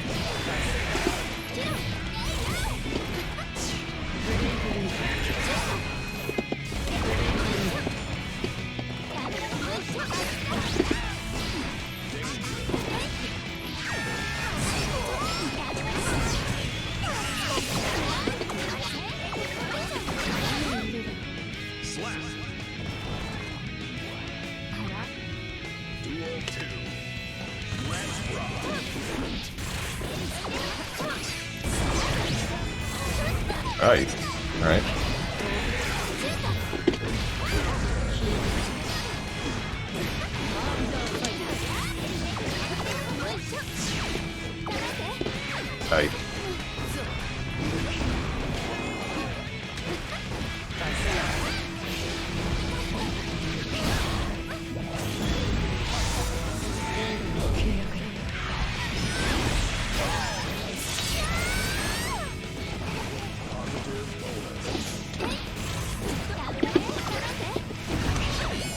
Right. Right. Right.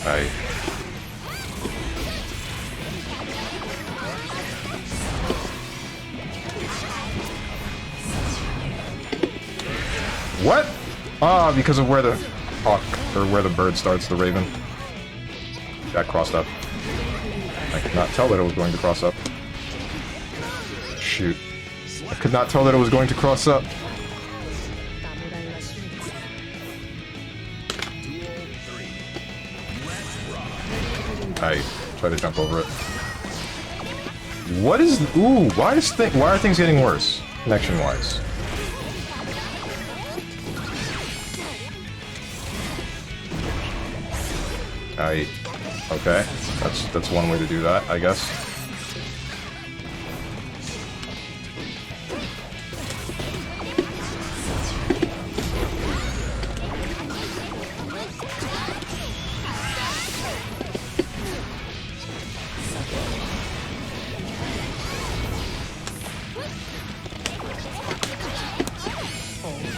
Alright. What? Ah, because of where the hawk, or where the bird starts, the raven. Got crossed up. I could not tell that it was going to cross up. Shoot. I could not tell that it was going to cross up. I try to jump over it. What is... Ooh, why are things getting worse? Connection-wise. Okay. That's one way to do that, I guess.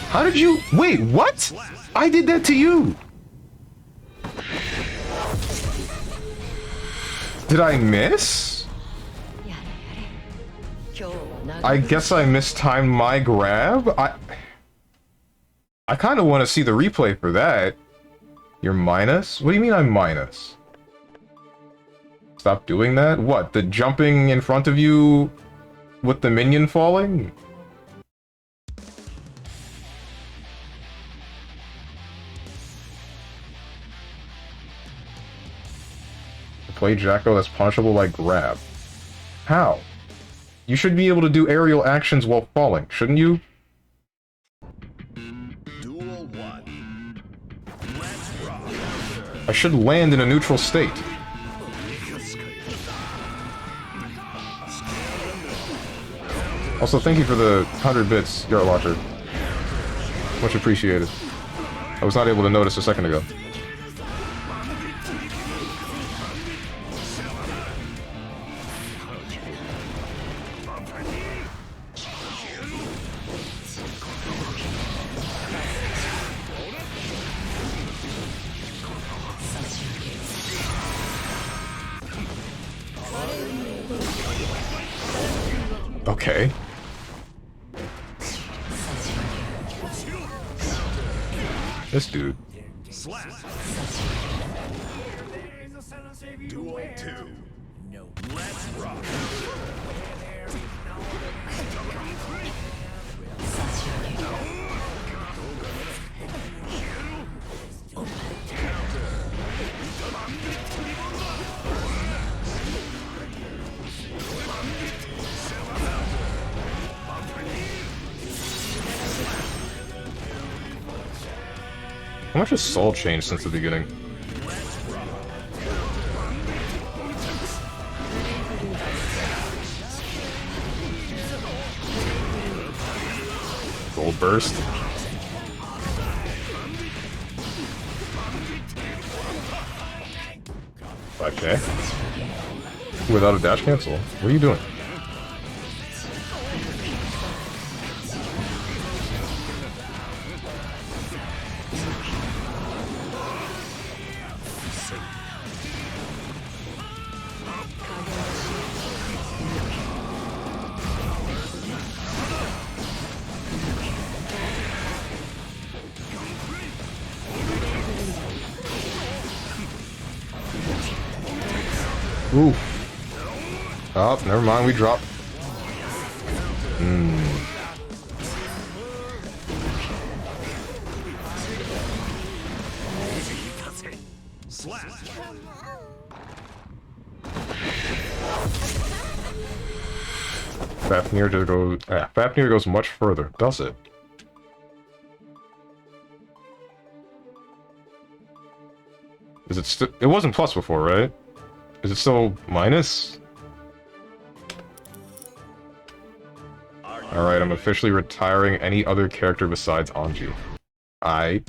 How did you... Wait, what? I did that to you! Did I miss? I guess I mistimed my grab? I kind of want to see the replay for that. You're minus? What do you mean I'm minus? Stop doing that? What, the jumping in front of you with the minion falling? Play Jacko that's punishable like grab. How? You should be able to do aerial actions while falling, shouldn't you? Duel 1. Let's rock. I should land in a neutral state. Also, thank you for the 100 bits, Yard Watcher. Much appreciated. I was not able to notice a second ago. Okay. This dude. Duel 2. Let's rock. How much has Soul changed since the beginning? Gold burst. Okay. Without a dash cancel. What are you doing? Ooh. Oh, never mind, we dropped. Fafnir goes much further, does it? Is it still? It wasn't plus before, right? Is it still minus? Alright, I'm officially retiring any other character besides Anji. I.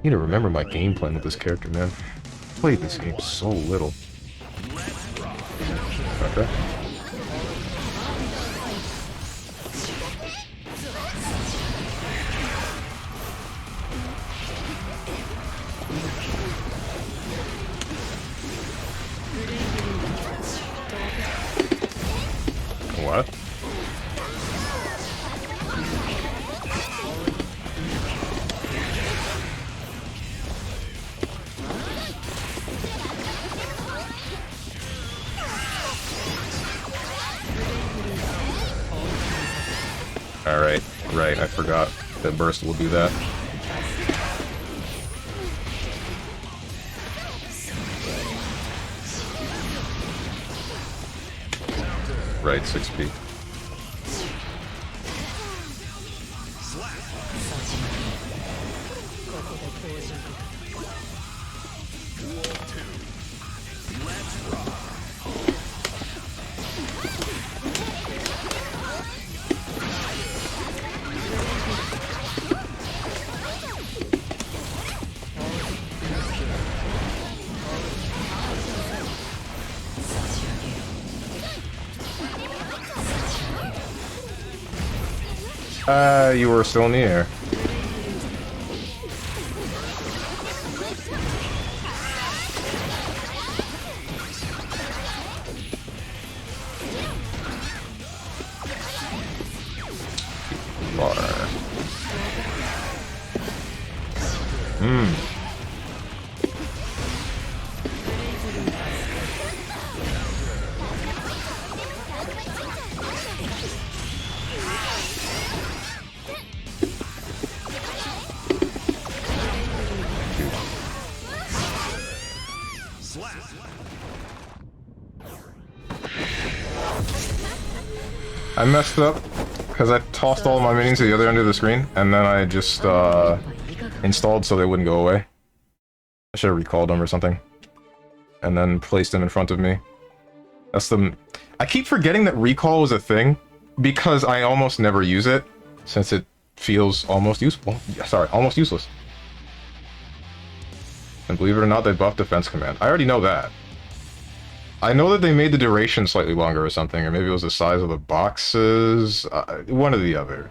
Need to remember my game plan with this character, man. I played this game so little. Let's rock. Okay. What? Alright, right, I forgot that burst will do that. Right, 6p. You were still in the air. I messed up because I tossed all of my minions to the other end of the screen, and then I just installed so they wouldn't go away. I should have recalled them or something, and then placed them in front of me. That's the. I keep forgetting that recall is a thing because I almost never use it, since it feels almost useful. Sorry, almost useless. And believe it or not, they buffed defense command. I already know that. I know that they made the duration slightly longer or something, or maybe it was the size of the boxes. One or the other.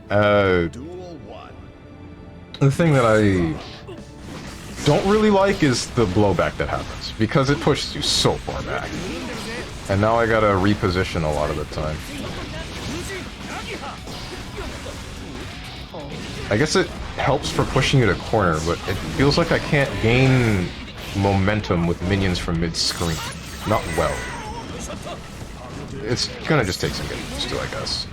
The thing that I don't really like is the blowback that happens, because it pushes you so far back. And now I gotta reposition a lot of the time. I guess it helps for pushing you to corner, but it feels like I can't gain momentum with minions from mid-screen. Not well. It's gonna just take some getting used to, I guess.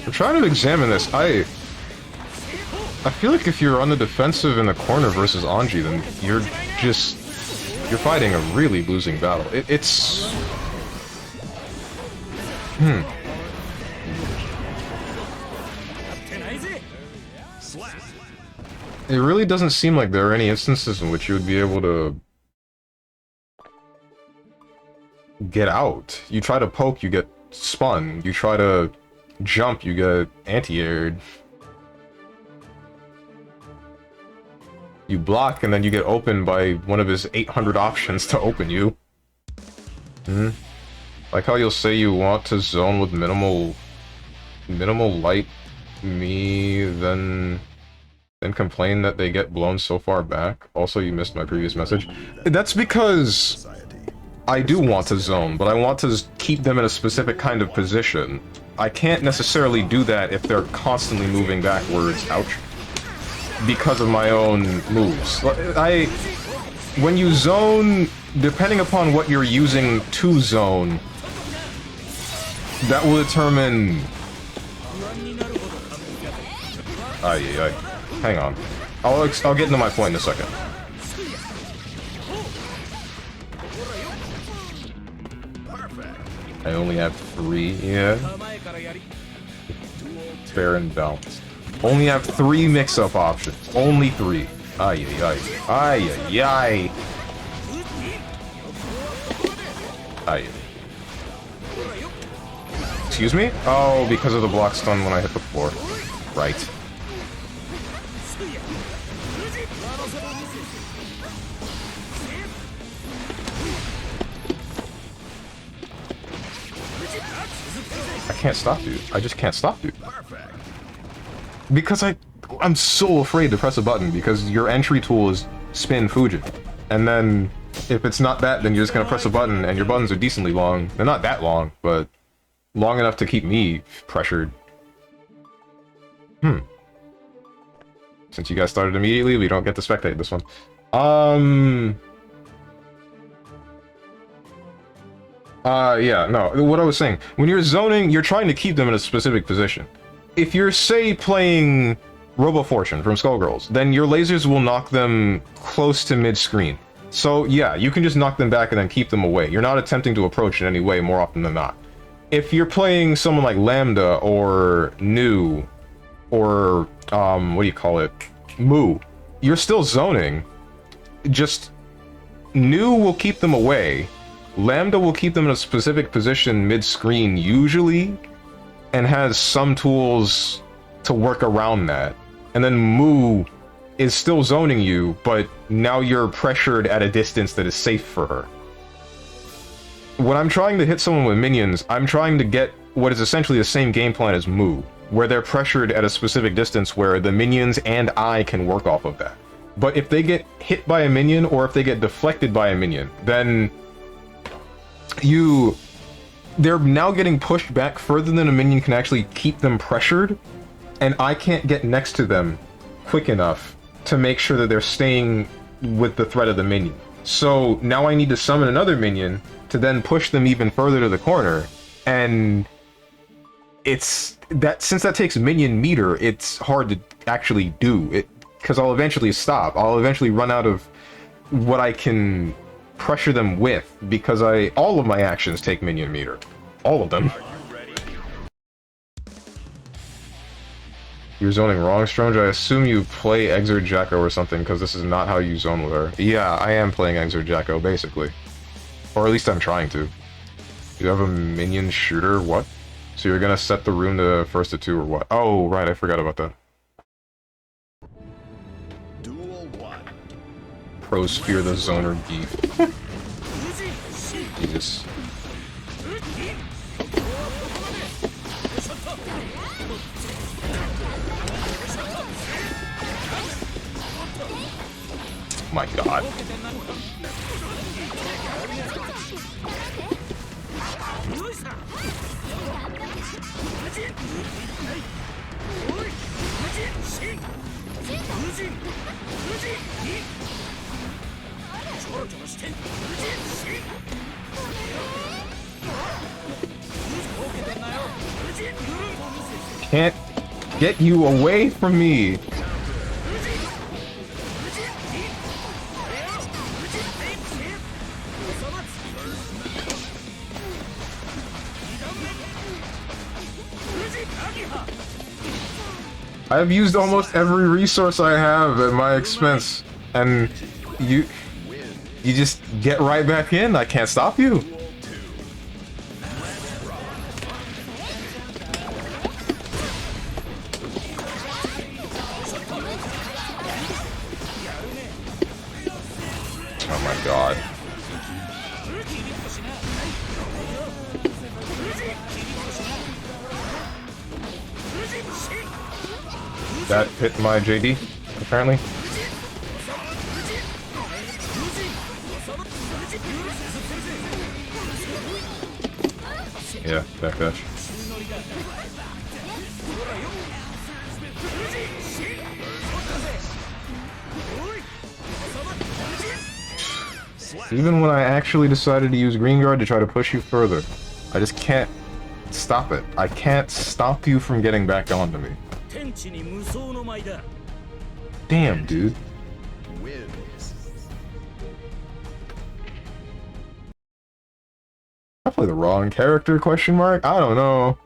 I'm trying to examine this. I feel like if you're on the defensive in the corner versus Anji, then you're fighting a really losing battle. It's It really doesn't seem like there are any instances in which you would be able to get out. You try to poke, you get spun. You try to jump, you get anti-aired. You block, and then you get opened by one of his 800 options to open you. Like how you'll say you want to zone with minimal light me, then then complain that they get blown so far back. Also, you missed my previous message. That's because Society. I do want to zone, but I want to keep them in a specific kind of position. I can't necessarily do that if they're constantly moving backwards, ouch, because of my own moves. When you zone, depending upon what you're using to zone, that will determine... Hang on. I'll get into my point in a second. I only have 3, yeah. Fair and balanced. Only have 3 mix-up options. Only 3. Ay. Excuse me? Oh, because of the block stun when I hit the floor. Right. I can't stop dude. I just can't stop dude. Because I'm so afraid to press a button because your entry tool is spin Fujin. And then if it's not that, then you're just gonna press a button and your buttons are decently long. They're not that long, but long enough to keep me pressured. Since you guys started immediately, we don't get to spectate this one. Yeah, no, what I was saying, when you're zoning, you're trying to keep them in a specific position. If you're, say, playing Robo Fortune from Skullgirls, then your lasers will knock them close to mid-screen. So, yeah, you can just knock them back and then keep them away. You're not attempting to approach in any way more often than not. If you're playing someone like Lambda or Nu, or, what do you call it? Mu, you're still zoning. Just, Nu will keep them away. Lambda will keep them in a specific position mid-screen, usually, and has some tools to work around that. And then Mu is still zoning you, but now you're pressured at a distance that is safe for her. When I'm trying to hit someone with minions, I'm trying to get what is essentially the same game plan as Mu, where they're pressured at a specific distance where the minions and I can work off of that. But if they get hit by a minion, or if they get deflected by a minion, then they're now getting pushed back further than a minion can actually keep them pressured, and I can't get next to them quick enough to make sure that they're staying with the threat of the minion. So now I need to summon another minion to then push them even further to the corner, and since that takes minion meter, it's hard to actually do it, because I'll eventually stop. I'll eventually run out of what I can pressure them with, because all of my actions take minion meter. All of them. You're zoning wrong, Strange. I assume you play Exert Jacko or something, because this is not how you zone with her. Yeah, I am playing Exert Jacko, basically. Or at least I'm trying to. You have a minion shooter? What? So you're gonna set the rune to first to 2 or what? Oh, right, I forgot about that. Duel 1. Pros fear the zoner beef. Jesus. My god. Can't get you away from me. I've used almost every resource I have at my expense, and you just get right back in. I can't stop you. Oh my god. That hit my JD? apparently. Yeah, backdash. Even when I actually decided to use Green Guard to try to push you further, I just can't stop it. I can't stop you from getting back onto me. Damn, dude. Wins. I play the wrong character, question mark? I don't know.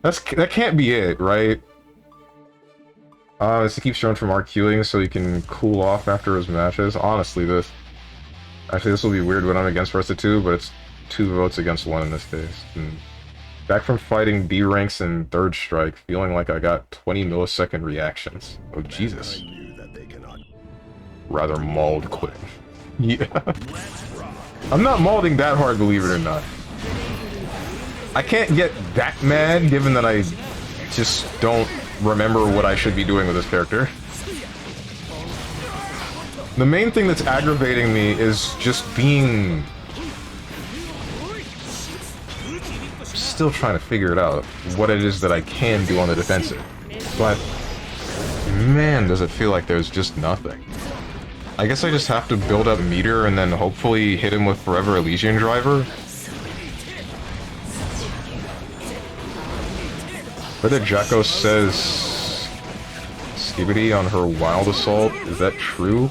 That can't be it, right? It's to keep Strong from RQing so he can cool off after his matches. Honestly, actually, this will be weird when I'm against versus 2, but it's 2 votes against 1 in this case. And back from fighting B ranks in 3rd strike, feeling like I got 20 millisecond reactions. Oh, Jesus. I knew that they cannot. Rather mauled quick. Yeah. I'm not mauling that hard, believe it or not. I can't get that mad, given that I just don't remember what I should be doing with this character. The main thing that's aggravating me is just being... still trying to figure it out, what it is that I can do on the defensive. But, man, does it feel like there's just nothing. I guess I just have to build up meter and then hopefully hit him with Forever Elysian Driver. Whether Jacko says Skibidi on her Wild Assault, is that true?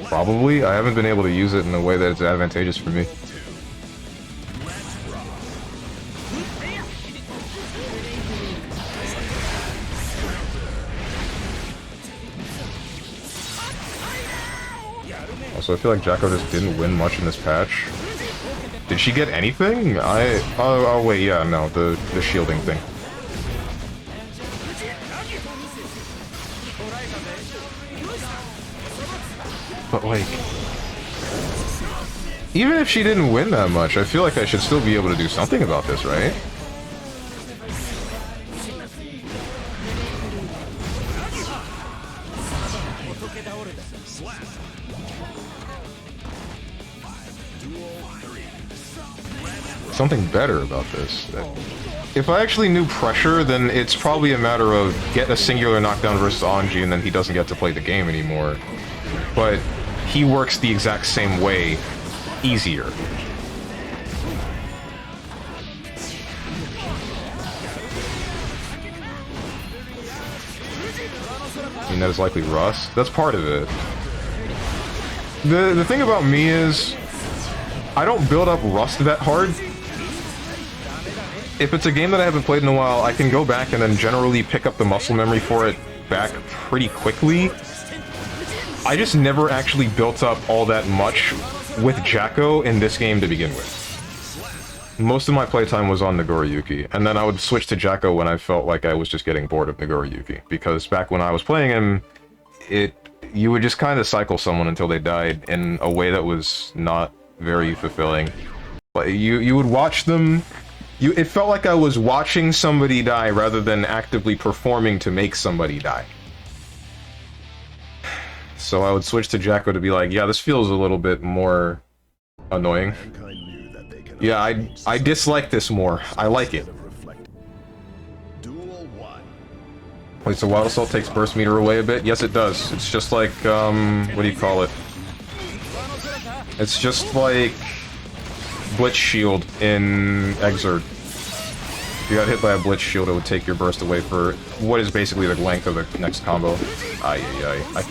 Probably. I haven't been able to use it in a way that it's advantageous for me. Also, I feel like Jacko just didn't win much in this patch. Did she get anything? Oh wait, yeah, no, the shielding thing. But like, even if she didn't win that much, I feel like I should still be able to do something about this, right? Something better about this. If I actually knew pressure, then it's probably a matter of get a singular knockdown versus Anji and then he doesn't get to play the game anymore. But he works the exact same way, easier. I mean, that is likely Rust. That's part of it. The thing about me is, I don't build up Rust that hard. If it's a game that I haven't played in a while, I can go back and then generally pick up the muscle memory for it back pretty quickly. I just never actually built up all that much with Jacko in this game to begin with. Most of my playtime was on Nagoriyuki, and then I would switch to Jacko when I felt like I was just getting bored of Nagoriyuki, because back when I was playing him, you would just kind of cycle someone until they died in a way that was not very fulfilling. But you would watch them... It felt like I was watching somebody die rather than actively performing to make somebody die. So I would switch to Jacko to be like, yeah, this feels a little bit more annoying. Yeah, I dislike this more. I like it. Wait, so Wild Assault takes burst meter away a bit? Yes, it does. It's just like, what do you call it? It's just like Blitz Shield in Exert. If you got hit by a Blitz Shield, it would take your burst away for what is basically the length of the next combo. Ay, ay, ay.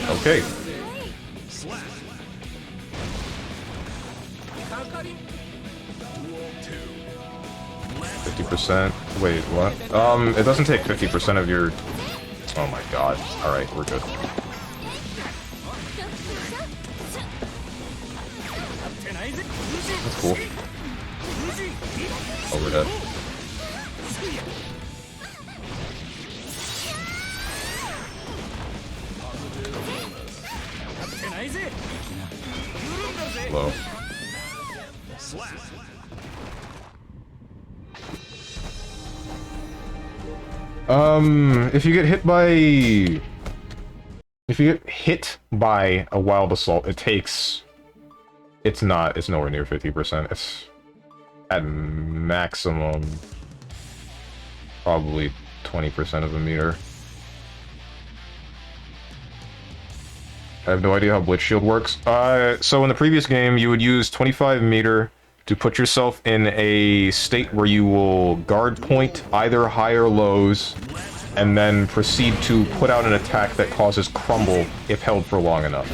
Okay. 50%. Wait, what? It doesn't take 50% of your... Oh my god. Alright, we're good. That's cool. Overhead. That's low. If you get hit by... If you get hit by a wild assault, it takes... It's nowhere near 50%. It's at maximum probably 20% of a meter. I have no idea how Blitz Shield works. So in the previous game, you would use 25 meter to put yourself in a state where you will guard point either high or lows, and then proceed to put out an attack that causes crumble if held for long enough.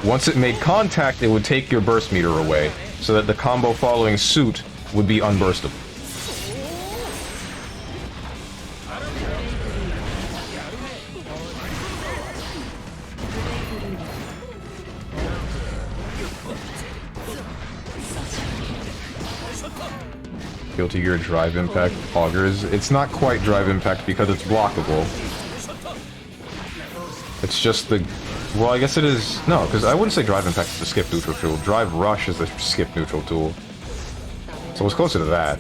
Once it made contact, it would take your burst meter away, so that the combo following suit would be unburstable. Guilty Gear Drive Impact augers. It's not quite Drive Impact because it's blockable. It's just the... Well, I guess it is... No, because I wouldn't say Drive Impact is the skip neutral tool. Drive Rush is the skip neutral tool. So it's closer to that.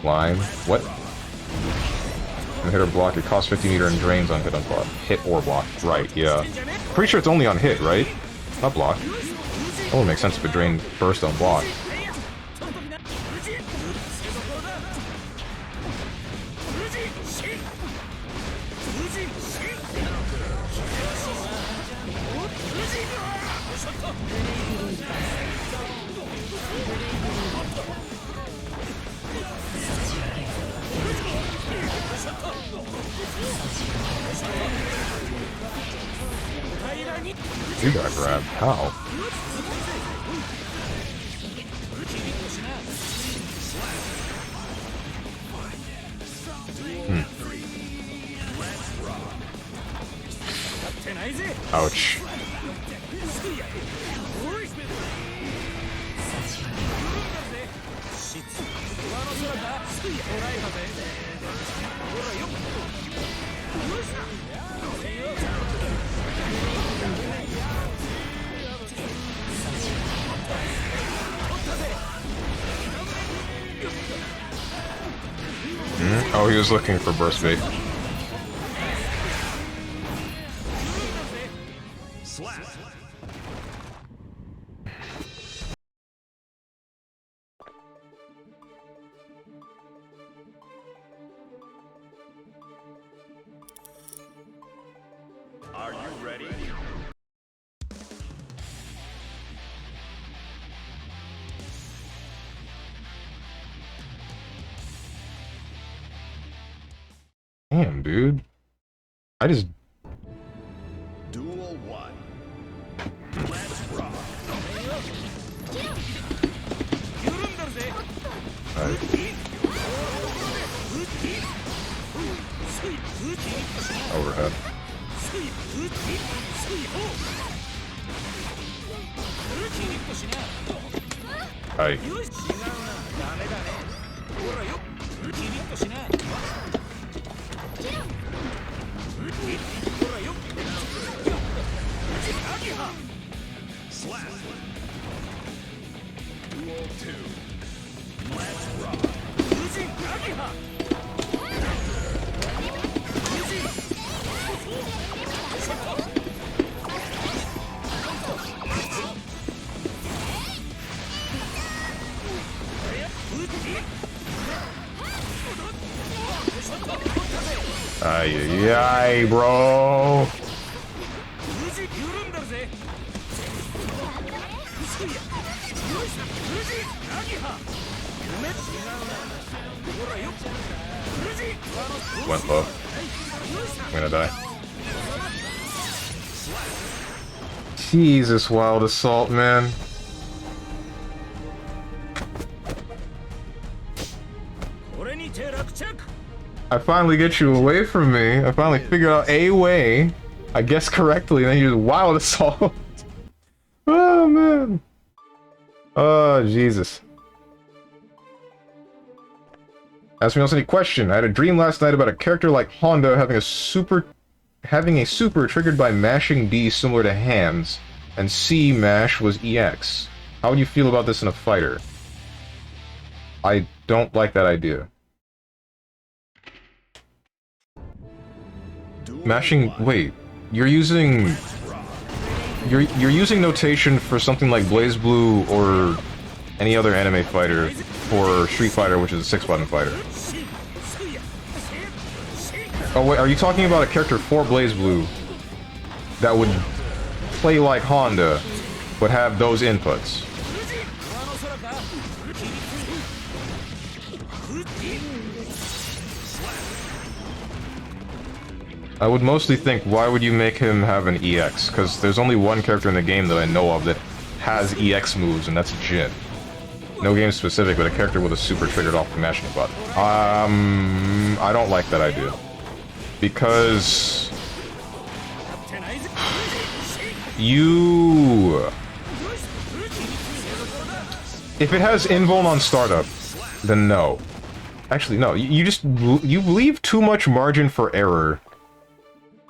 Line. What? And hit or block. It costs 50 meter and drains on hit on block. Hit or block. Right, yeah. Pretty sure it's only on hit, right? Not block. Oh, it makes sense if it drained first on block. You got grabbed. How? Ouch. Oh, he was looking for burst bait. Are you ready? Damn, dude. I just... Duel 1. Let's rock. Alright. Overhead. Hi. Slap. Duel 2. Let's rock. Ay, ay, bro. Went low. I'm gonna die. Jesus, Wild Assault, man. I finally get you away from me. I finally figured out a way. I guess correctly, and then you just Wild Assault. Oh, man. Oh, Jesus. Ask me else any question. I had a dream last night about a character like Honda having a super having a super triggered by mashing D similar to hands, and C mash was EX. How would you feel about this in a fighter? I don't like that idea. Mashing... wait. You're using notation for something like BlazBlue or any other anime fighter for Street Fighter, which is a 6-button fighter. Oh wait, are you talking about a character for BlazBlue that would play like Honda, but have those inputs? I would mostly think, why would you make him have an EX? Because there's only one character in the game that I know of that has EX moves, and that's Jin. No game specific, but a character with a super triggered off the mashing button. I don't like that idea. Because... if it has invuln on startup, then no. Actually, no. You leave too much margin for error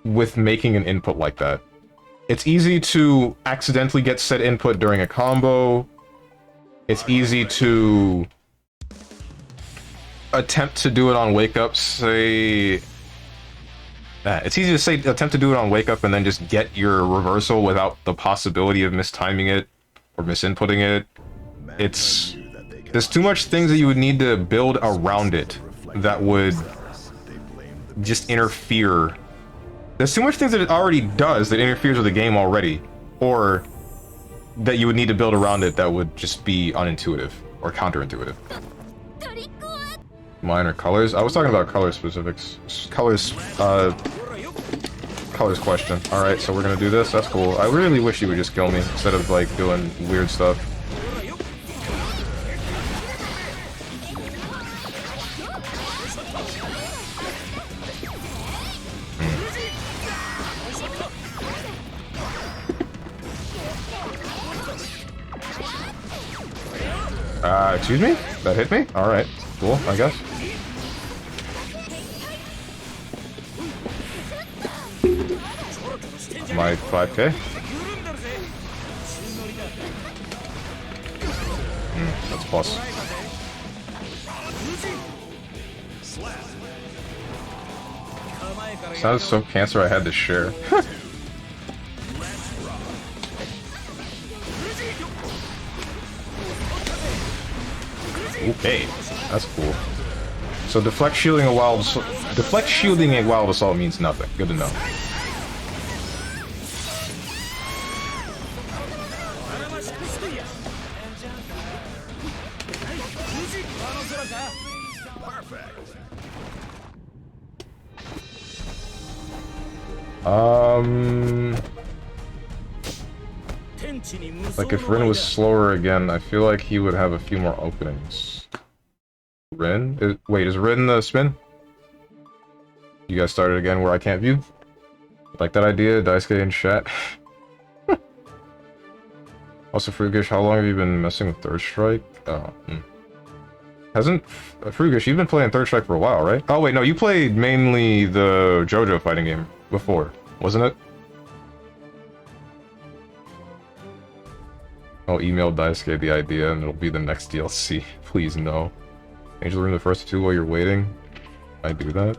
with making an input like that. It's easy to accidentally get set input during a combo. It's easy to attempt to do it on wake up, say... it's easy to say attempt to do it on wake up and then just get your reversal without the possibility of mistiming it or misinputting it. It's... there's too much things that you would need to build around it that would just interfere. There's too much things that it already does that interferes with the game already, or that you would need to build around it that would just be unintuitive or counterintuitive. Minor colors? I was talking about color specifics. Colors question. Alright, so we're gonna do this. That's cool. I really wish you would just kill me instead of, like, doing weird stuff. Excuse me? That hit me? Alright. Cool, I guess. My 5k? That's plus. Sounded so cancer I had to share. Okay, that's cool. So deflect shielding a wild assault means nothing. Good to know. Like if Rin was slower again, I feel like he would have a few more openings. Rin? Wait, is Rin the spin? You guys started again where I can't view? Like that idea? Daisuke in chat? Also, Frugish, how long have you been messing with Third Strike? Oh, Hasn't... Frugish, you've been playing Third Strike for a while, right? Oh wait, no, you played mainly the JoJo fighting game before, wasn't it? I'll email Daisuke the idea and it'll be the next DLC. Please, no. Angel Room the first two while you're waiting? I do that.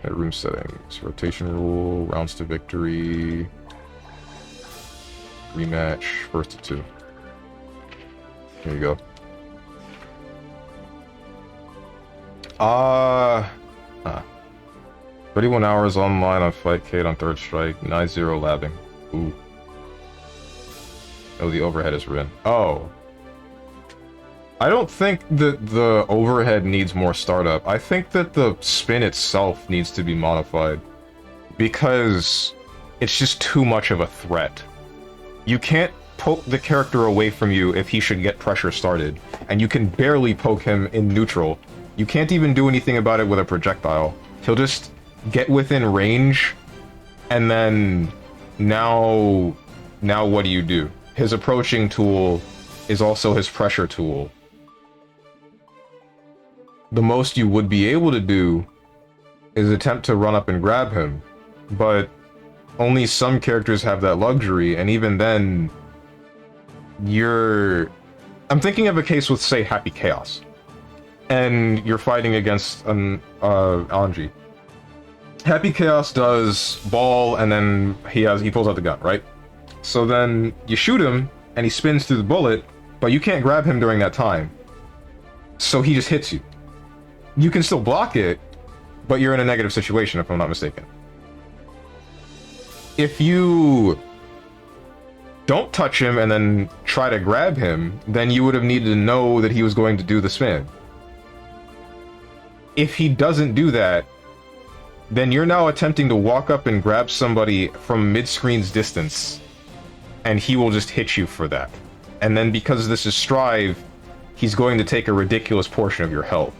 At room settings. Rotation rule, rounds to victory. Rematch, first to two. Here you go. 31 hours online on Fightcade on Third Strike, 9-0 labbing. Ooh. Oh, the overhead is Rin. Oh. I don't think that the overhead needs more startup. I think that the spin itself needs to be modified. Because it's just too much of a threat. You can't poke the character away from you if he should get pressure started. And you can barely poke him in neutral. You can't even do anything about it with a projectile. He'll just get within range, and then... Now what do you do? His approaching tool is also his pressure tool. The most you would be able to do is attempt to run up and grab him, but only some characters have that luxury, and even then, I'm thinking of a case with, say, Happy Chaos, and you're fighting against an Anji. Happy Chaos does ball, and then he pulls out the gun, right? So then you shoot him, and he spins through the bullet, but you can't grab him during that time. So he just hits you. You can still block it, but you're in a negative situation, if I'm not mistaken. If you don't touch him and then try to grab him, then you would have needed to know that he was going to do the spin. If he doesn't do that, then you're now attempting to walk up and grab somebody from mid-screen's distance, and he will just hit you for that. And then because this is Strive, he's going to take a ridiculous portion of your health.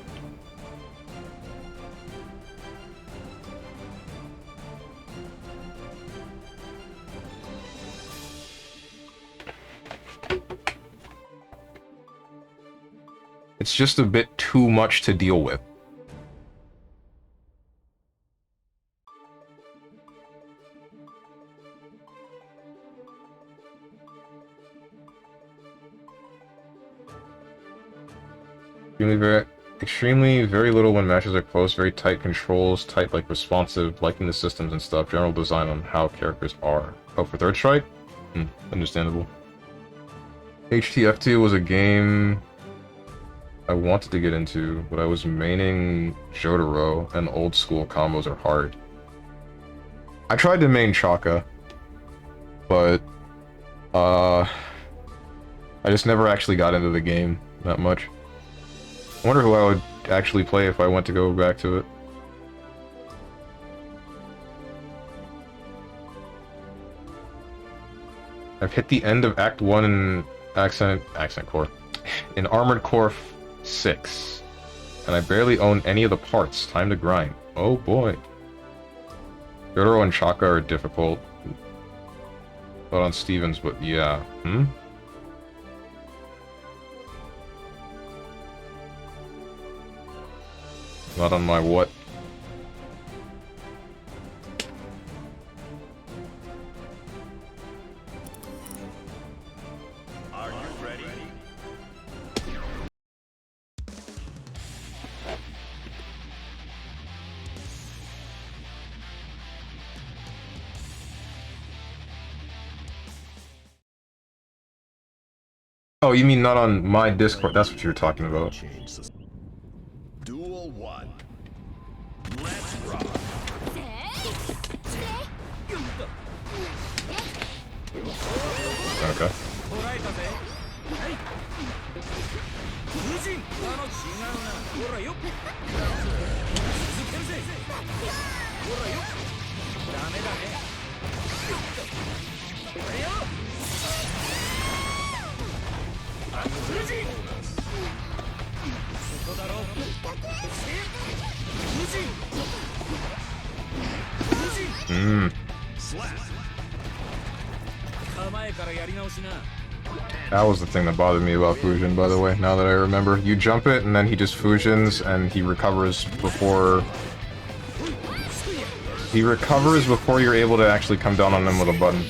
It's just a bit too much to deal with. Extremely very little when matches are close, very tight controls, tight like responsive, liking the systems and stuff, general design on how characters are. Oh, for Third Strike? Understandable. HTF2 was a game I wanted to get into, but I was maining Jotaro, and old school combos are hard. I tried to main Chaka, but I just never actually got into the game that much. I wonder who I would actually play if I went to go back to it. I've hit the end of Act 1 in Accent Core. In Armored Core 6. And I barely own any of the parts. Time to grind. Oh boy. Jotaro and Chaka are difficult. But on Steven's, but yeah. Not on my what? Are you ready? Oh, you mean not on my Discord? That's what you were talking about. Duel 1. Let's rock. Okay. That was the thing that bothered me about Fusion, by the way, now that I remember. You jump it, and then he just fusions, and he recovers before... He recovers before you're able to actually come down on him with a button.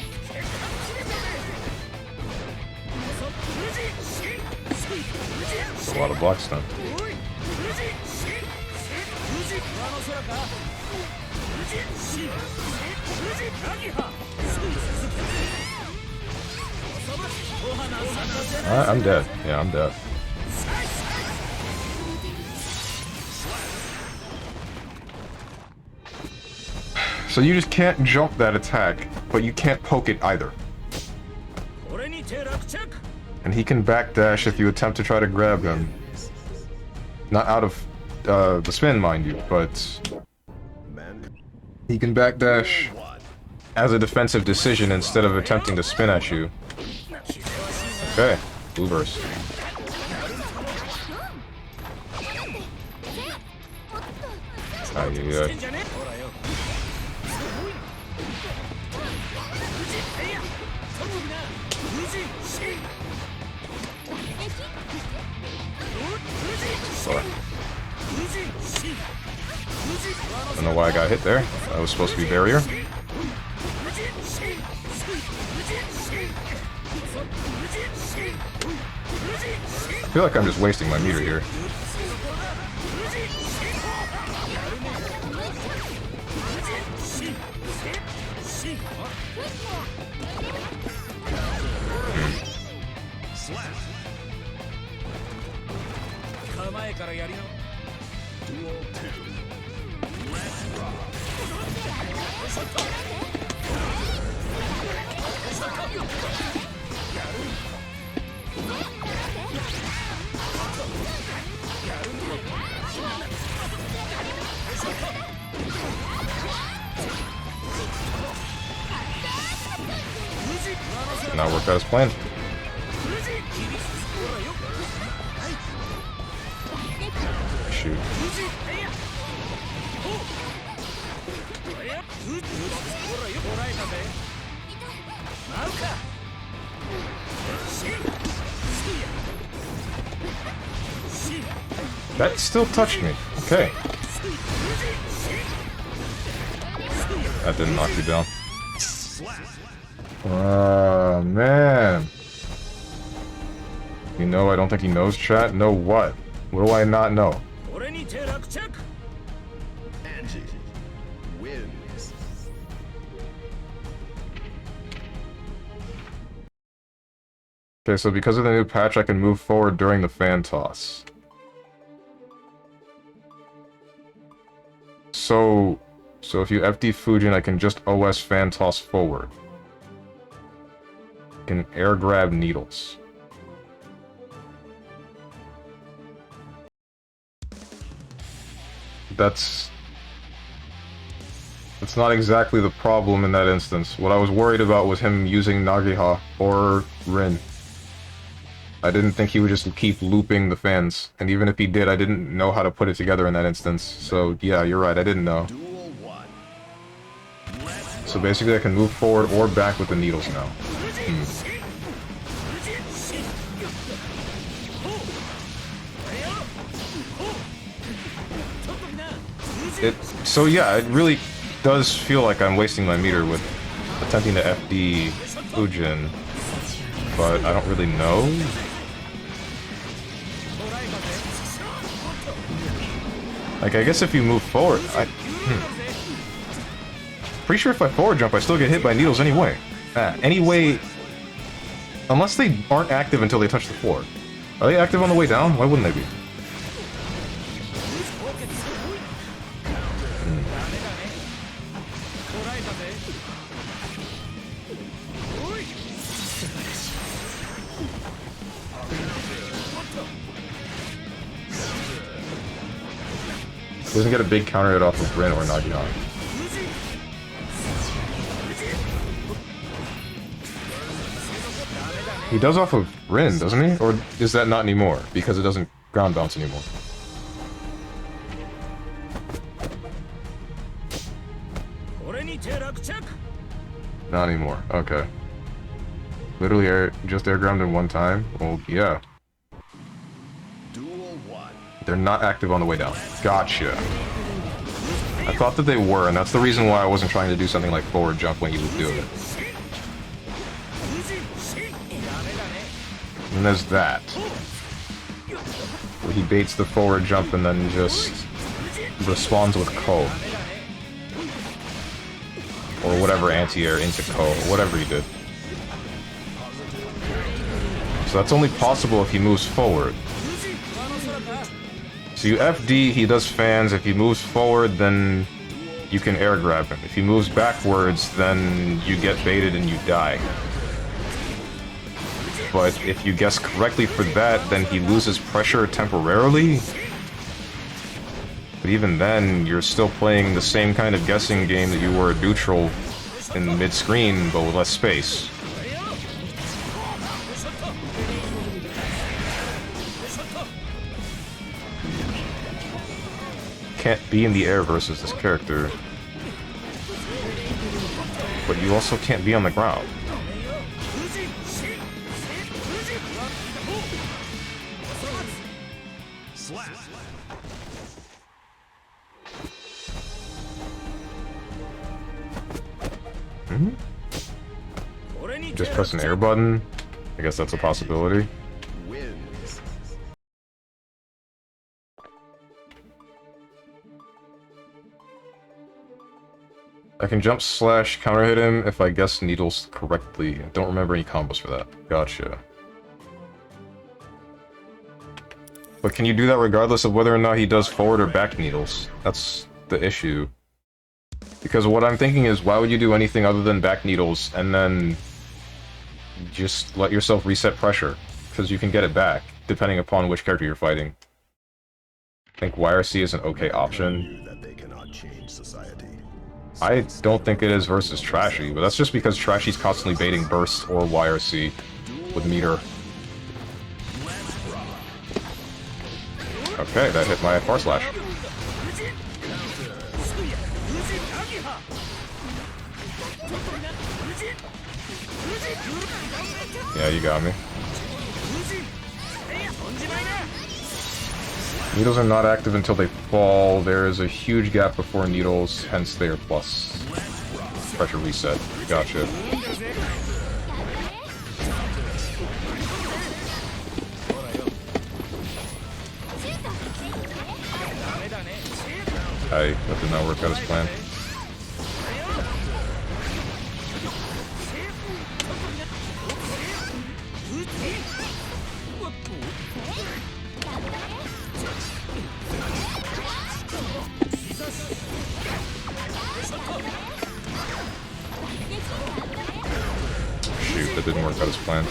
That's a lot of block stun. I'm dead. Yeah, I'm dead. So you just can't jump that attack, but you can't poke it either. And he can backdash if you attempt to try to grab him. Not out of the spin, mind you, but he can backdash as a defensive decision instead of attempting to spin at you. Okay, blue burst. I don't know why I got hit there. That was supposed to be barrier. I feel like I'm just wasting my meter here. Duel 2. Let's rock. Not worked out as planned. Shoot. That still touched me. Okay. That didn't knock you down. Oh, man. You know, I don't think he knows, chat. Know what? What do I not know? Angie wins. Okay, so because of the new patch, I can move forward during the fan toss. So if you FD Fujin, I can just OS fan toss forward. I can air grab needles. That's not exactly the problem in that instance. What I was worried about was him using Nagiha or Rin. I didn't think he would just keep looping the fans, and even if he did, I didn't know how to put it together in that instance. So yeah, you're right, I didn't know. Duel 1. So basically I can move forward or back with the needles now. So yeah, it really does feel like I'm wasting my meter with attempting to FD Fujin, but I don't really know. Like, I guess if you move forward, pretty sure if I forward jump, I still get hit by needles anyway. Anyway, unless they aren't active until they touch the floor. Are they active on the way down? Why wouldn't they be? Doesn't get a big counter hit off of Rin or Nagiha. He does off of Rin, doesn't he? Or is that not anymore? Because it doesn't ground bounce anymore. Not anymore. Okay. Literally just air ground in one time? Well, yeah. Duel 1. They're not active on the way down. Gotcha. I thought that they were, and that's the reason why I wasn't trying to do something like forward jump when you would do it. And there's that. Where he baits the forward jump and then just responds with Ko. Or whatever anti-air into Ko, or whatever he did. So that's only possible if he moves forward. So you FD, he does fans. If he moves forward, then you can air grab him. If he moves backwards, then you get baited and you die. But if you guess correctly for that, then he loses pressure temporarily. But even then, you're still playing the same kind of guessing game that you were at neutral in mid-screen, but with less space. Can't be in the air versus this character. But you also can't be on the ground. Just press an air button. I guess that's a possibility. Wins. I can jump slash counter hit him if I guess needles correctly. I don't remember any combos for that. Gotcha. But can you do that regardless of whether or not he does forward or back needles? That's the issue. Because what I'm thinking is, why would you do anything other than back needles and then just let yourself reset pressure? Because you can get it back, depending upon which character you're fighting. I think YRC is an okay option. That they cannot change society. I don't think it is versus Trashy, but that's just because Trashy's constantly baiting Burst or YRC with meter. Okay, that hit my far slash. Yeah, you got me. Needles are not active until they fall. There is a huge gap before needles, hence they are plus. Pressure reset. Gotcha. Hey, that did not work out as planned. Shoot, that didn't work out as planned.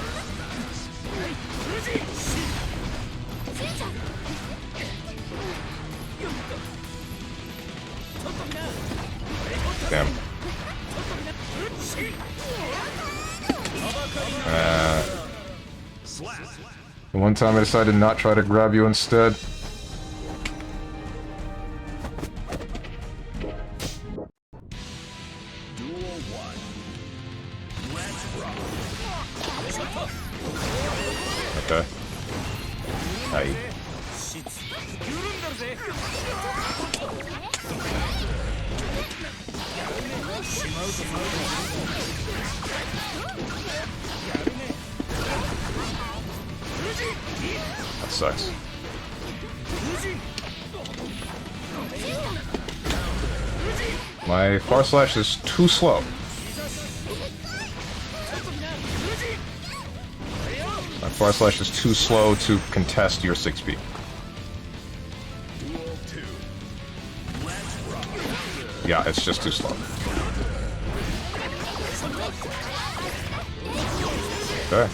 Damn. The one time I decided to not try to grab you instead. Okay. Aye. That sucks. My far slash is too slow. My far slash is too slow to contest your 6P. Yeah, it's just too slow. Okay.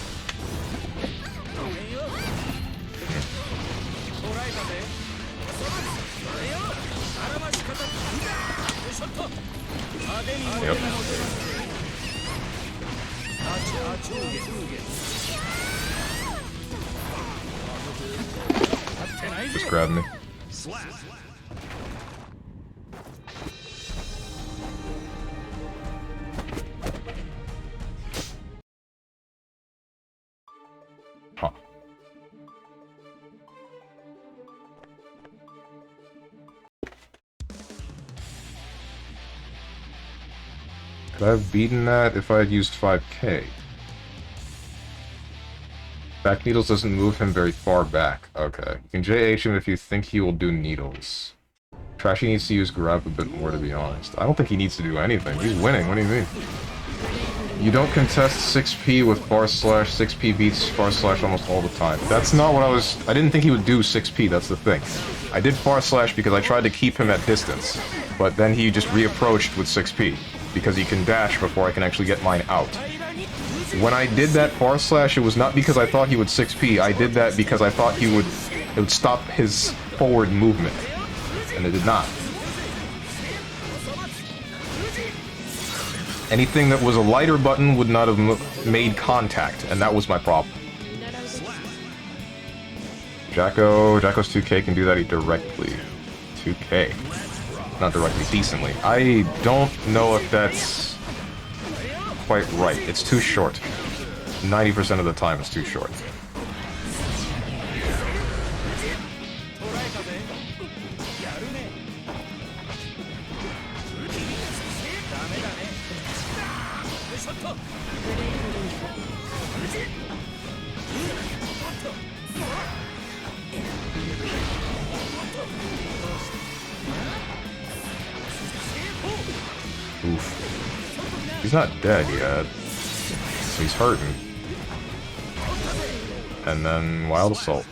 Yep. Just grab me. Huh. Could I have beaten that if I had used 5k? Back needles doesn't move him very far back. Okay. You can JH him if you think he will do needles. Trashy needs to use grab a bit more, to be honest. I don't think he needs to do anything. He's winning. What do you mean? You don't contest 6P with far slash. 6P beats far slash almost all the time. That's not what I was... I didn't think he would do 6P, that's the thing. I did far slash because I tried to keep him at distance. But then he just reapproached with 6P. Because he can dash before I can actually get mine out. When I did that far slash, it was not because I thought he would 6P. I did that because I thought it would stop his forward movement. And it did not. Anything that was a lighter button would not have made contact, and that was my problem. Jacko's 2K can do that directly. 2K. Not directly, decently. I don't know if that's quite right. It's too short. 90% of the time it's too short. Oof. He's not dead yet. He's hurting. And then Wild Assault.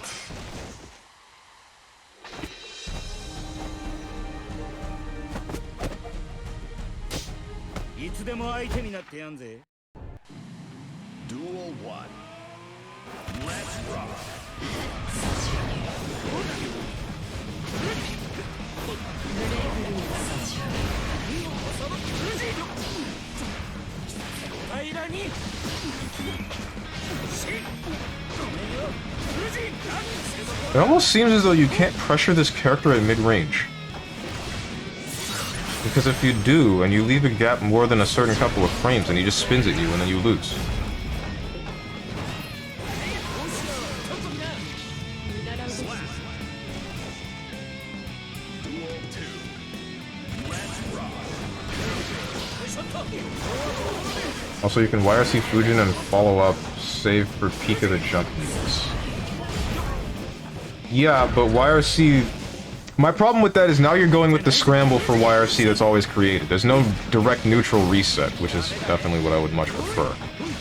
Duel 1. Let's rock. It almost seems as though you can't pressure this character at mid-range. Because if you do, and you leave a gap more than a certain couple of frames, and he just spins at you, and then you lose. Duel 2. Let's rock. Also, you can YRC Fujin and follow up, save for peak of the jump moves. Yeah, but YRC... My problem with that is now you're going with the scramble for YRC that's always created. There's no direct neutral reset, which is definitely what I would much prefer.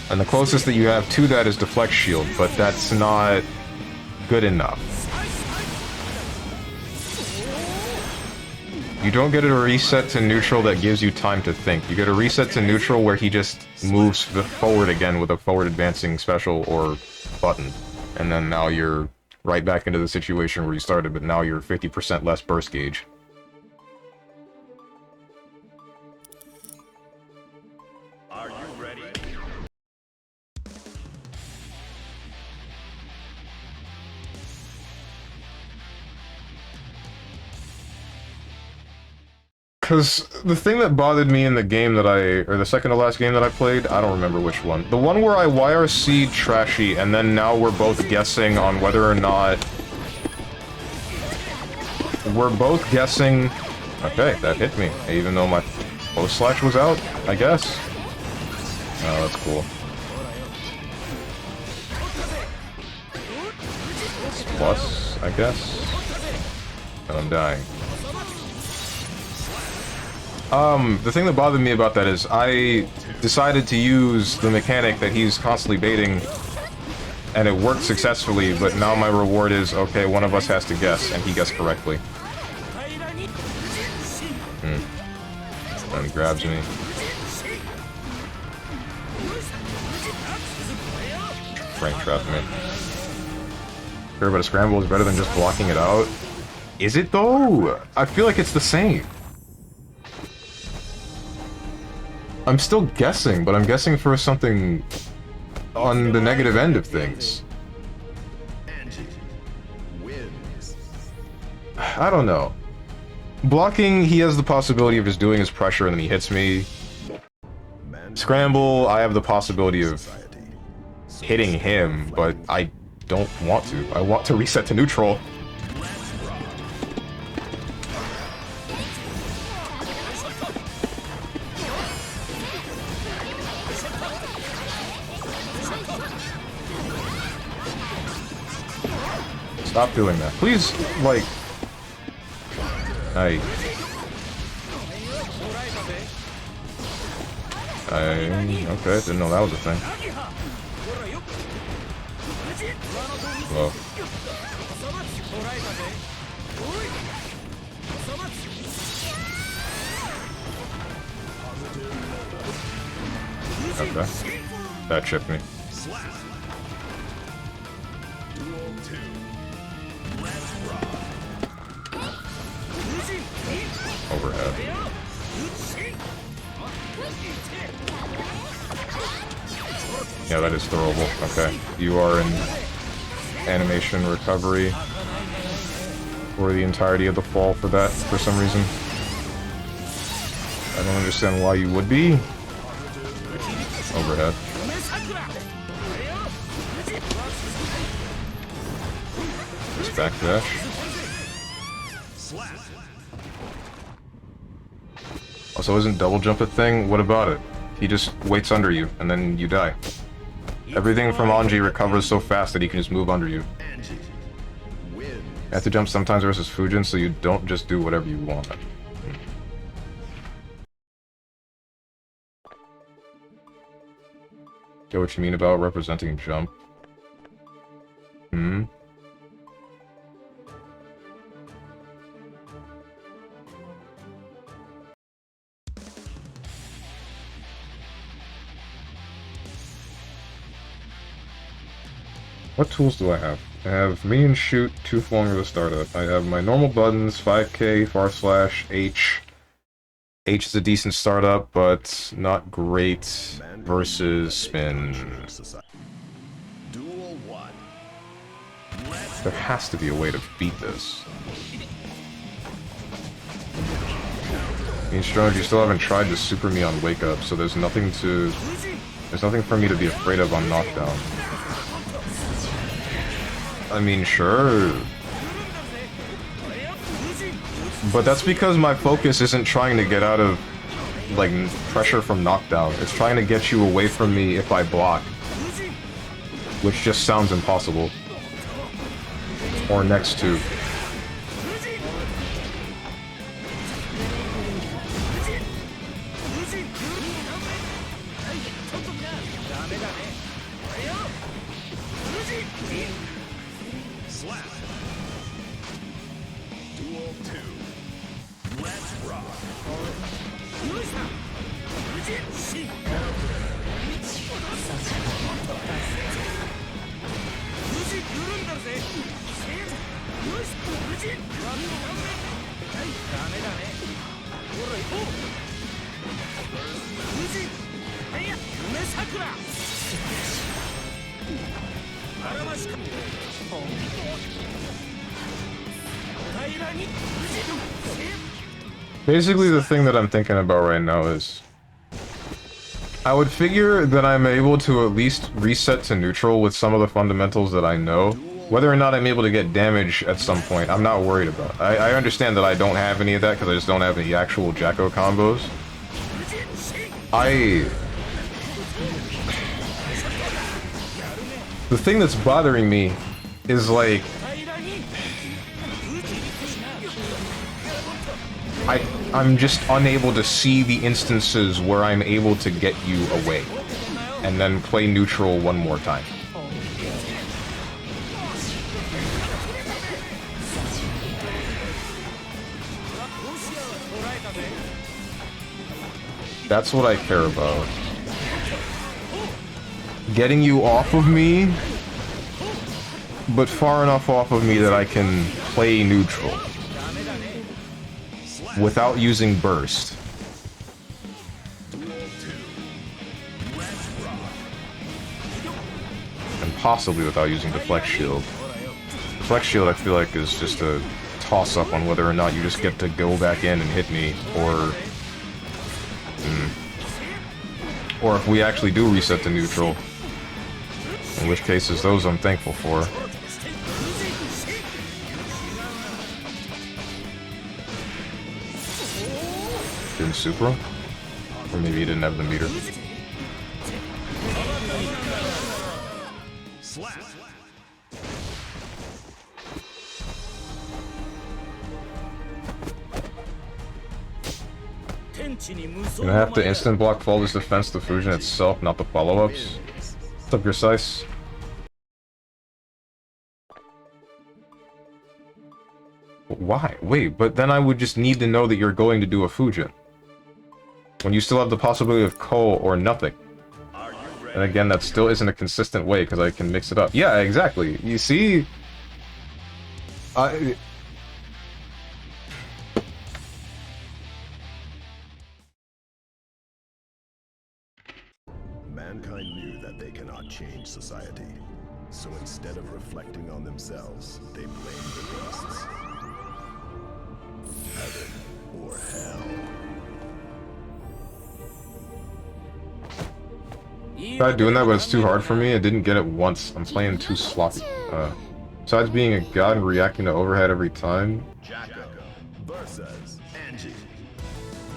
And the closest that you have to that is Deflect Shield, but that's not good enough. You don't get a reset to neutral that gives you time to think. You get a reset to neutral where he just moves forward again with a forward advancing special or button. And then now you're right back into the situation where you started, but now you're 50% less burst gauge. Are you ready? Because the thing that bothered me in the game that or the second to last game that I played, I don't remember which one. The one where I YRC'd Trashy, and then now we're both guessing on whether or not... We're both guessing... Okay, that hit me, even though my post slash was out, I guess. Oh, that's cool. It's plus, I guess. And I'm dying. The thing that bothered me about that is I decided to use the mechanic that he's constantly baiting, and it worked successfully, but now my reward is, okay, one of us has to guess, and he guessed correctly. And he grabs me. Frank trapped me. Sure, but a scramble is better than just blocking it out. Is it, though? I feel like it's the same. I'm still guessing, but I'm guessing for something on the negative end of things. Angie wins. I don't know. Blocking, he has the possibility of just doing his pressure and then he hits me. Scramble, I have the possibility of hitting him, but I don't want to. I want to reset to neutral. Stop doing that. Please, like... okay, didn't know that was a thing. Whoa. Okay. That chipped me. Overhead. Yeah, that is throwable. Okay. You are in animation recovery for the entirety of the fall for that, for some reason. I don't understand why you would be. Overhead. Just backdash. Also, isn't double jump a thing? What about it? He just waits under you, and then you die. Everything from Anji recovers so fast that he can just move under you. Angie wins. You have to jump sometimes versus Fujin, so you don't just do whatever you want. Get what you mean about representing jump? Hmm? What tools do I have? I have minion shoot, 2 longer to startup. I have my normal buttons, 5k, far slash, H. H is a decent startup, but not great versus spin. Duel 1. There has to be a way to beat this. Strong, you still haven't tried to super me on wake up, so there's nothing for me to be afraid of on knockdown. I mean, sure. But that's because my focus isn't trying to get out of, like, pressure from knockdown. It's trying to get you away from me if I block. Which just sounds impossible. Or next to. Slap. Duel 2. Let's rock. Basically, the thing that I'm thinking about right now is I would figure that I'm able to at least reset to neutral with some of the fundamentals that I know. Whether or not I'm able to get damage at some point, I'm not worried about. I understand that I don't have any of that because I just don't have any actual Jacko combos. The thing that's bothering me is, like, I'm just unable to see the instances where I'm able to get you away, and then play neutral one more time. That's what I care about. Getting you off of me, but far enough off of me that I can play neutral without using burst. And possibly without using deflect shield. Deflect shield, I feel like, is just a toss-up on whether or not you just get to go back in and hit me, or if we actually do reset to neutral. In which cases, those I'm thankful for. Didn't Supra? Or maybe he didn't have the meter. Gonna have to instant block flawless defense the Fusion itself, not the follow-ups. What's up, your size? Why? Wait, but then I would just need to know that you're going to do a Fujin. When you still have the possibility of Ko or nothing. And again, that still isn't a consistent way, because I can mix it up. Yeah, exactly. You see? Mankind knew that they cannot change society. So instead of reflecting on themselves, they blame the beasts. Heaven or hell. Tried doing that, but it's too hard for me. I didn't get it once. I'm playing too sloppy. Besides being a god and reacting to overhead every time. Jacko versus Angie.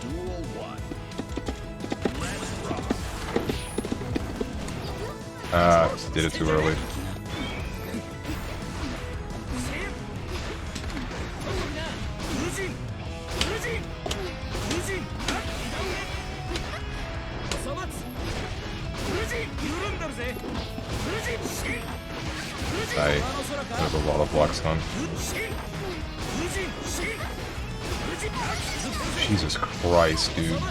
Duel 1. Let's rock. Did it too early. There's a lot of blocks done. Jesus Christ, dude.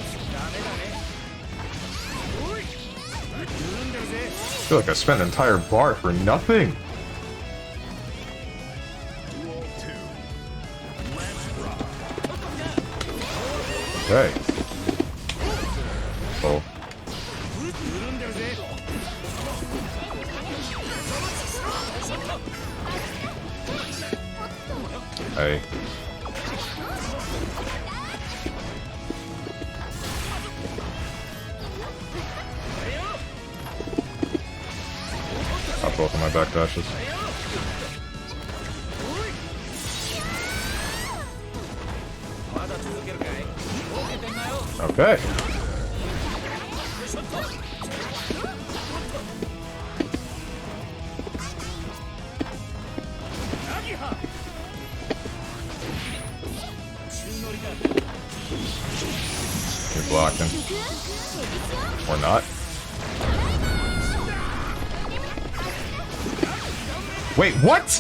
I feel like I spent an entire bar for nothing. Okay. Oh. Hey. Got both of my back dashes. Okay. You're blocking. Or not. Wait, what?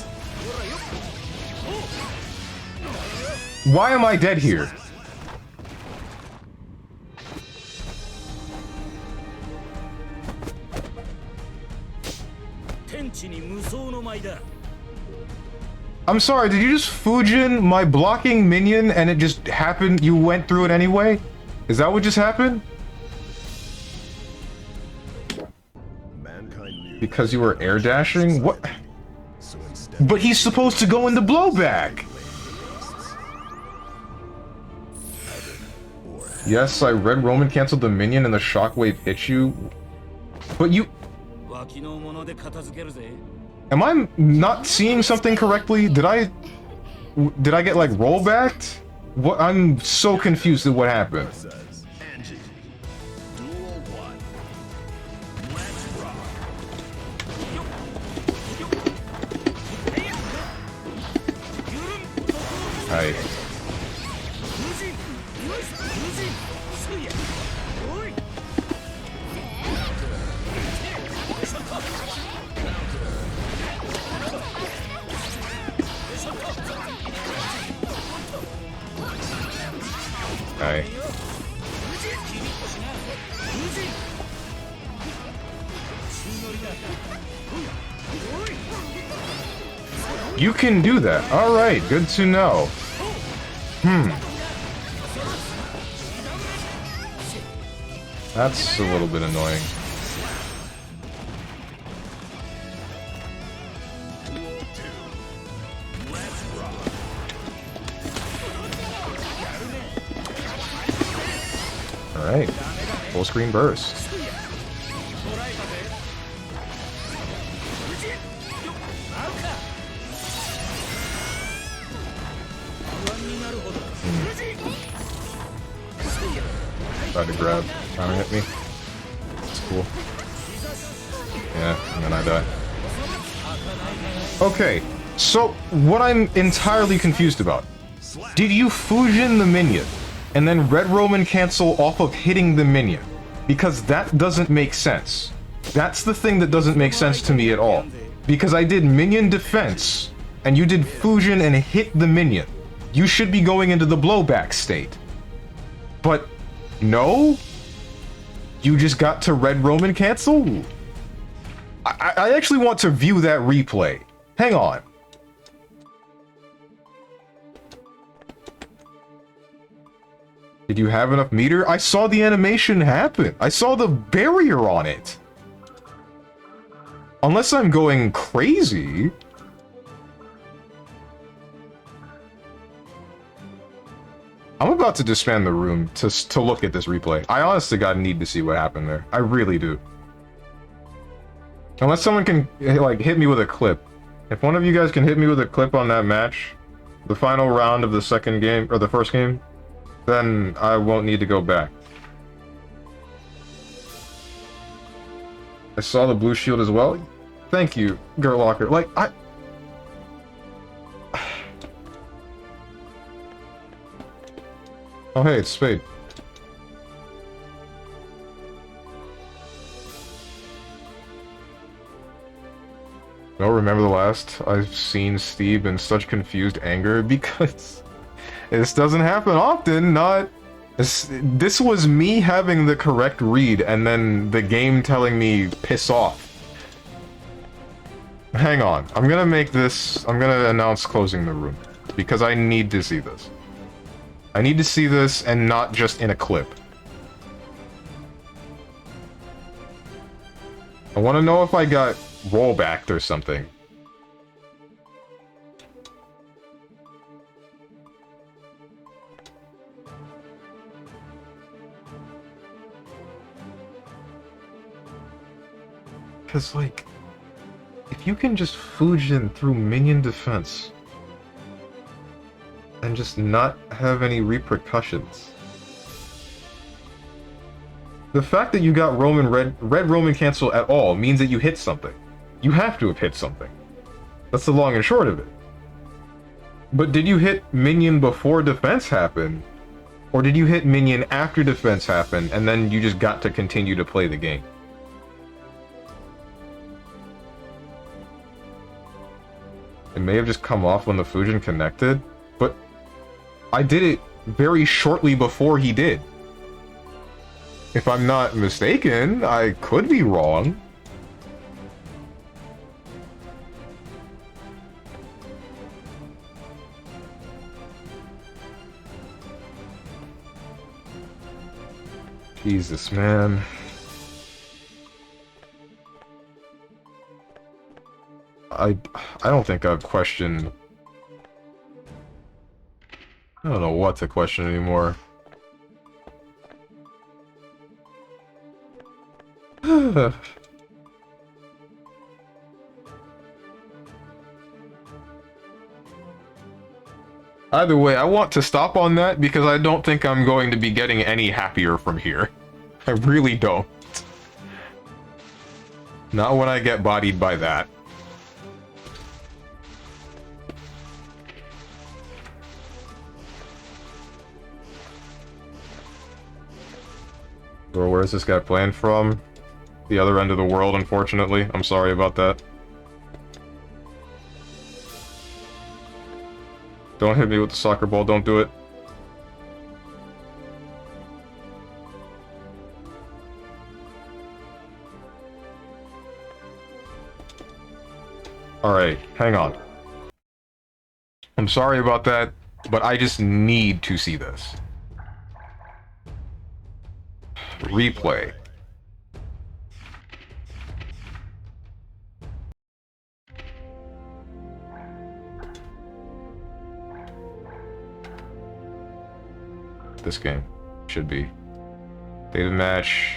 Why am I dead here? I'm sorry, did you just Fujin my blocking minion and it just happened, you went through it anyway? Is that what just happened? Because you were air dashing? What? But he's supposed to go in the blowback! Yes, I read Roman canceled the minion and the shockwave hit you. But you... Am I not seeing something correctly? Did I get like rollbacked? What? I'm so confused at what happened. Hi. Hi. You can do that. Alright, good to know. That's a little bit annoying. Alright. Full screen burst. Tried to grab, trying to hit me. It's cool. Yeah, and then I die. Okay, so what I'm entirely confused about. Did you Fujin the minion, and then Red Roman cancel off of hitting the minion? Because that doesn't make sense. That's the thing that doesn't make sense to me at all. Because I did minion defense, and you did Fujin and hit the minion. You should be going into the blowback state. But no? You just got to Red Roman cancel? I actually want to view that replay. Hang on. Did you have enough meter? I saw the animation happen. I saw the barrier on it. Unless I'm going crazy. I'm about to disband the room to look at this replay. I honestly God need to see what happened there. I really do. Unless someone can like hit me with a clip. If one of you guys can hit me with a clip on that match, the final round of the second game or the first game, then I won't need to go back. I saw the blue shield as well. Thank you, Gerlocker. Like, Oh, hey, it's Spade. No, remember the last I've seen Steve in such confused anger because this doesn't happen often, this was me having the correct read and then the game telling me piss off. Hang on, I'm gonna announce closing the room because I need to see this. I need to see this and not just in a clip. I want to know if I got rollbacked or something. Because, like, if you can just Fujin through minion defense and just not have any repercussions. The fact that you got red Roman cancel at all means that you hit something. You have to have hit something. That's the long and short of it. But did you hit minion before defense happened? Or did you hit minion after defense happened and then you just got to continue to play the game? It may have just come off when the Fujin connected, but I did it very shortly before he did. If I'm not mistaken, I could be wrong. Jesus, man. I don't think I've questioned... I don't know what to question anymore. Either way, I want to stop on that because I don't think I'm going to be getting any happier from here. I really don't. Not when I get bodied by that. Bro, where's this guy playing from? The other end of the world, unfortunately. I'm sorry about that. Don't hit me with the soccer ball, don't do it. Alright, hang on. I'm sorry about that, but I just need to see this. Replay. This game should be date of match.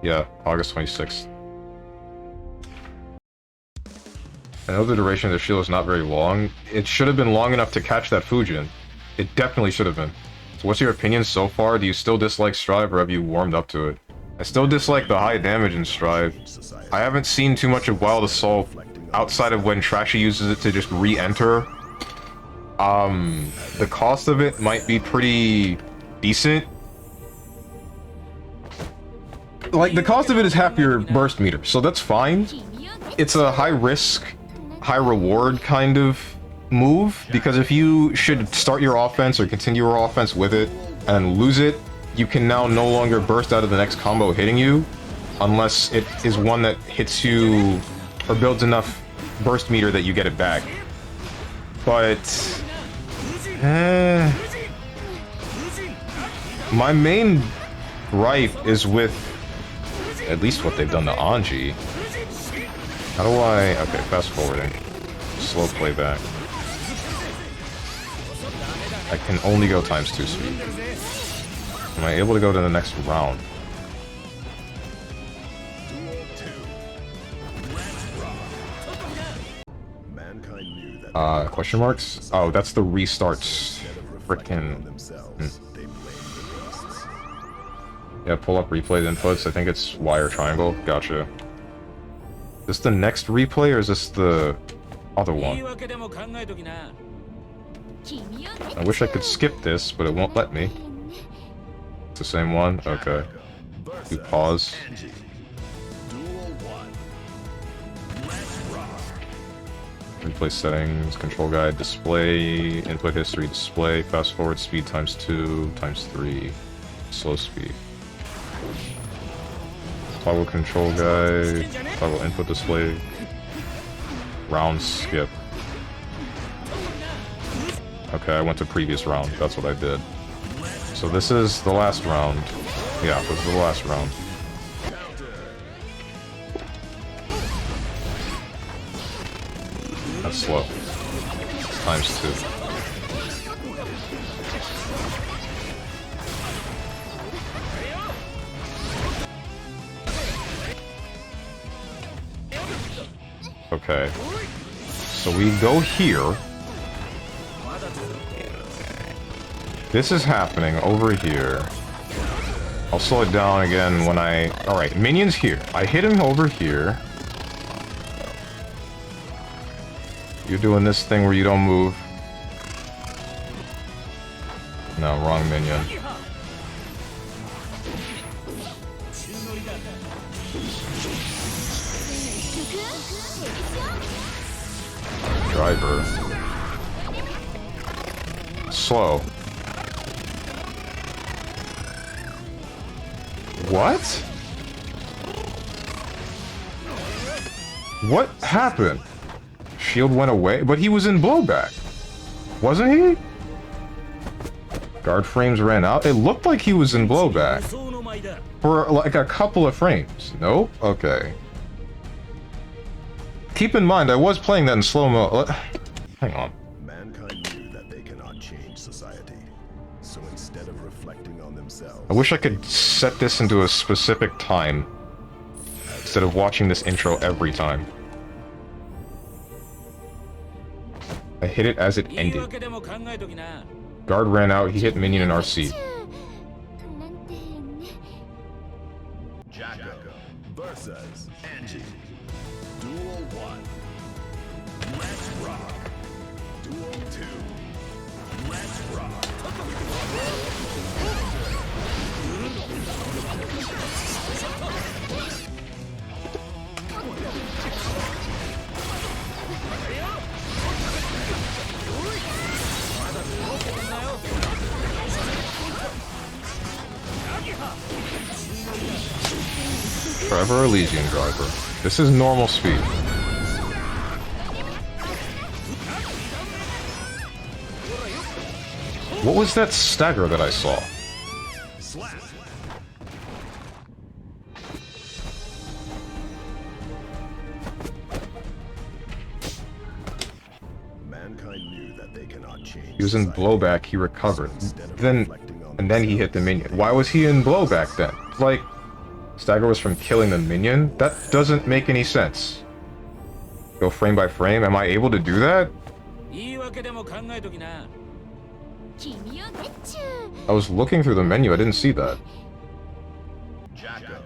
Yeah, August 26th. I know the duration of the shield is not very long. It should have been long enough to catch that Fujin. It definitely should have been. So what's your opinion so far? Do you still dislike Strive or have you warmed up to it? I still dislike the high damage in Strive. I haven't seen too much of Wild Assault outside of when Trashy uses it to just re-enter. The cost of it might be pretty decent. Like, the cost of it is half your burst meter, so that's fine. It's a high risk, high reward kind of move, because if you should start your offense or continue your offense with it and lose it, you can now no longer burst out of the next combo hitting you, unless it is one that hits you or builds enough burst meter that you get it back. But my main gripe is with at least what they've done to Anji. How do I... okay, fast forwarding. Slow playback. I can only go ×2 speed. Am I able to go to the next round? Question marks? Oh, that's the restarts. Frickin'... Yeah, pull up replay inputs. I think it's Y or triangle. Gotcha. Is this the next replay or is this the other one? I wish I could skip this, but it won't let me. It's the same one? Okay. Do pause. Replay settings, control guide, display, input history, display, fast forward speed times 2, times 3, slow speed. Toggle control guide, toggle input display, round skip. Okay, I went to previous round, that's what I did. So this is the last round. Yeah, this is the last round. That's slow. Times 2. Okay. So we go here. This is happening over here. I'll slow it down again when I... Alright, minion's here. I hit him over here. You're doing this thing where you don't move. No, wrong minion. Driver. Slow. What? What happened? Shield went away, but he was in blowback. Wasn't he? Guard frames ran out. It looked like he was in blowback. For like a couple of frames. Nope? Okay. Keep in mind, I was playing that in slow-mo. Hang on. Mankind knew that they cannot change society. So instead of reflecting on themselves... I wish I could set this into a specific time. Instead of watching this intro every time. I hit it as it ended. Guard ran out, he hit minion and RC. Jacko versus Angie. Duel 1. Let's rock. Duel 2. Let's rock. Forever Elysian driver. This is normal speed. What was that stagger that I saw? Slap. Mankind knew that they cannot change. He was in blowback, he recovered. And then he hit the minion. Why was he in blowback then? Like, stagger was from killing the minion? That doesn't make any sense. Go frame by frame? Am I able to do that? I was looking through the menu, I didn't see that. Jacko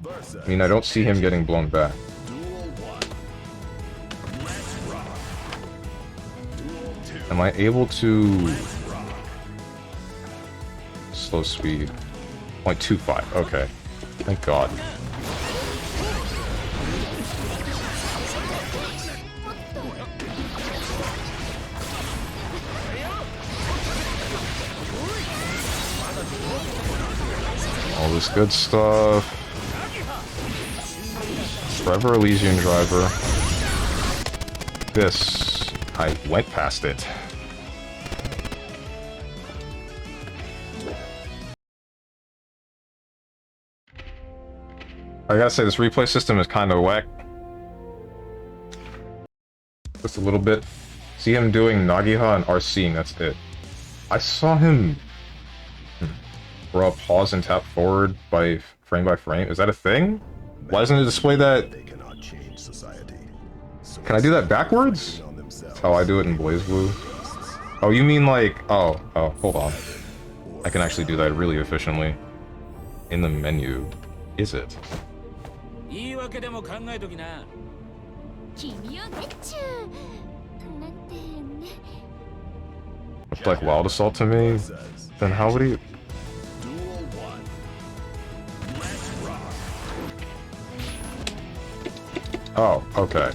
versus I mean, I don't see him getting blown back. Duel 1. Let's rock. Duel 2. Am I able to... Slow speed. 0.25, okay. Thank God. All this good stuff. Forever Elysian driver. This, I went past it. I gotta say, this replay system is kind of whack. Just a little bit. See him doing Nagiha and RCing, that's it. I saw him... Bro, pause and tap forward by frame? Is that a thing? Why doesn't it display that? They cannot change society. So Can I do that backwards? That's how I do it in BlazBlue. Oh, you mean like... Oh, hold on. I can actually do that really efficiently. In the menu. Is it? 君をゲッチューなんてね。 Looked like Wild Assault to me. Says, Then how would he? Duel 1. Let's rock. Oh, okay.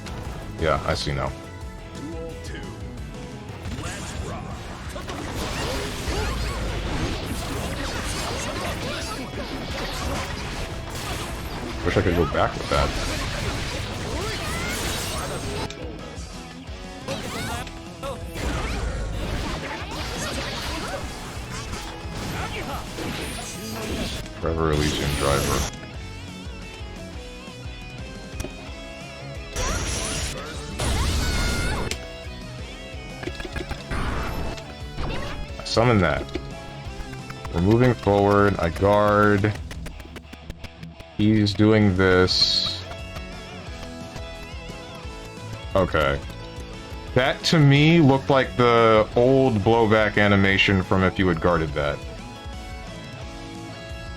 Yeah, I see now. Duel 2. Let's rock. Wish I could go back with that. Forever Elysian Driver. Summon that. We're moving forward. I guard. He's doing this. Okay. That to me looked like the old blowback animation from if you had guarded that.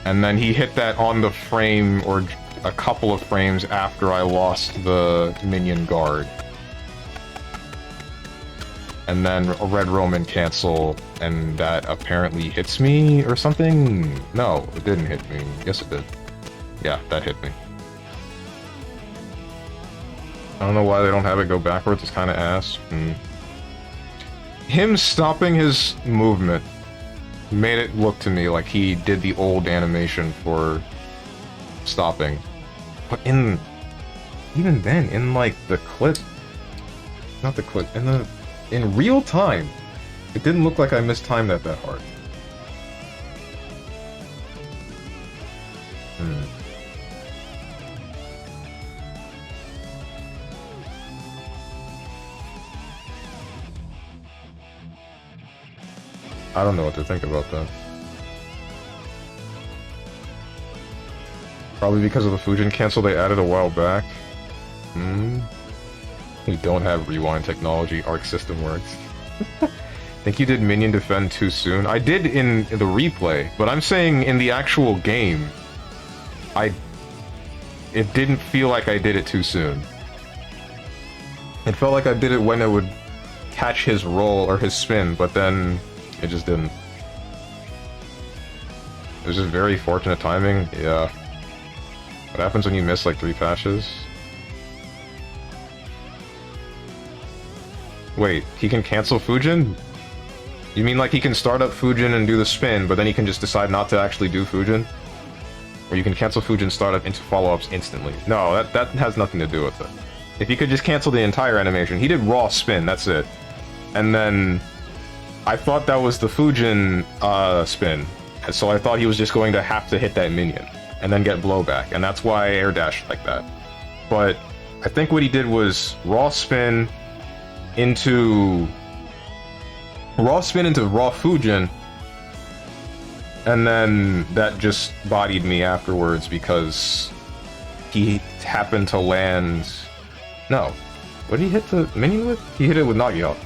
And then he hit that on the frame or a couple of frames after I lost the minion guard. And then a Red Roman cancel, and that apparently hits me or something? No, it didn't hit me. Yes, it did. Yeah, that hit me. I don't know why they don't have it go backwards. It's kind of ass. Him stopping his movement made it look to me like he did the old animation for stopping. But even then, in like the clip, not the clip, in real time, it didn't look like I mistimed that hard. I don't know what to think about that. Probably because of the Fujin cancel they added a while back. We don't have rewind technology. Arc system works. Think you did minion defend too soon? I did in the replay, but I'm saying in the actual game, it didn't feel like I did it too soon. It felt like I did it when it would catch his roll or his spin, but then it just didn't. It was just very fortunate timing. Yeah. What happens when you miss like 3 patches? Wait, he can cancel Fujin? You mean like he can start up Fujin and do the spin, but then he can just decide not to actually do Fujin? Or you can cancel Fujin startup into follow-ups instantly? No, that has nothing to do with it. If he could just cancel the entire animation, he did raw spin, that's it. And then I thought that was the Fujin spin, so I thought he was just going to have to hit that minion and then get blowback, and that's why I air dashed like that. But I think what he did was raw spin into raw Fujin, and then that just bodied me afterwards because he happened to land. No, what did he hit the minion with? He hit it with Nagoriyuki.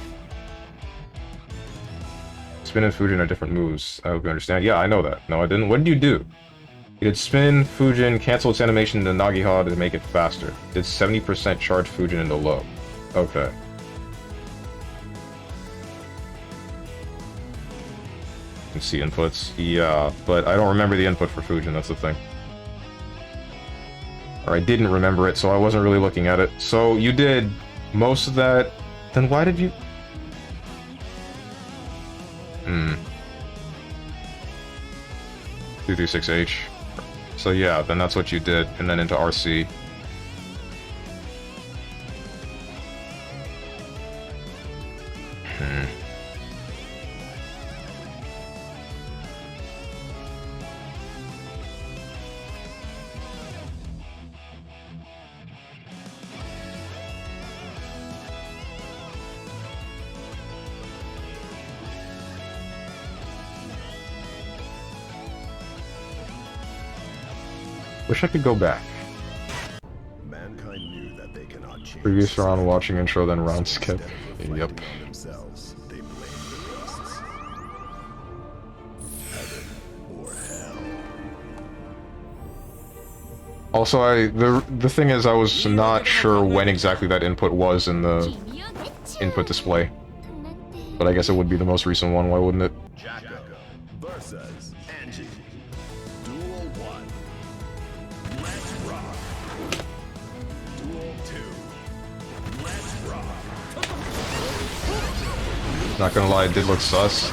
Spin and Fujin are different moves. I hope you understand. Yeah, I know that. No, I didn't. What did you do? You did spin, Fujin, cancel its animation to Nagihara to make it faster. Did 70% charge Fujin into low. Okay. You can see inputs. Yeah, but I don't remember the input for Fujin, that's the thing. Or I didn't remember it, so I wasn't really looking at it. So you did most of that. Then why did you... 236H. So yeah, then that's what you did, and then into RC. Wish I could go back. Mankind knew that they cannot change Previous round watching intro, then round so skip. instead of Yep. reflecting on themselves, they blame the beasts. Heaven or hell. Also, the thing is, I was not sure when exactly that input was in the 君をゲッチュ input display, なんて but I guess it would be the most recent one. Why wouldn't it? Jacko versus Angie. Duel 1. Let's rock. Duel 2. Let's rock. Not gonna lie, it did look sus.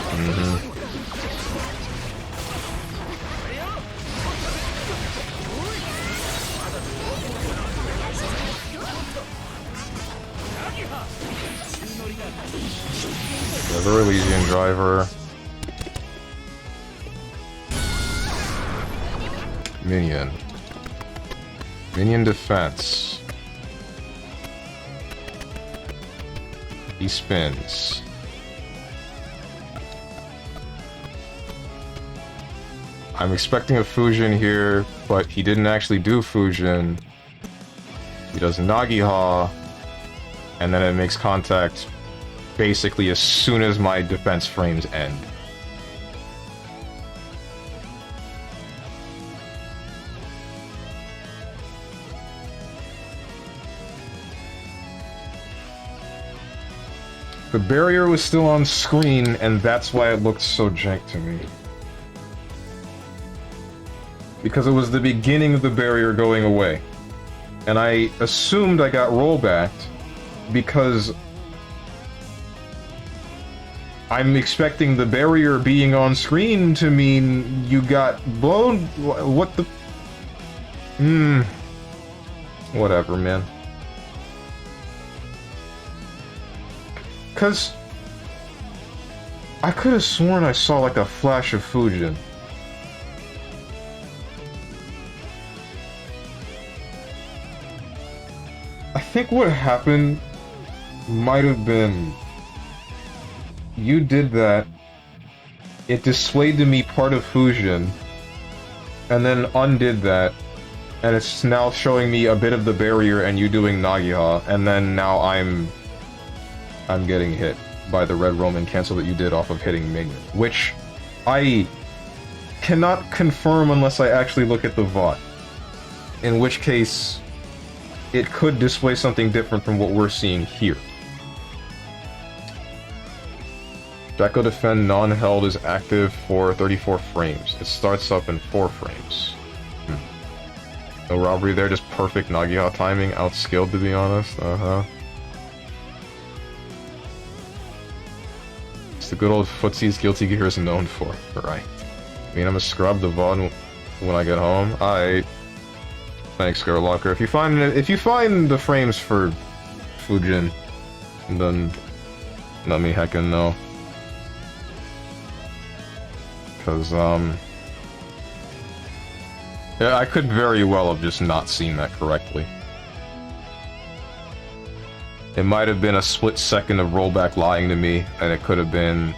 Yeah, the Elysian driver. Minion. Minion defense. He spins. I'm expecting a Fusion here, but he didn't actually do Fusion. He does Nagiha, and then it makes contact basically as soon as my defense frames end. The barrier was still on screen, and that's why it looked so jank to me. Because it was the beginning of the barrier going away. And I assumed I got rollbacked because I'm expecting the barrier being on screen to mean you got blown. What the? Whatever, man. Because I could have sworn I saw like a flash of Fujin. I think what happened might have been you did that, it displayed to me part of Fusion, and then undid that, and it's now showing me a bit of the barrier and you doing Nagiha, and then now I'm getting hit by the red Roman cancel that you did off of hitting Minion, which I cannot confirm unless I actually look at the VOD, in which case it could display something different from what we're seeing here. Jacko Defend non-held is active for 34 frames. It starts up in 4 frames. No robbery there, just perfect Nagiha timing. Outskilled, to be honest. It's the good old footsies Guilty Gear is known for. Right. I mean, I'm gonna scrub the VOD when I get home. Thanks, Scarlocker. If you find the frames for Fujin, then let me heckin' know. Because, yeah, I could very well have just not seen that correctly. It might have been a split second of rollback lying to me, and it could have been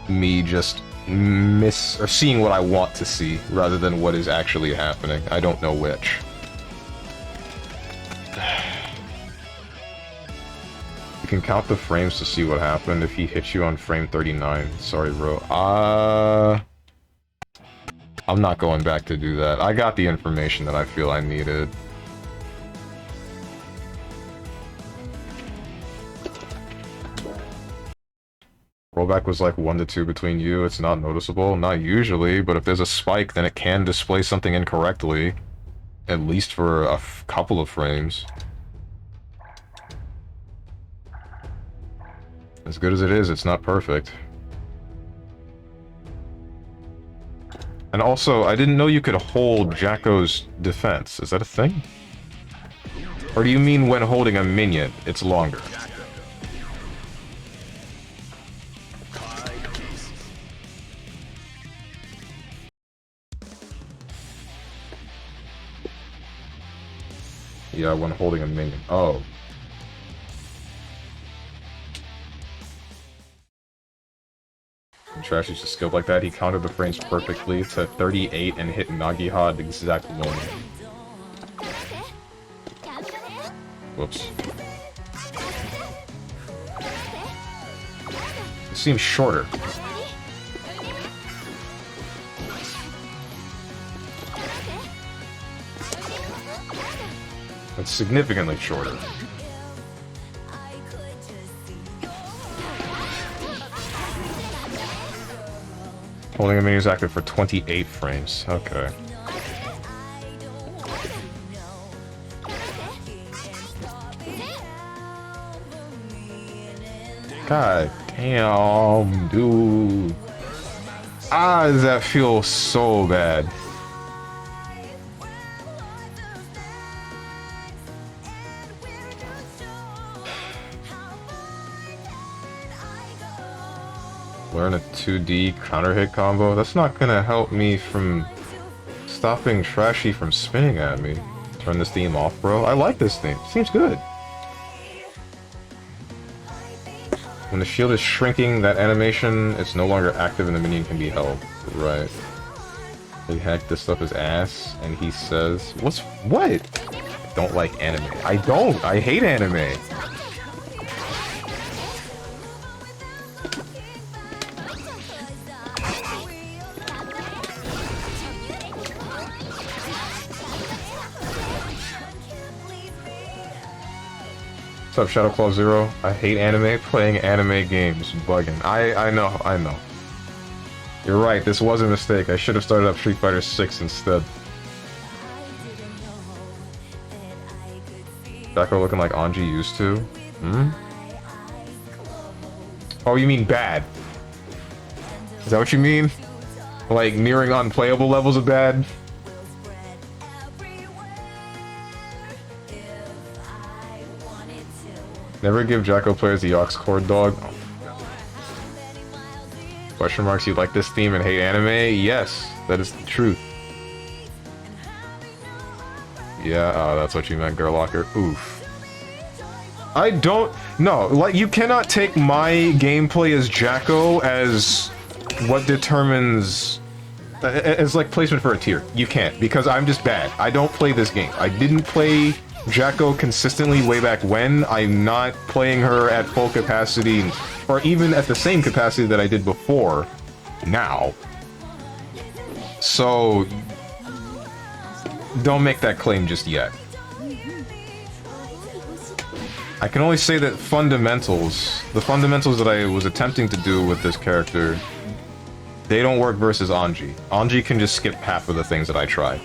me just seeing what I want to see, rather than what is actually happening. I don't know which. You can count the frames to see what happened if he hits you on frame 39. Sorry, bro. I'm not going back to do that. I got the information that I feel I needed. Rollback was like 1 to 2 between you. It's not noticeable. Not usually, but if there's a spike, then it can display something incorrectly. At least for a couple of frames. As good as it is, it's not perfect. And also, I didn't know you could hold Jacko's defense. Is that a thing? Or do you mean when holding a minion, it's longer? Yeah, when holding a minion. Oh. Trash used to skill like that. He counted the frames perfectly to 38 and hit Nagiha at the exact moment. Whoops. It seems shorter. It's significantly shorter. Holding a menu is active for 28 frames. Okay. God damn, dude. Ah, does that feel so bad? Learn a 2D counter hit combo? That's not gonna help me from stopping Trashy from spinning at me. Turn this theme off, bro. I like this theme. Seems good. When the shield is shrinking, that animation is no longer active and the minion can be held. Right. They hacked this up his ass, and he says, what? I don't like anime. I don't! I hate anime! What's up, Shadowclaw Zero? I hate anime. Playing anime games. Bugging. I know. You're right, this was a mistake. I should have started up Street Fighter 6 instead. Jacko looking like Anji used to? Hmm? Oh, you mean bad? Is that what you mean? Like, nearing unplayable levels of bad? Never give Jacko players the aux cord, dog. Question marks, you like this theme and hate anime? Yes, that is the truth. Yeah, that's what you meant, Girlocker. Oof. I don't... No, like, you cannot take my gameplay as Jacko as what determines... as, like, placement for a tier. You can't, because I'm just bad. I don't play this game. I didn't play Jacko consistently way back when. I'm not playing her at full capacity, or even at the same capacity that I did before, now. So, don't make that claim just yet. I can only say that the fundamentals that I was attempting to do with this character, they don't work versus Anji. Anji can just skip half of the things that I tried.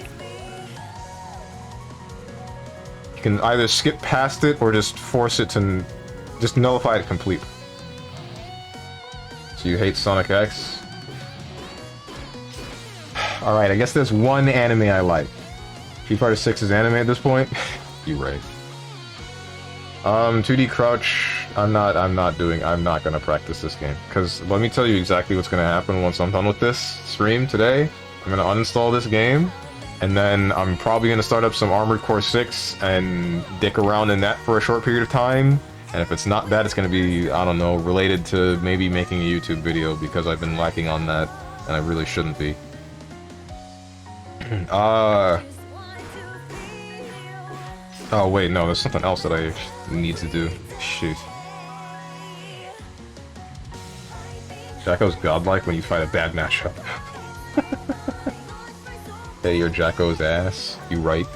You can either skip past it or just force it to... just nullify it completely. So you hate Sonic X? Alright, I guess there's one anime I like. Street Fighter 6 is anime at this point? You're right. 2D crouch, I'm not gonna practice this game. Because let me tell you exactly what's gonna happen once I'm done with this stream today. I'm gonna uninstall this game, and then I'm probably gonna start up some Armored Core 6 and dick around in that for a short period of time. And if it's not bad, it's gonna be, I don't know, related to maybe making a YouTube video, because I've been lacking on that, and I really shouldn't be. Oh wait, no, there's something else that I need to do. Shoot. Jacko's godlike when you fight a bad matchup. Hey, you're Jacko's ass. You right.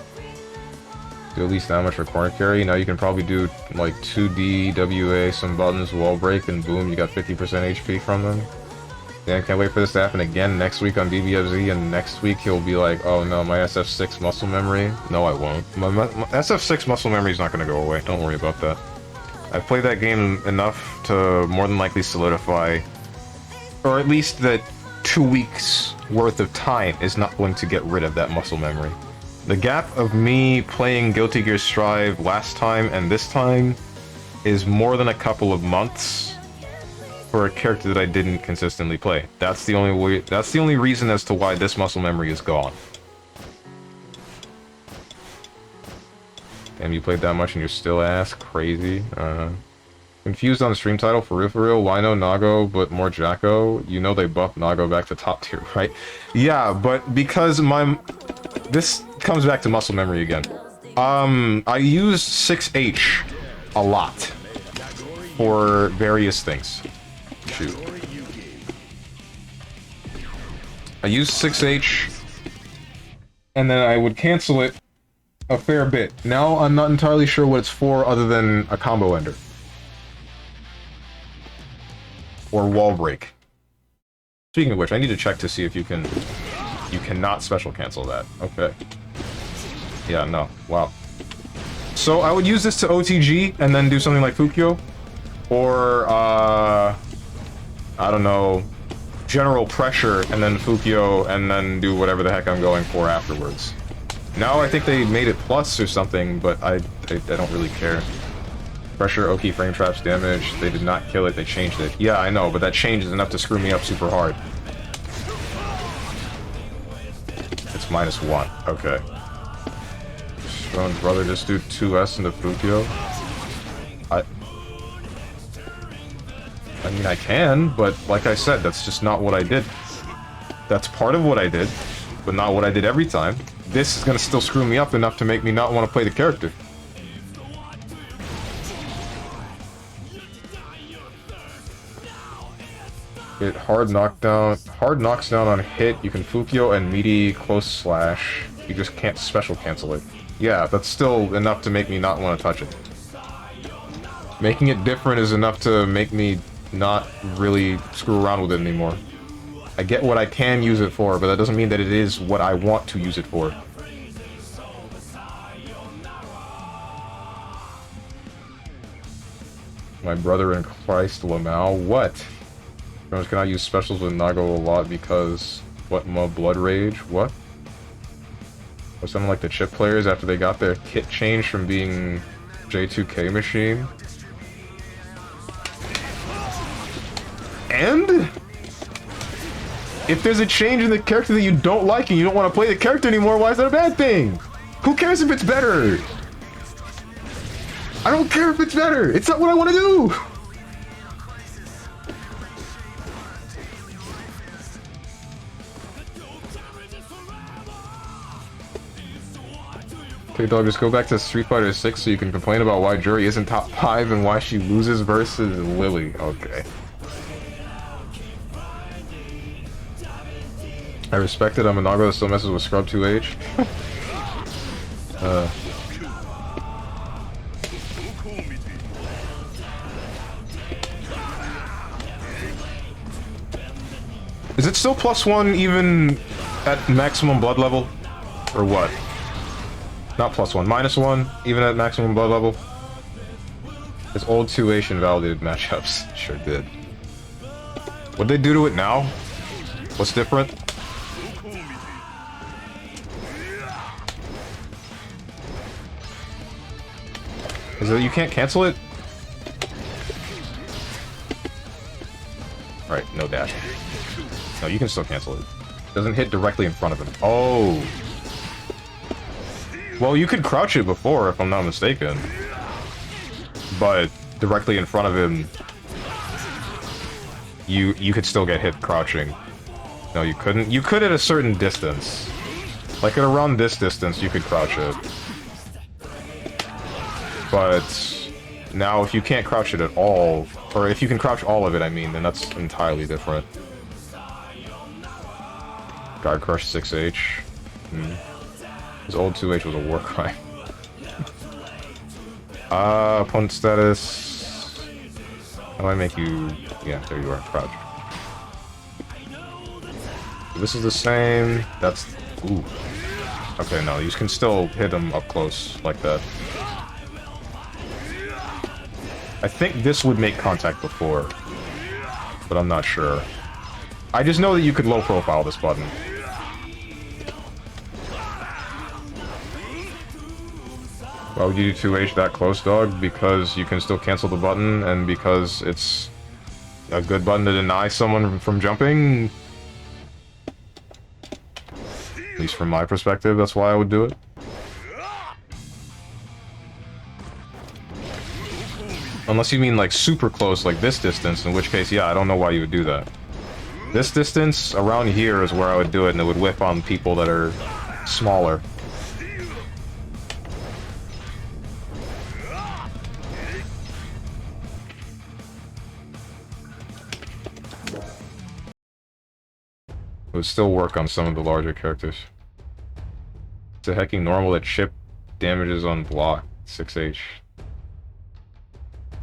Do at least that much for corner carry. Now you can probably do like 2D, WA, some buttons, wall break, and boom, you got 50% HP from them. Yeah, I can't wait for this to happen again next week on BBFZ, and next week he'll be like, oh no, my SF6 muscle memory. No, I won't. My SF6 muscle memory is not going to go away. Don't worry about that. I've played that game enough to more than likely solidify, or at least that 2 weeks worth of time is not going to get rid of that muscle memory. The gap of me playing Guilty Gear Strive last time and this time is more than a couple of months for a character that I didn't consistently play. That's the only reason as to why this muscle memory is gone. Damn, you played that much and you're still ass? Crazy. Confused on the stream title, for real, why no Nago but more Jacko? You know they buffed Nago back to top tier, right? Yeah, but because this comes back to muscle memory again. I use 6H a lot for various things. Shoot. I use 6H, and then I would cancel it a fair bit. Now I'm not entirely sure what it's for other than a combo ender. Or wall break. Speaking of which, I need to check to see if you can... You cannot special cancel that. Okay. Yeah, no. Wow. So I would use this to OTG and then do something like Fukyo. Or, I don't know, general pressure and then Fukyo and then do whatever the heck I'm going for afterwards. Now I think they made it plus or something, but I don't really care. Pressure, Oki, frame traps, damage. They did not kill it, they changed it. Yeah, I know, but that change is enough to screw me up super hard. It's -1. Okay. Strong brother, just do 2S into Fukyo. I mean, I can, but like I said, that's just not what I did. That's part of what I did, but not what I did every time. This is gonna still screw me up enough to make me not want to play the character. It hard knocks down on hit, you can Fukyo and meaty close slash. You just can't special cancel it. Yeah, that's still enough to make me not want to touch it. Making it different is enough to make me not really screw around with it anymore. I get what I can use it for, but that doesn't mean that it is what I want to use it for. My brother in Christ, Lamau. What? Can I use specials with Nago a lot because... What, Blood Rage? What? Or something like the chip players after they got their kit changed from being J2K machine? And if there's a change in the character that you don't like and you don't want to play the character anymore, why is that a bad thing? Who cares if it's better? I don't care if it's better. It's not what I want to do. Okay, dog, just go back to Street Fighter 6 so you can complain about why Jury isn't top 5 and why she loses versus Lily. Okay. I respect it. I'm a Nago that still messes with Scrub 2H. Is it still +1 even at maximum blood level? Or what? Not +1, -1 even at maximum blood level? It's old 2H invalidated matchups. Sure did. What'd they do to it now? What's different? Is it you can't cancel it? Alright, no dash. No, you can still cancel it. Doesn't hit directly in front of him. Oh! Well, you could crouch it before, if I'm not mistaken. But directly in front of him, you could still get hit crouching. No, you couldn't. You could at a certain distance. Like at around this distance, you could crouch it. But now if you can't crouch it at all, or if you can crouch all of it, I mean, then that's entirely different. Guard Crush 6H. His old 2H was a war crime. Opponent status. How do I make you... Yeah, there you are, crouch. This is the same. That's... Ooh. Okay, no, you can still hit him up close like that. I think this would make contact before, but I'm not sure. I just know that you could low profile this button. Why would you do 2H that close, dog? Because you can still cancel the button, and because it's a good button to deny someone from jumping. At least from my perspective, that's why I would do it. Unless you mean like super close, like this distance, in which case, yeah, I don't know why you would do that. This distance, around here, is where I would do it, and it would whiff on people that are smaller. It would still work on some of the larger characters. It's a hecking normal that chip damages on block. 6H.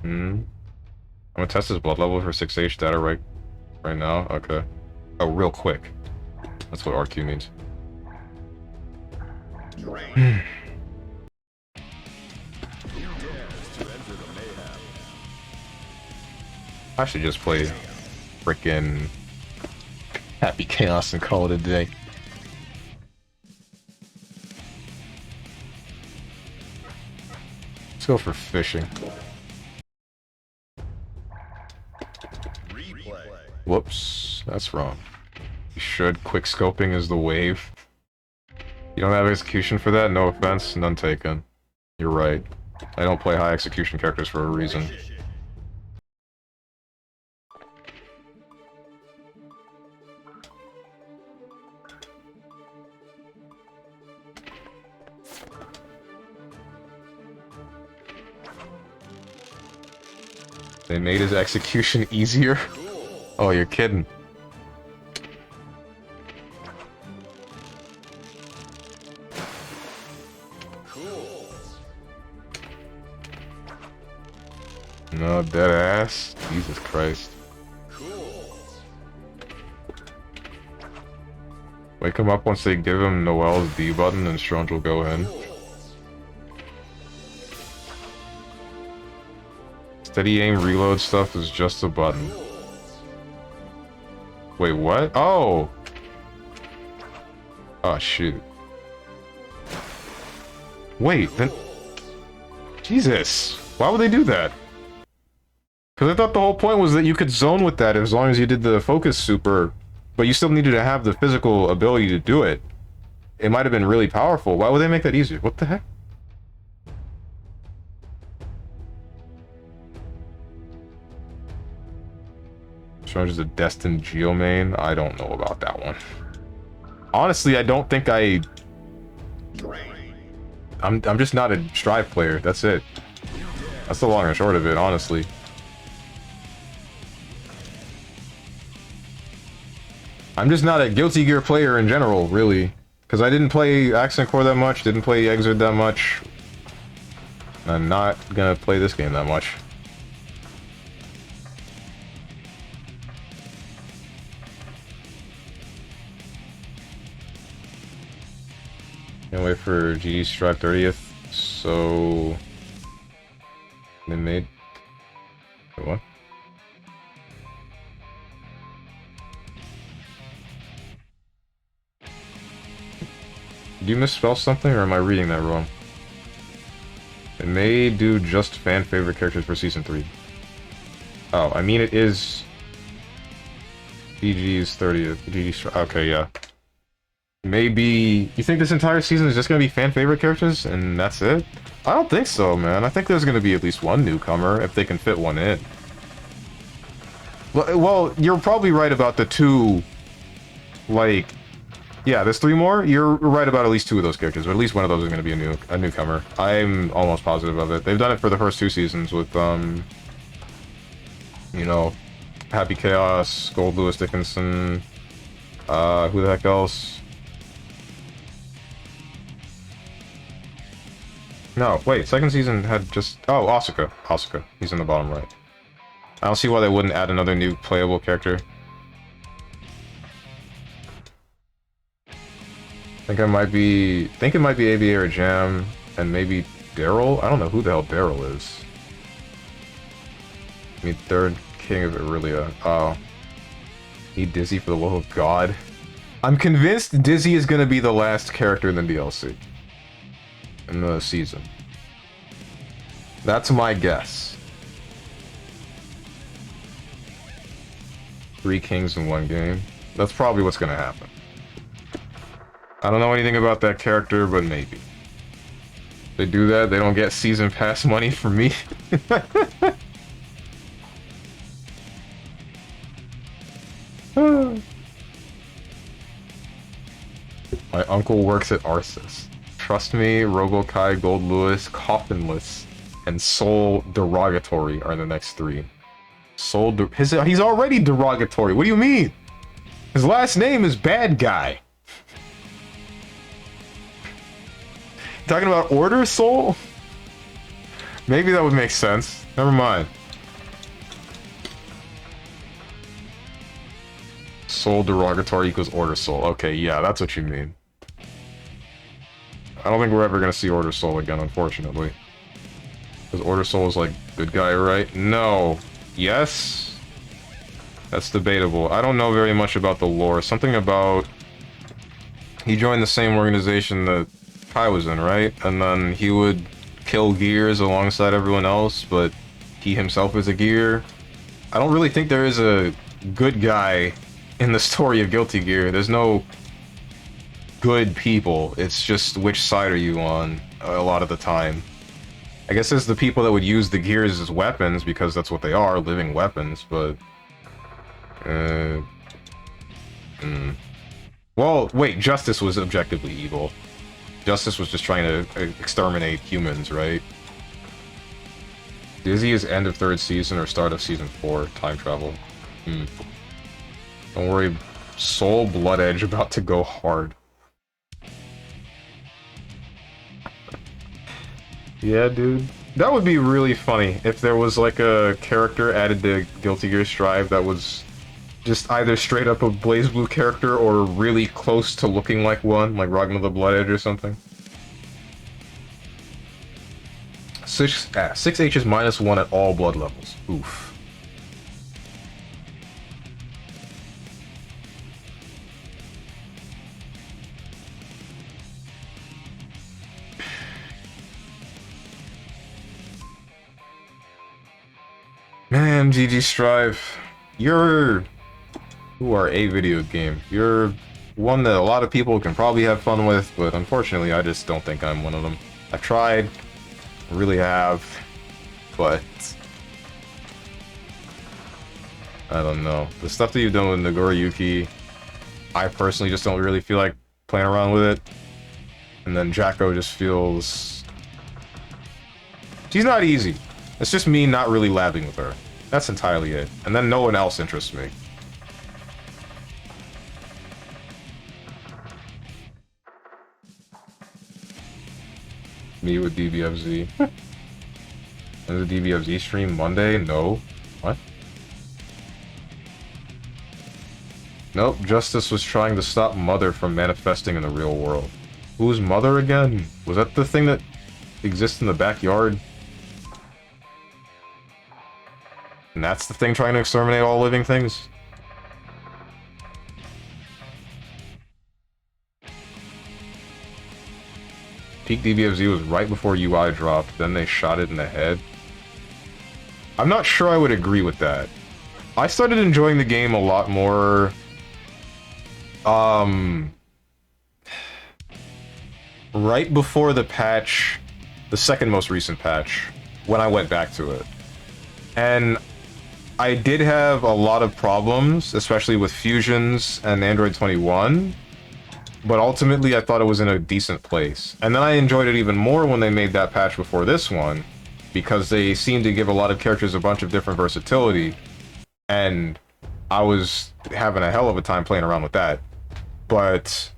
I'm gonna test his blood level for 6H data right now. Okay. Oh, real quick. That's what RQ means. I should just play frickin' Happy Chaos and call it a day. Let's go for fishing. Whoops, that's wrong. You should. Quick scoping is the wave. You don't have execution for that? No offense, none taken. You're right. I don't play high execution characters for a reason. They made his execution easier? Oh, you're kidding. No, dead ass. Jesus Christ. Wake him up once they give him Noel's D button and Strange will go in. Steady aim reload stuff is just a button. Wait, what? Oh! Oh, shoot. Wait, then... Jesus! Why would they do that? Because I thought the whole point was that you could zone with that as long as you did the focus super, but you still needed to have the physical ability to do it. It might have been really powerful. Why would they make that easier? What the heck? Strange is a destined Geomain? I don't know about that one. Honestly, I don't think I'm just not a Strive player. That's it. That's the long and short of it, honestly. I'm just not a Guilty Gear player in general, really. Because I didn't play Accent Core that much, didn't play Exert that much. I'm not gonna play this game that much. Can't wait for GD Strive 30th, so... They made... Wait, what? Did you misspell something, or am I reading that wrong? It may do just fan favorite characters for Season 3. Oh, I mean it is... GG's 30th. GG Strive... Okay, yeah. Maybe... You think this entire season is just gonna be fan favorite characters, and that's it? I don't think so, man. I think there's gonna be at least one newcomer, if they can fit one in. Well, you're probably right about the two... Like... Yeah, there's 3 more? You're right about at least 2 of those characters, or at least one of those is gonna be a newcomer. I'm almost positive of it. They've done it for the first 2 seasons with, you know... Happy Chaos, Gold Lewis Dickinson... who the heck else? No, wait, second season had just... Oh, Asuka. Asuka. He's in the bottom right. I don't see why they wouldn't add another new playable character. I think it might be ABA or Jam, and maybe Daryl? I don't know who the hell Daryl is. I mean, 3rd King of Aurelia. Oh. Need Dizzy for the love of God. I'm convinced Dizzy is gonna be the last character in the DLC. In the season. That's my guess. 3 kings in 1 game. That's probably what's gonna happen. I don't know anything about that character, but maybe. If they do that, they don't get season pass money from me. My uncle works at Arsis. Trust me, Robokai, Gold Lewis, Coffinless, and Soul Derogatory are the next 3. He's already derogatory. What do you mean? His last name is Bad Guy. talking about Order Soul? Maybe that would make sense. Never mind. Soul derogatory equals Order Soul. Okay, yeah, that's what you mean. I don't think we're ever gonna see Order Soul again, unfortunately. Because Order Soul is like, good guy, right? No. Yes? That's debatable. I don't know very much about the lore. Something about... He joined the same organization that Kai was in, right? And then he would kill gears alongside everyone else, but he himself is a gear. I don't really think there is a good guy in the story of Guilty Gear. There's no good people. It's just which side are you on a lot of the time. I guess there's the people that would use the gears as weapons because that's what they are, living weapons, but... Well, wait, Justice was objectively evil. Justice was just trying to exterminate humans, right? Dizzy is end of 3rd season or start of season 4, time travel. Don't worry, Soul Blood Edge about to go hard. Yeah, dude. That would be really funny if there was like a character added to Guilty Gear Strive that was just either straight up a BlazBlue character or really close to looking like one, like Ragnar the Blood Edge or something. 6 H's -1 at all blood levels. Oof. Man, GG Strive, you are a video game. You're one that a lot of people can probably have fun with, but unfortunately I just don't think I'm one of them. I've tried, really have, but I don't know. The stuff that you've done with Nagoriyuki, I personally just don't really feel like playing around with it. And then Jacko just feels... She's not easy. It's just me not really labbing with her. That's entirely it. And then no one else interests me. Me with DBFZ. Is the DBFZ stream Monday? No. What? Nope, Justice was trying to stop Mother from manifesting in the real world. Who's Mother again? Was that the thing that exists in the backyard? And that's the thing trying to exterminate all living things? Peak DBFZ was right before UI dropped, then they shot it in the head. I'm not sure I would agree with that. I started enjoying the game a lot more... right before the patch, the second most recent patch, when I went back to it. And I did have a lot of problems, especially with Fusions and Android 21, but ultimately I thought it was in a decent place. And then I enjoyed it even more when they made that patch before this one, because they seemed to give a lot of characters a bunch of different versatility, and I was having a hell of a time playing around with that. But,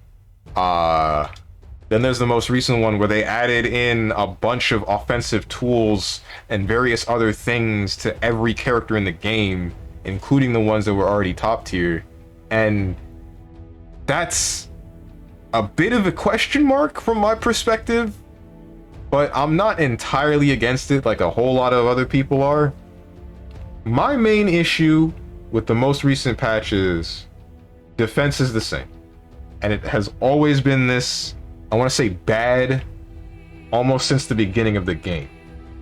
then there's the most recent one where they added in a bunch of offensive tools and various other things to every character in the game, including the ones that were already top tier. And that's a bit of a question mark from my perspective, but I'm not entirely against it like a whole lot of other people are. My main issue with the most recent patch is defense is the same. And it has always been this, I want to say bad, almost since the beginning of the game.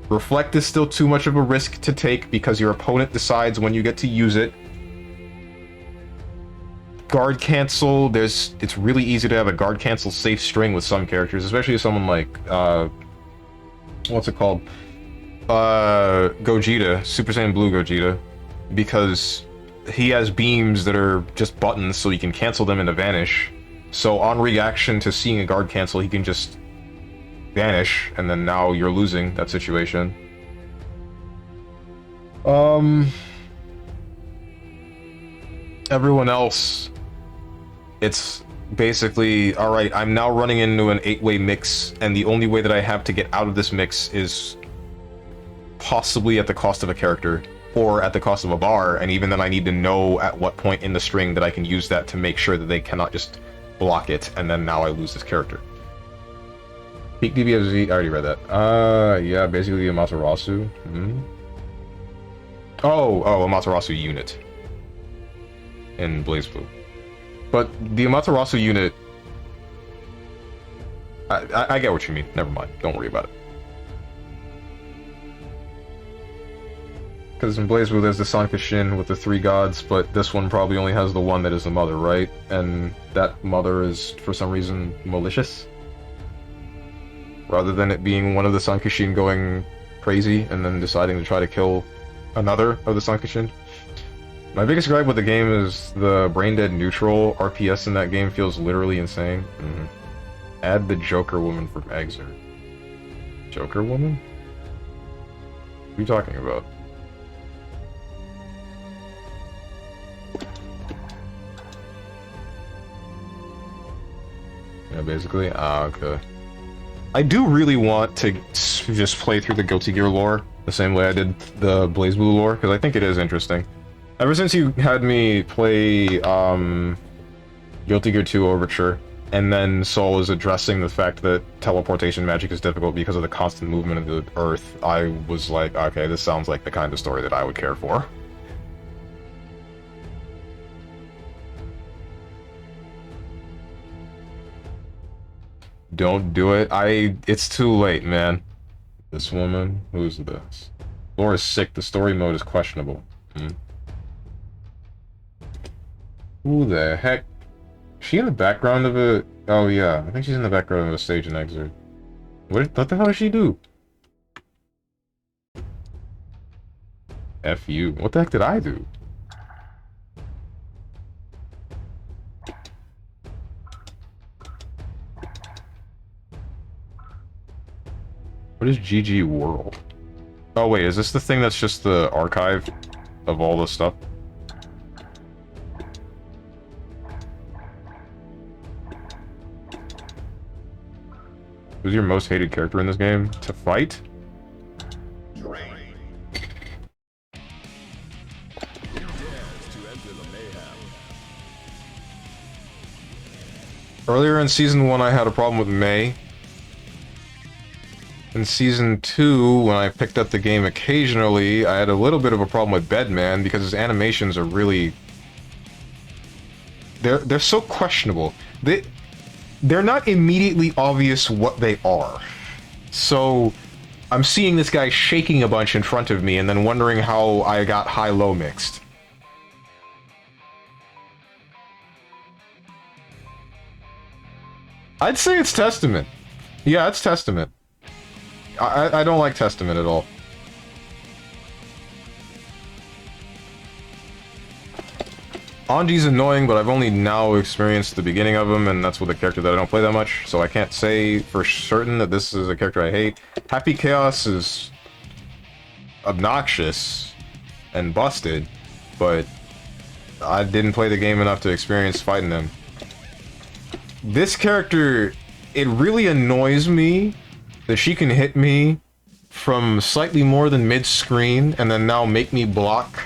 Reflect is still too much of a risk to take because your opponent decides when you get to use it. Guard cancel, it's really easy to have a guard cancel safe string with some characters, especially someone like, what's it called? Gogeta, Super Saiyan Blue Gogeta, because he has beams that are just buttons so he can cancel them into vanish. So on reaction to seeing a guard cancel, he can just vanish, and then now you're losing that situation. Everyone else, it's basically, alright, I'm now running into an 8-way mix, and the only way that I have to get out of this mix is possibly at the cost of a character, or at the cost of a bar, and even then I need to know at what point in the string that I can use that to make sure that they cannot just block it, and then now I lose this character. Peak DBFZ, I already read that. Yeah, basically a Amaterasu. Oh, Amaterasu unit. In BlazBlue. But the Amaterasu unit... I get what you mean. Never mind. Don't worry about it. Because in BlazBlue there's the Sankashin with the 3 gods, but this one probably only has the one that is the mother, right? And that mother is, for some reason, malicious? Rather than it being one of the Sankashin going crazy and then deciding to try to kill another of the Sankashin. My biggest gripe with the game is the brain-dead neutral RPS in that game feels literally insane. Add the Joker woman from Exer. Joker woman? What are you talking about? Yeah, basically? Ah, okay. I do really want to just play through the Guilty Gear lore the same way I did the BlazBlue lore, because I think it is interesting. Ever since you had me play Guilty Gear 2 Overture, and then Soul is addressing the fact that teleportation magic is difficult because of the constant movement of the Earth, I was like, okay, this sounds like the kind of story that I would care for. Don't do it. It's too late, man. This woman? Who's this? Lore is sick. The story mode is questionable. Who the heck? Is she in the background of a... Oh, yeah. I think she's in the background of a stage in Exer. What the hell does she do? F you. What the heck did I do? What is GG World? Oh wait, is this the thing that's just the archive of all the stuff? Who's your most hated character in this game? To fight? Earlier in Season 1 I had a problem with May. In Season 2, when I picked up the game occasionally, I had a little bit of a problem with Bedman because his animations are really... They're so questionable. They're not immediately obvious what they are. So, I'm seeing this guy shaking a bunch in front of me and then wondering how I got high-low mixed. I'd say it's Testament. Yeah, it's Testament. I don't like Testament at all. Anji's annoying, but I've only now experienced the beginning of him, and that's with a character that I don't play that much, so I can't say for certain that this is a character I hate. Happy Chaos is obnoxious and busted, but I didn't play the game enough to experience fighting them. This character, it really annoys me that she can hit me from slightly more than mid-screen and then now make me block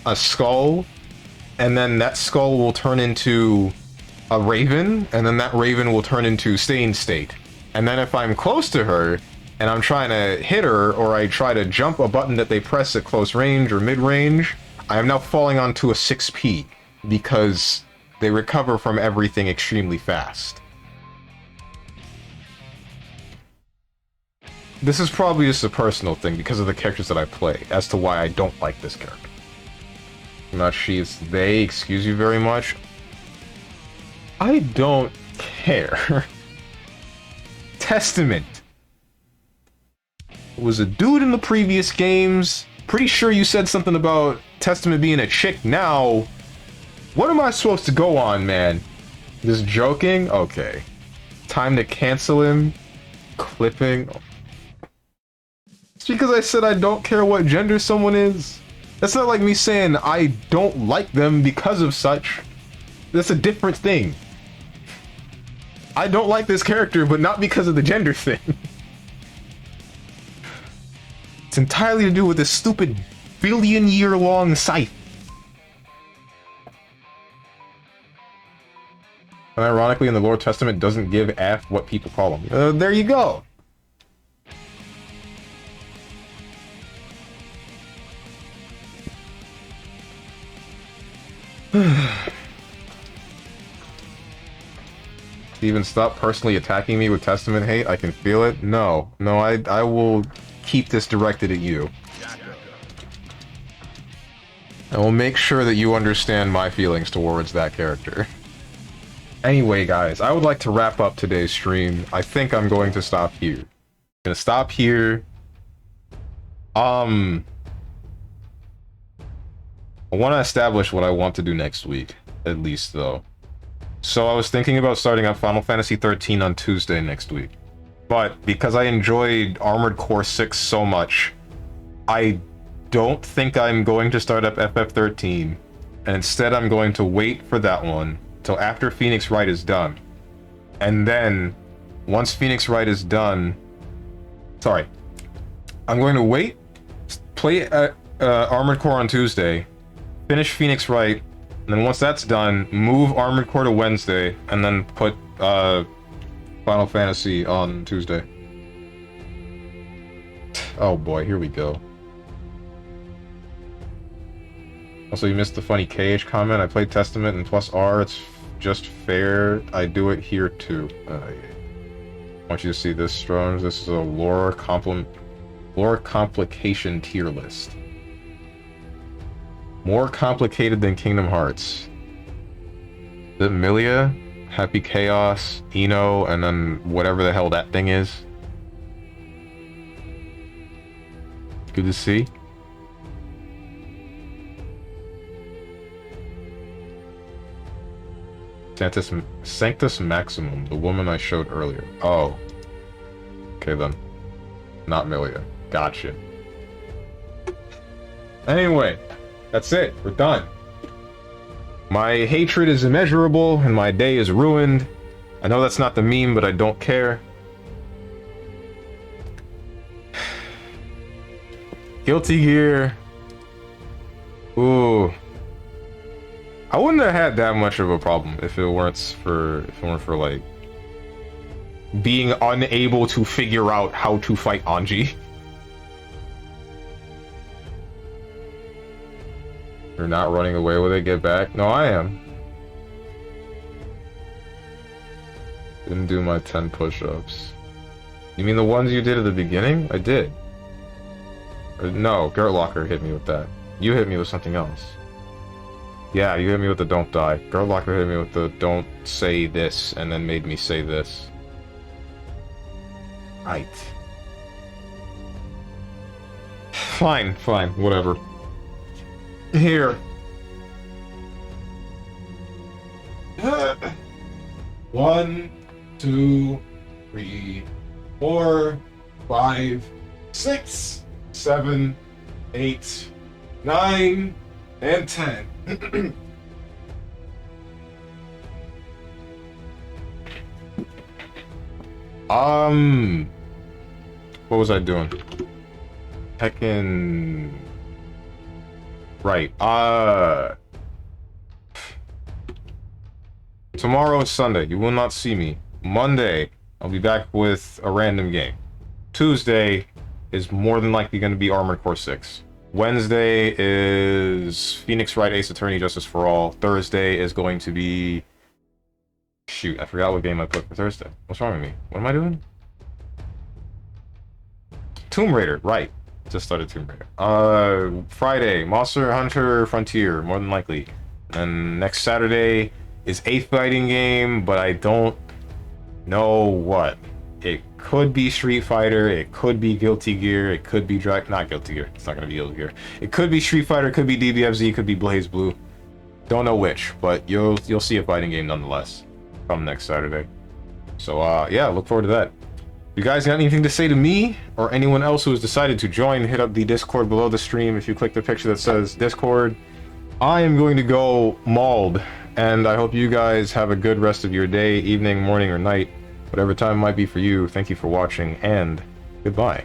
a skull, and then that skull will turn into a raven, and then that raven will turn into Stain State. And then if I'm close to her and I'm trying to hit her, or I try to jump a button that they press at close range or mid-range, I am now falling onto a 6P because they recover from everything extremely fast. This is probably just a personal thing because of the characters that I play, as to why I don't like this character. Not she, it's they, excuse you very much. I don't care. Testament was a dude in the previous games. Pretty sure you said something about Testament being a chick now. What am I supposed to go on, man? Just joking? Okay. Time to cancel him. Clipping. It's because I said I don't care what gender someone is. That's not like me saying I don't like them because of such. That's a different thing. I don't like this character, but not because of the gender thing. It's entirely to do with this stupid billion-year-long scythe. And ironically, in the Lord Testament, doesn't give a what people call him. There you go. Steven, stop personally attacking me with Testament hate. I can feel it. No, I will keep this directed at you. I will make sure that you understand my feelings towards that character. Anyway, guys, I would like to wrap up today's stream. I think I'm going to stop here. I'm gonna stop here. I want to establish what I want to do next week, at least, though. So I was thinking about starting up Final Fantasy 13 on Tuesday next week. But because I enjoyed Armored Core 6 so much, I don't think I'm going to start up FF13. And instead I'm going to wait for that one till after Phoenix Wright is done. And then, once Phoenix Wright is done... Sorry. I'm going to wait, play Armored Core on Tuesday, finish Phoenix Wright, and then once that's done, move Armored Core to Wednesday, and then put Final Fantasy on Tuesday. Oh boy, here we go. Also, you missed the funny KH comment. I played Testament and plus R. It's just fair. I do it here too. I want you to see this, Strong. This is a lore complication tier list. More complicated than Kingdom Hearts. Is it Milia, Happy Chaos, Eno, and then whatever the hell that thing is? Good to see. Sanctus Maximum, the woman I showed earlier. Oh. Okay then. Not Milia. Gotcha. Anyway, that's it. We're done. My hatred is immeasurable and my day is ruined. I know that's not the meme, but I don't care. Guilty Gear. Ooh. I wouldn't have had that much of a problem if it weren't for like being unable to figure out how to fight Anji. You're not running away with it, get back. No, I am. Didn't do my 10 push-ups. You mean the ones you did at the beginning? I did. Or, no, Gert Locker hit me with that. You hit me with something else. Yeah, you hit me with the don't die. Gert Locker hit me with the don't say this and then made me say this. Right. Fine, whatever. Here. 1, 2, 3, 4, 5, 6, 7, 8, 9, and 10. What was I doing? Tekken. Right. Tomorrow is Sunday. You will not see me. Monday, I'll be back with a random game. Tuesday is more than likely going to be Armored Core 6. Wednesday is Phoenix Wright Ace Attorney Justice for All. Thursday is going to be... Shoot, I forgot what game I put for Thursday. What's wrong with me? What am I doing? Tomb Raider, right. Just started Tomb Raider. Friday, Monster Hunter Frontier, more than likely. And next Saturday is a fighting game, but I don't know what. It could be Street Fighter, it could be Guilty Gear, it could be not Guilty Gear, it's not gonna be Guilty Gear. It could be Street Fighter, it could be DBFZ, it could be Blaze Blue. Don't know which, but you'll see a fighting game nonetheless come next Saturday. So yeah, look forward to that. You guys got anything to say to me or anyone else who has decided to join? Hit up the Discord below the stream. If you click the picture that says Discord, I am going to go mauled And I hope you guys have a good rest of your day, evening, morning, or night. Whatever time might be for you, thank you for watching, and goodbye.